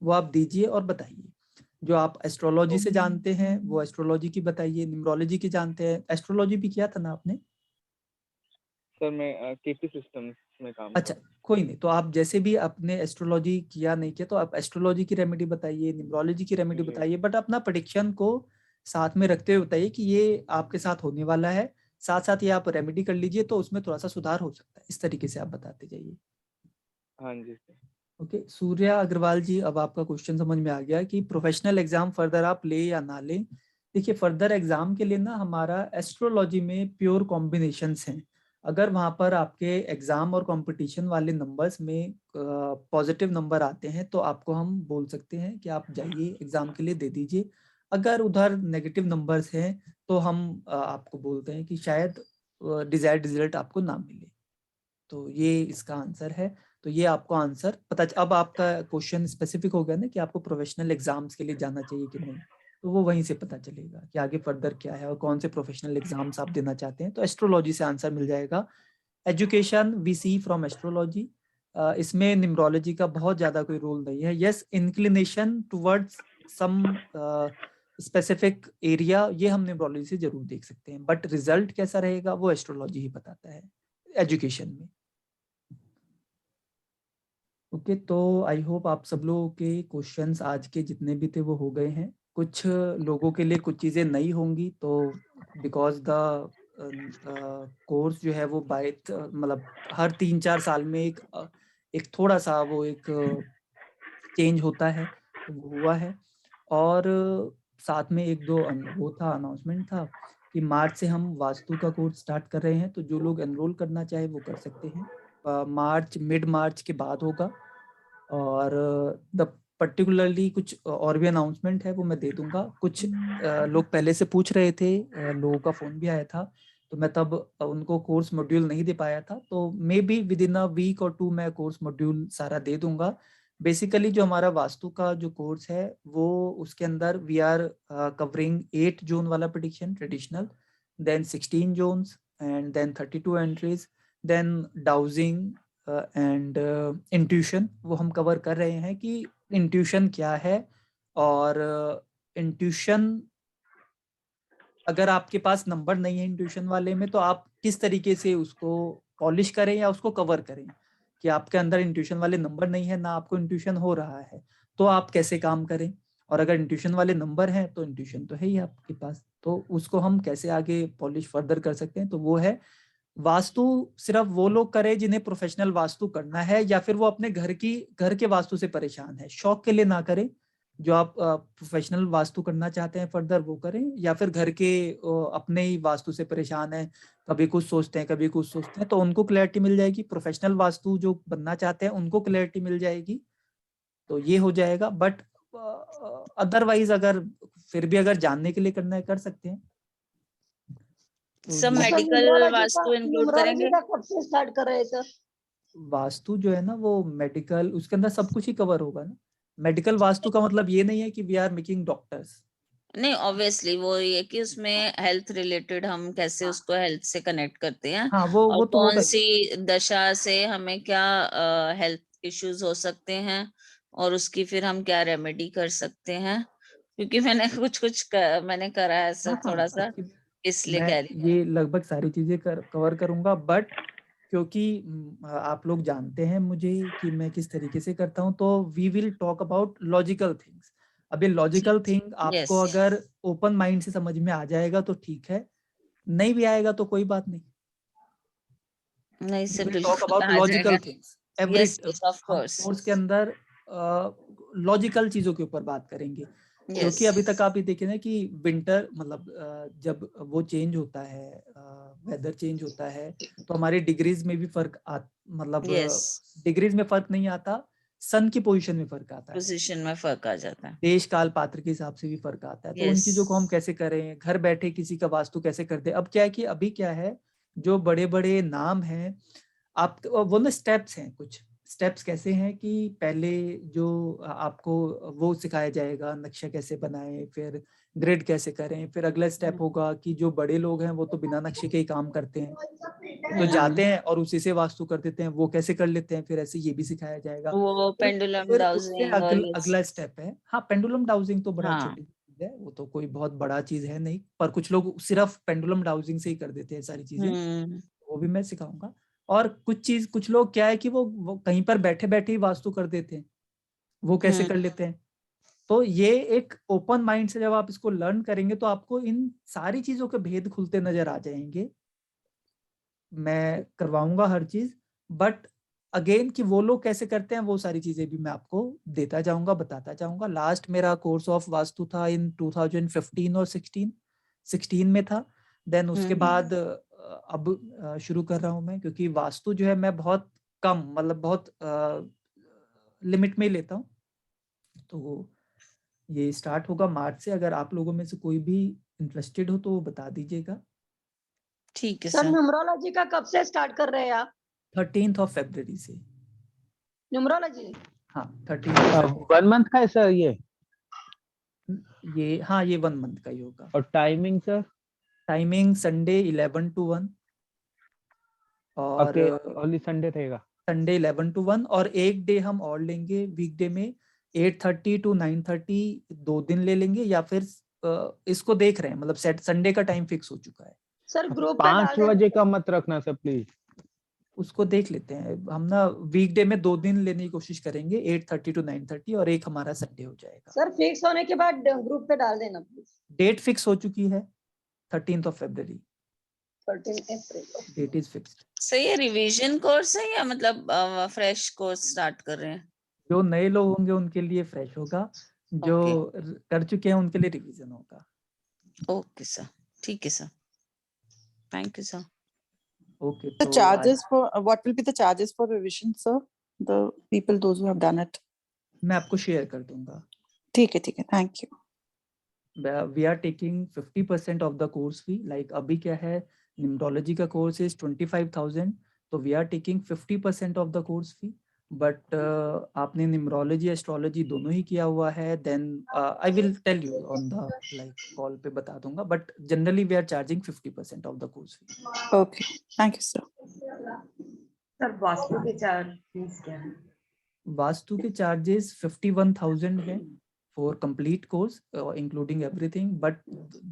वो आप दीजिए और बताइए। जो आप एस्ट्रोलॉजी से जानते हैं वो एस्ट्रोलॉजी की बताइए, न्यूमरोलॉजी की जानते हैं, एस्ट्रोलॉजी भी किया था ना आपने? सर मैं केपी सिस्टम्स में काम अच्छा, कोई नहीं, तो आप जैसे भी आपने एस्ट्रोलॉजी किया नहीं किया तो आप एस्ट्रोलॉजी की रेमेडी बताइए, न्यूमरोलॉजी की रेमेडी जी। बताइए, बट अपना प्रेडिक्शन को साथ में रखते हुए बताइए कि ये आपके साथ होने वाला है, साथ साथ ये आप रेमेडी कर लीजिए तो उसमें थोड़ा सा सुधार हो सकता है। इस तरीके से आप बताते जाइए। हाँ जी सर। ओके, सूर्या अग्रवाल जी, अब आपका क्वेश्चन समझ में आ गया कि प्रोफेशनल एग्जाम फर्दर आप ले या ना लें। देखिए, फर्दर एग्जाम के लिए ना हमारा एस्ट्रोलॉजी में प्योर कॉम्बिनेशंस हैं। अगर वहाँ पर आपके एग्जाम और कंपटीशन वाले नंबर्स में पॉजिटिव नंबर आते हैं तो आपको हम बोल सकते हैं कि आप जाइए एग्जाम के लिए दे दीजिए। अगर उधर नेगेटिव नंबर्स हैं तो हम आपको बोलते हैं कि शायद डिजायर्ड रिजल्ट आपको ना मिले। तो ये इसका आंसर है। तो ये आपको आंसर पता अब आपका क्वेश्चन स्पेसिफिक हो गया ना कि आपको प्रोफेशनल एग्जाम्स के लिए जाना चाहिए कि नहीं, तो वो वहीं से पता चलेगा कि आगे फर्दर क्या है और कौन से प्रोफेशनल एग्जाम्स आप देना चाहते हैं। तो एस्ट्रोलॉजी से आंसर मिल जाएगा। Education we see from astrology, इसमें न्यूमरोलॉजी का बहुत ज्यादा कोई रोल नहीं है। Yes, inclination towards some specific area ये हम न्यूमरोलॉजी से जरूर देख सकते हैं, बट रिजल्ट कैसा रहेगा वो एस्ट्रोलॉजी ही बताता है एजुकेशन में। ओके, तो आई होप आप सब लोगों के क्वेश्चंस आज के जितने भी थे वो हो गए हैं। कुछ लोगों के लिए कुछ चीज़ें नई होंगी, तो बिकॉज द कोर्स जो है वो बाय मतलब हर 3-4 साल में एक थोड़ा सा वो एक चेंज होता है, तो वो हुआ है। और साथ में एक दो वो था अनाउंसमेंट था कि मार्च से हम वास्तु का कोर्स स्टार्ट कर रहे हैं, तो जो लोग एनरोल करना चाहे वो कर सकते हैं। मिड मार्च के बाद होगा। और द पर्टिकुलरली कुछ और भी अनाउंसमेंट है वो मैं दे दूंगा। कुछ लोग पहले से पूछ रहे थे, लोगों का फोन भी आया था, तो मैं तब उनको कोर्स मॉड्यूल नहीं दे पाया था, तो maybe within a week और 2 मैं कोर्स मॉड्यूल सारा दे दूंगा। बेसिकली जो हमारा वास्तु का जो कोर्स है वो उसके अंदर वी आर कवरिंग 8 जोन वाला prediction traditional, then 16 zones and then 32 entries, then dowsing and intuition वो हम कवर कर रहे हैं कि इंट्यूशन क्या है। और इंट्यूशन अगर आपके पास नंबर नहीं है इंट्यूशन वाले में, तो आप किस तरीके से उसको पॉलिश करें या उसको कवर करें, कि आपके अंदर इंट्यूशन वाले नंबर नहीं है ना आपको इंट्यूशन हो रहा है, तो आप कैसे काम करें। और अगर इंट्यूशन वाले नंबर हैं तो इंट्यूशन तो है ही आपके पास, तो उसको हम कैसे आगे पॉलिश फर्दर कर सकते हैं। तो वो है वास्तु सिर्फ वो लोग करें जिन्हें प्रोफेशनल वास्तु करना है, या फिर वो अपने घर के वास्तु से परेशान है, शौक के लिए ना करें। जो आप प्रोफेशनल वास्तु करना चाहते हैं फर्दर वो करें, या फिर घर के अपने ही वास्तु से परेशान है, कभी कुछ सोचते हैं कभी कुछ सोचते हैं, तो उनको क्लैरिटी मिल जाएगी। प्रोफेशनल वास्तु जो बनना चाहते हैं उनको क्लैरिटी मिल जाएगी, तो ये हो जाएगा। बट अदरवाइज अगर फिर भी अगर जानने के लिए करना है कर सकते हैं। सब मेडिकल वास्तु इंक्लूड करेंगे? कब से स्टार्ट कर रहे हैं सर? वास्तु जो है ना वो मेडिकल, उसके अंदर सब कुछ ही कवर होगा ना। मेडिकल वास्तु का मतलब ये नहीं है कि वी आर मेकिंग डॉक्टर्स, नहीं, ऑब्वियसली वो ये कि उसमें हेल्थ रिलेटेड हम कैसे उसको हेल्थ से कनेक्ट करते हैं। हाँ, वो और तो कौन सी दशा से हमें क्या हेल्थ इश्यूज हो सकते हैं और उसकी फिर हम क्या रेमेडी कर सकते हैं, क्योंकि मैंने कुछ मैंने करा है सर थोड़ा सा, इसलिए कह रही मैं ये लगभग सारी चीजें कवर करूंगा। बट क्योंकि आप लोग जानते हैं मुझे कि मैं किस तरीके से करता हूं, तो we will talk about logical things. अब ये लॉजिकल थिंग आपको अगर ओपन माइंड से समझ में आ जाएगा तो ठीक है, नहीं भी आएगा तो कोई बात नहीं। नहीं सर, टॉक बिल्कुल अबाउट आ लॉजिकल जाएगा। Things every of course course के अंदर लॉजिकल चीजों के ऊपर बात करेंगे। क्योंकि अभी तक आप ये देखें ना कि विंटर मतलब जब वो चेंज होता है, वेदर चेंज होता है, तो हमारे डिग्रीज में भी फर्क मतलब डिग्रीज में फर्क नहीं आता, सन की पोजीशन में फर्क आता है, पोजीशन में फर्क आ जाता है, देश काल पात्र के हिसाब से भी फर्क आता है। तो उन चीजों को हम कैसे करें, घर बैठे किसी का वास्तु कैसे करते हैं। अब क्या है कि अभी क्या है, जो बड़े बड़े नाम हैं आप वो ना स्टेप्स हैं, कुछ स्टेप्स कैसे हैं कि पहले जो आपको वो सिखाया जाएगा नक्शा कैसे बनाएं, फिर ग्रिड कैसे करें, फिर अगला स्टेप होगा कि जो बड़े लोग हैं वो तो बिना नक्शे के ही काम करते हैं, तो जाते हैं और उसी से वास्तु कर देते हैं, वो कैसे कर लेते हैं, फिर ऐसे ये भी सिखाया जाएगा। वो पेंडुलम डाउजिंग अगला स्टेप है, हाँ पेंडुलम डाउजिंग तो बड़ा छोटी चीज है, वो तो कोई बहुत बड़ा चीज है नहीं, पर कुछ लोग सिर्फ पेंडुलम डाउजिंग से ही कर देते हैं सारी चीजें, वो भी मैं सिखाऊंगा। और कुछ लोग क्या है कि वो कहीं पर बैठे बैठे ही वास्तु कर देते हैं, वो कैसे कर लेते हैं। तो ये एक ओपन माइंड से जब आप इसको लर्न करेंगे तो आपको इन सारी चीजों के भेद खुलते नजर आ जाएंगे। मैं करवाऊंगा हर चीज, बट अगेन कि वो लोग कैसे करते हैं वो सारी चीजें भी मैं आपको देता जाऊंगा, बताता जाऊंगा। लास्ट मेरा कोर्स ऑफ वास्तु था इन 2015 और 16 में था। देन उसके बाद अब शुरू कर रहा हूं मैं, क्योंकि वास्तु जो है मैं बहुत कम, मतलब बहुत लिमिट में ही लेता हूँ। तो ये स्टार्ट होगा मार्च से। अगर आप लोगों में से कोई भी इंटरेस्टेड हो तो वो बता दीजिएगा। ठीक है सर सर। न्यूमरोलॉजी का कब से स्टार्ट कर रहे हैं आप? 13 फरवरी से। न्यूमरोलॉजी? हाँ 13 1 मंथ का है सर ये? हाँ ये 1 मंथ का ही होगा। और timing sir? Timing Sunday 11 to 1 और ओनली संडे रहेगा? Sunday 11 to 1। और एक डे हम और लेंगे वीकडे में 8:30 to 9:30, 2 दिन ले लेंगे, या फिर इसको देख रहे हैं, मतलब सेट संडे का टाइम फिक्स हो चुका है। सर ग्रुप पे 5 बजे का मत रखना सर प्लीज। उसको देख लेते हैं हम ना, वीकडे में 2 दिन लेने की कोशिश करेंगे 8:30 to 9:30, और एक हमारा संडे हो जाएगा। सर फिक्स होने के बाद ग्रुप पे डाल देना प्लीज। डेट फिक्स हो चुकी है 13 फरवरी, 13 अप्रैल। Date is fixed. सही है। रिवीजन कोर्स है या मतलब फ्रेश कोर्स स्टार्ट कर रहे हैं? जो नए लोग होंगे उनके लिए फ्रेश होगा, जो कर चुके हैं उनके लिए रिवीजन होगा। ओके सर, ठीक है sir, thank you sir. Okay, The charges for what will be the charges for revision, sir? The people, those who have done it. मैं आपको शेयर कर दूंगा। ठीक है, thank you. We are taking 50% of the course fee. Like अभी क्या है, numerology का कोर्स is 25,000, तो we are taking 50% of the course fee. But आपने न्यूमरोलॉजी एस्ट्रोलॉजी दोनों ही किया हुआ है, then I will tell you on the like call पे बता दूंगा, but generally we are charging 50% of the course fee. Okay, thank you sir. Sir vastu के charges क्या है? वास्तु के चार्जेस 51,000 है for complete course, including everything. But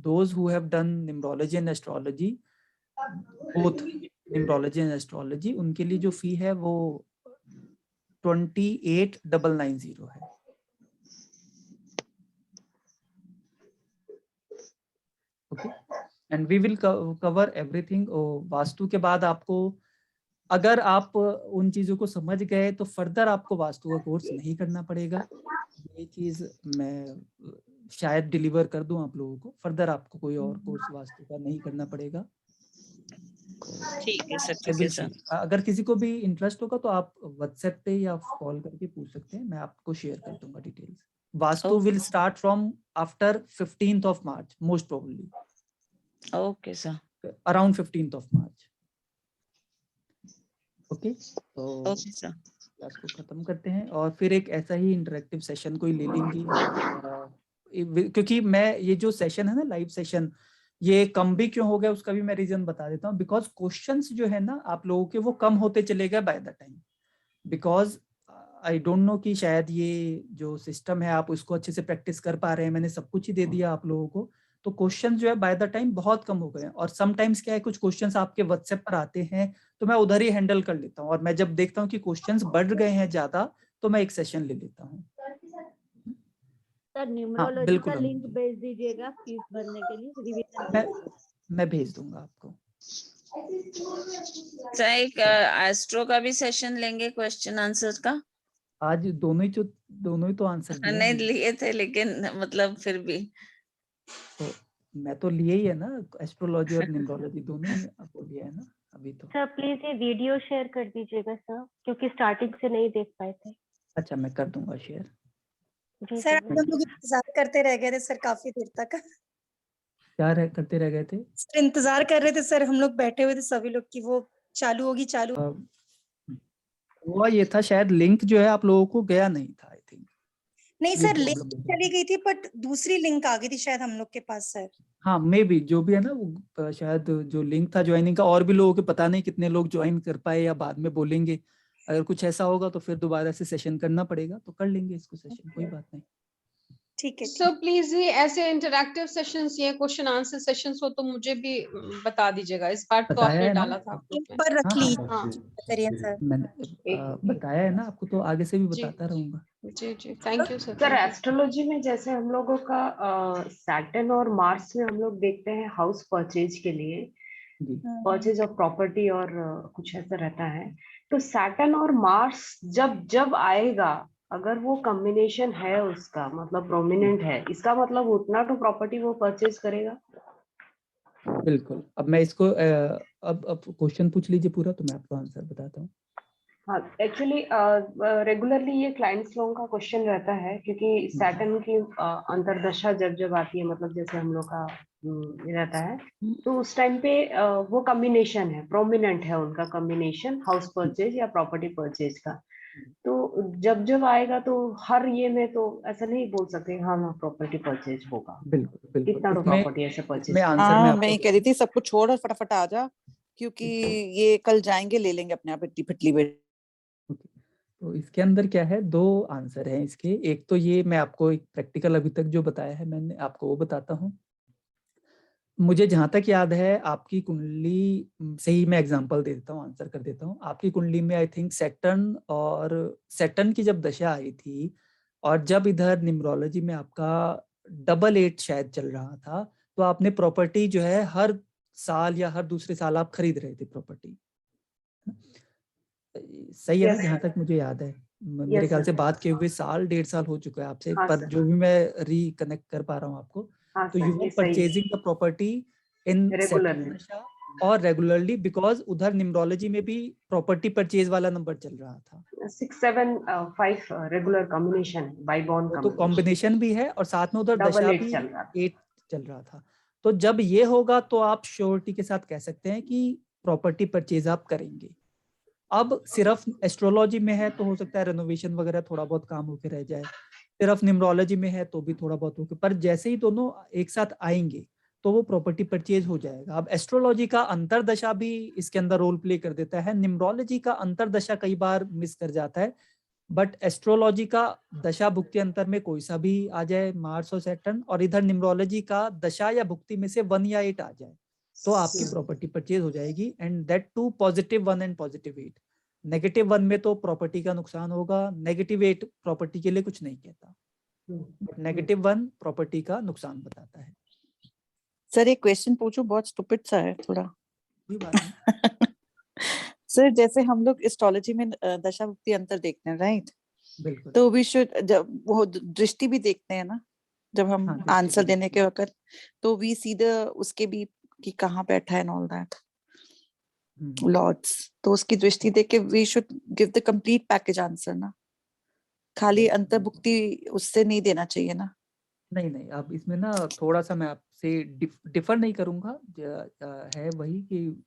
those who have done numerology and astrology, both numerology and astrology, उनके लिए जो फी है वो 28,990 है। Okay, and we will cover everything. Vastu के बाद आपको, अगर आप उन चीजों को समझ गए तो फर्दर आपको वास्तु का कोर्स नहीं करना पड़ेगा। ये चीज मैं शायद डिलीवर कर दूं आप लोगों को, फर्दर आपको कोई और कोर्स वास्तु का नहीं करना पड़ेगा। ठीक है सर, ठीक है सर। अगर किसी को भी इंटरेस्ट होगा तो आप व्हाट्सएप पे या कॉल करके पूछ सकते हैं, मैं आपको शेयर कर दूंगा details. Vastu will start from after 15th March most probably. Okay sir, around 15th March। Okay, तो ओके सर, क्लास को खत्म करते हैं और फिर एक ऐसा ही इंटरेक्टिव सेशन कोई ले लेंगे। क्योंकि मैं ये जो सेशन है ना, लाइव सेशन, ये कम भी क्यों हो गया उसका भी मैं रीजन बता देता हूँ। बिकॉज क्वेश्चंस जो है ना आप लोगों के वो कम होते चले गए by the time. Because I don't know कि शायद ये जो सिस्टम है आप उसको अच्छे से प्रैक्टिस कर पा रहे हैं। मैंने सब कुछ ही दे दिया आप लोगों को, तो क्वेश्चन जो है बाय द टाइम बहुत कम हो गए हैं। और समटाइम्स क्या है, कुछ क्वेश्चंस आपके व्हाट्सएप पर आते हैं तो मैं उधर ही हैंडल कर लेता हूँ, और मैं जब देखता हूँ कि क्वेश्चंस बढ़ गए हैं ज्यादा तो मैं एक सेशन ले लेता हूँ। सर न्यूमरोलॉजी का लिंक भेज दीजिएगा फीस भरने के लिए, रिवीजन मैं भेज दूंगा आपको। सर एक एस्ट्रो का भी सेशन लेंगे, क्वेश्चन आंसर का। आज दोनों ही तो आंसर दिए नहीं लिए थे, लेकिन मतलब फिर भी तो मैं तो लिए ही है ना, एस्ट्रोलॉजी और न्यूमरोलॉजी दोनों ही आपको लिया है ना अभी तो। सर प्लीज ये वीडियो शेयर कर दीजिएगा सर, क्योंकि स्टार्टिंग से नहीं देख पाए थे। अच्छा, मैं कर दूंगा शेयर। सर हम लोग इंतजार करते रह गए थे सर काफी देर तक। क्या करते रह गए थे? इंतजार कर रहे थे सर, हम लोग बैठे हुए थे सभी लोग कि वो चालू होगी। हुआ ये था, शायद लिंक जो है आप लोगों को गया नहीं था आई थिंक। नहीं सर, लिंक चली गई थी बट दूसरी लिंक आ गई थी शायद हम लोग के पास सर। हाँ मे बी, जो भी है ना वो शायद जो लिंक था ज्वाइनिंग का, और भी लोगों के पता नहीं कितने लोग ज्वाइन कर पाए या बाद में बोलेंगे। अगर कुछ ऐसा होगा तो फिर दोबारा से सेशन करना पड़ेगा, तो कर लेंगे इसको सेशन, कोई बात नहीं। ठीक है। सो प्लीज ये ऐसे इंटरैक्टिव सेशंस या क्वेश्चन आंसर सेशंस हो तो मुझे भी बता दीजिएगा। इस बार तो बताया आपने है ना डाला था एक ग्रुप में। पर रख हाँ ली हाँ हाँ करिए सर। मैंने बताया है ना आपको, तो आगे से भी जी बताता रहूंगा। जी जी thank you sir. Sir astrology में जैसे हम लोगों का सैटर्न और मार्स में हम लोग देखते हैं हाउस परचेज के लिए, जी परचेज ऑफ प्रॉपर्टी और कुछ ऐसा रहता है। तो सैटर्न और मार्स जब जब आएगा, अगर वो कॉम्बिनेशन है उसका मतलब प्रोमिनेंट है, इसका मतलब उतना तो प्रॉपर्टी वो परचेज करेगा। बिल्कुल। अब मैं इसको अब क्वेश्चन पूछ लीजिए पूरा, तो मैं आपको आंसर बताता हूँ। हाँ एक्चुअली रेगुलरली ये क्लाइंट्स लोगों का क्वेश्चन रहता है, क्योंकि सैटर्न की अंतर्दशा जब जब आती है, मतलब जैसे हम लोग का ये रहता है, तो उस टाइम पे वो कॉम्बिनेशन है, प्रोमिनेंट है उनका कॉम्बिनेशन हाउस परचेज या प्रॉपर्टी परचेज का। तो जब जब आएगा तो हर ये में तो ऐसा नहीं बोल सकते हाँ हाँ प्रॉपर्टी परचेज होगा, बिल्कुल बिल्कुल। कितना तो इसमें प्रॉपर्टी ऐसे परचेज इसमें आंसर मैं हाँ आपको मैं ये कह रही थी सब कुछ छोड़ और फटाफट आ जा, क्योंकि ये कल जाएंगे ले लेंगे अपने आप इतनी पिटली बेट। तो इसके अंदर क्या है, दो आंसर हैं इसके। एक तो ये मैं आपको एक प्रैक्टिकल अभी तक जो बताया है मैंने आपको वो बताता हूँ। मुझे जहाँ तक याद है आपकी कुंडली से ही मैं एग्जांपल दे देता हूँ, आंसर कर देता हूँ। आपकी कुंडली में आई थिंक सैटर्न की जब दशा आई थी, और जब इधर न्यूमरोलॉजी में आपका 88 शायद चल रहा था, तो आपने प्रॉपर्टी जो है हर साल या हर दूसरे साल आप खरीद रहे थे प्रॉपर्टी। सही है ना, यस जहाँ तक मुझे याद है। मेरे यस ख्याल से सर। बात किए हुए साल 1.5 साल हो चुका है आपसे, हाँ पर सर, जो भी मैं रिकनेक्ट कर पा रहा हूँ आपको। हाँ तो यू सर, वर ये सही है purchasing the property in regularly. दशा और रेगुलरली, बिकॉज उधर न्यूमरोलॉजी में भी प्रॉपर्टी परचेज वाला नंबर चल रहा था। 6 7 5 रेगुलर कॉम्बिनेशन बाय बॉन्ड वो तो कॉम्बिनेशन, कॉम्बिनेशन भी है और साथ में उधर डबल दशा 8 भी चल रहा था। 8 चल रहा था। तो जब ये होगा तो आप श्योरिटी के साथ कह सकते हैं कि प्रॉपर्टी परचेज आप करेंगे। अब सिर्फ एस्ट्रोलॉजी में है तो हो सकता है रेनोवेशन वगैरह थोड़ा बहुत काम होके रह जाए, सिर्फ न्यूमरोलॉजी में है तो भी थोड़ा बहुत होके, पर जैसे ही दोनों एक साथ आएंगे तो वो प्रॉपर्टी परचेज हो जाएगा। अब एस्ट्रोलॉजी का अंतरदशा भी इसके अंदर रोल प्ले कर देता है, न्यूमरोलॉजी का अंतरदशा कई बार मिस कर जाता है, बट एस्ट्रोलॉजी का दशा भुक्ति अंतर में कोई सा भी आ जाए, मार्स और सैटर्न, और इधर न्यूमरोलॉजी का दशा या भुक्ति में से 1 या 8 आ जाए, तो आपकी प्रॉपर्टी परचेज हो जाएगी, एंड दैट टू +1 एंड +8। -1 में तो प्रॉपर्टी का नुकसान होगा, -8 प्रॉपर्टी के लिए कुछ नहीं कहता, बट -1 प्रॉपर्टी का नुकसान बताता है। सर एक क्वेश्चन पूछूं, बहुत स्टूपिड सा है थोड़ा। कोई बात नहीं। सर जैसे हम लोग एस्ट्रोलॉजी में दशा भुक्ति अंतर देखते हैं, राइट? बिल्कुल। तो वी शुड, जब वो दृष्टि भी देखते हैं ना, जब हम हाँ, दृष्टि आंसर भी देने के वक्त, तो वी सी द उसके भी कि कहाँ बैठा है एंड ऑल दैट लॉर्ड्स, तो उसकी दृष्टि देख के we should give the complete package answer ना, खाली अंतर्भुक्ति उससे नहीं देना चाहिए ना। नहीं नहीं, अब इसमें ना थोड़ा सा मैं आपसे डिफर नहीं करूंगा, है वही कि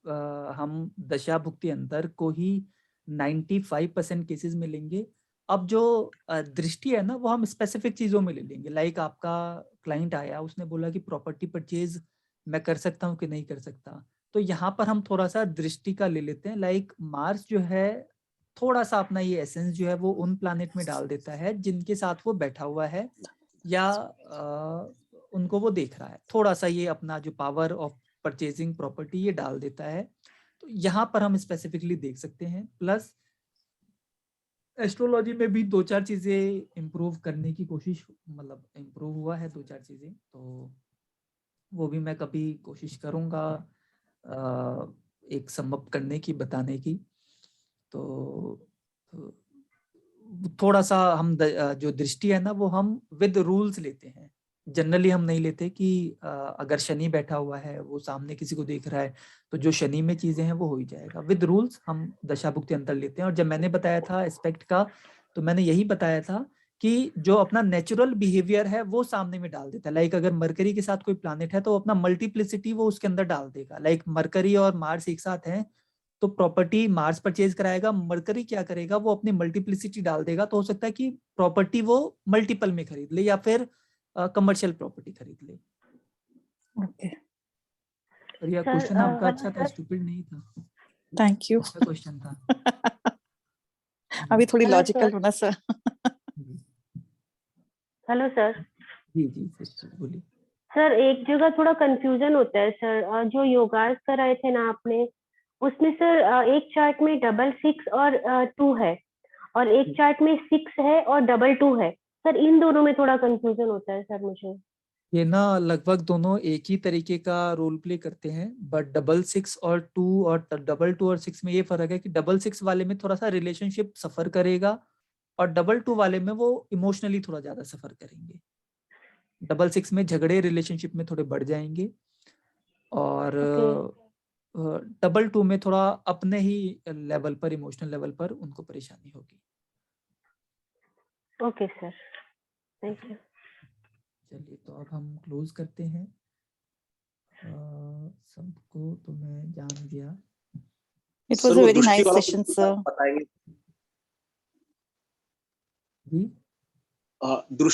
हम दशा भुक्ति अंतर को ही 95% केसेस में लेंगे। अब जो दृष्टि है ना वो हम स्पेसिफिक चीजों में ले लेंगे। लाइक आपका क्लाइंट आया, उसने बोला कि प्रॉपर्टी परचेज मैं कर सकता हूँ कि नहीं कर सकता, तो यहाँ पर हम थोड़ा सा दृष्टि का ले लेते हैं। लाइक मार्स जो है थोड़ा सा अपना ये एसेंस जो है वो उन प्लैनेट में डाल देता है जिनके साथ वो बैठा हुआ है, या उनको वो देख रहा है, थोड़ा सा ये अपना जो पावर ऑफ परचेजिंग प्रॉपर्टी ये डाल देता है। तो यहाँ पर हम स्पेसिफिकली देख सकते हैं। प्लस एस्ट्रोलॉजी में भी 2-4 चीजें इम्प्रूव करने की कोशिश, मतलब इम्प्रूव हुआ है 2-4 चीजें, तो वो भी मैं कभी कोशिश करूँगा एक समअप करने की, बताने की। तो थोड़ा सा हम जो दृष्टि है ना वो हम विद रूल्स लेते हैं। जनरली हम नहीं लेते कि अगर शनि बैठा हुआ है, वो सामने किसी को देख रहा है, तो जो शनि में चीजें हैं वो हो ही जाएगा। विद रूल्स हम दशा भुक्ति अंतर लेते हैं। और जब मैंने बताया था एस्पेक्ट का, तो मैंने यही बताया था कि जो अपना नेचुरल बिहेवियर है वो सामने में डाल देता है। लाइक अगर मरकरी के साथ कोई प्लैनेट है तो अपना मल्टीप्लिसिटी वो उसके अंदर डाल देगा। लाइक मरकरी और मार्स एक साथ हैं, तो प्रॉपर्टी मार्स परचेज कराएगा, मरकरी क्या करेगा, वो अपनी मल्टीप्लिसिटी डाल देगा। तो हो सकता है कि प्रॉपर्टी वो मल्टीपल में खरीद ले या फिर कमर्शियल प्रॉपर्टी खरीद ले। ओके, और यह सर, क्वेश्चन आपका अच्छा था, सर, स्टूपिड नहीं था, थैंक यू। अच्छा क्वेश्चन था। अभी थोड़ी हेलो लॉजिकल सर। होना सर। Hello sir. जी जी सिस्टर बोलिए। सर एक जगह थोड़ा कंफ्यूजन होता है सर, जो योगास कराए थे ना आपने, उसमें सर एक चार्ट में 6 और 2 है, और एक चार्ट में 6 है और 2 है। सर इन दोनों में थोड़ा कंफ्यूजन होता है सर मुझे। ये ना लगभग दोनों एक ही तरीके का रोल प्ले करते हैं, बट 6 और 2 और 2 और 6 में ये फर्क है कि 6 वाले में थोड़ा सा रिलेशनशिप सफर करेगा और 2 वाले में वो इमोशनली थोड़ा ज्यादा सफर करेंगे। 6 में झगड़े रिलेशनशिप में थोड़े बढ़ जाएंगे और 2 में थोड़ा अपने ही लेवल पर, इमोशनल लेवल पर उनको परेशानी होगी। Okay sir, thank you. चलिए तो अब हम क्लोज करते हैं। सबको तो मैं जान गया। It was a very nice session, sir. बताएंगे जी दृष्टि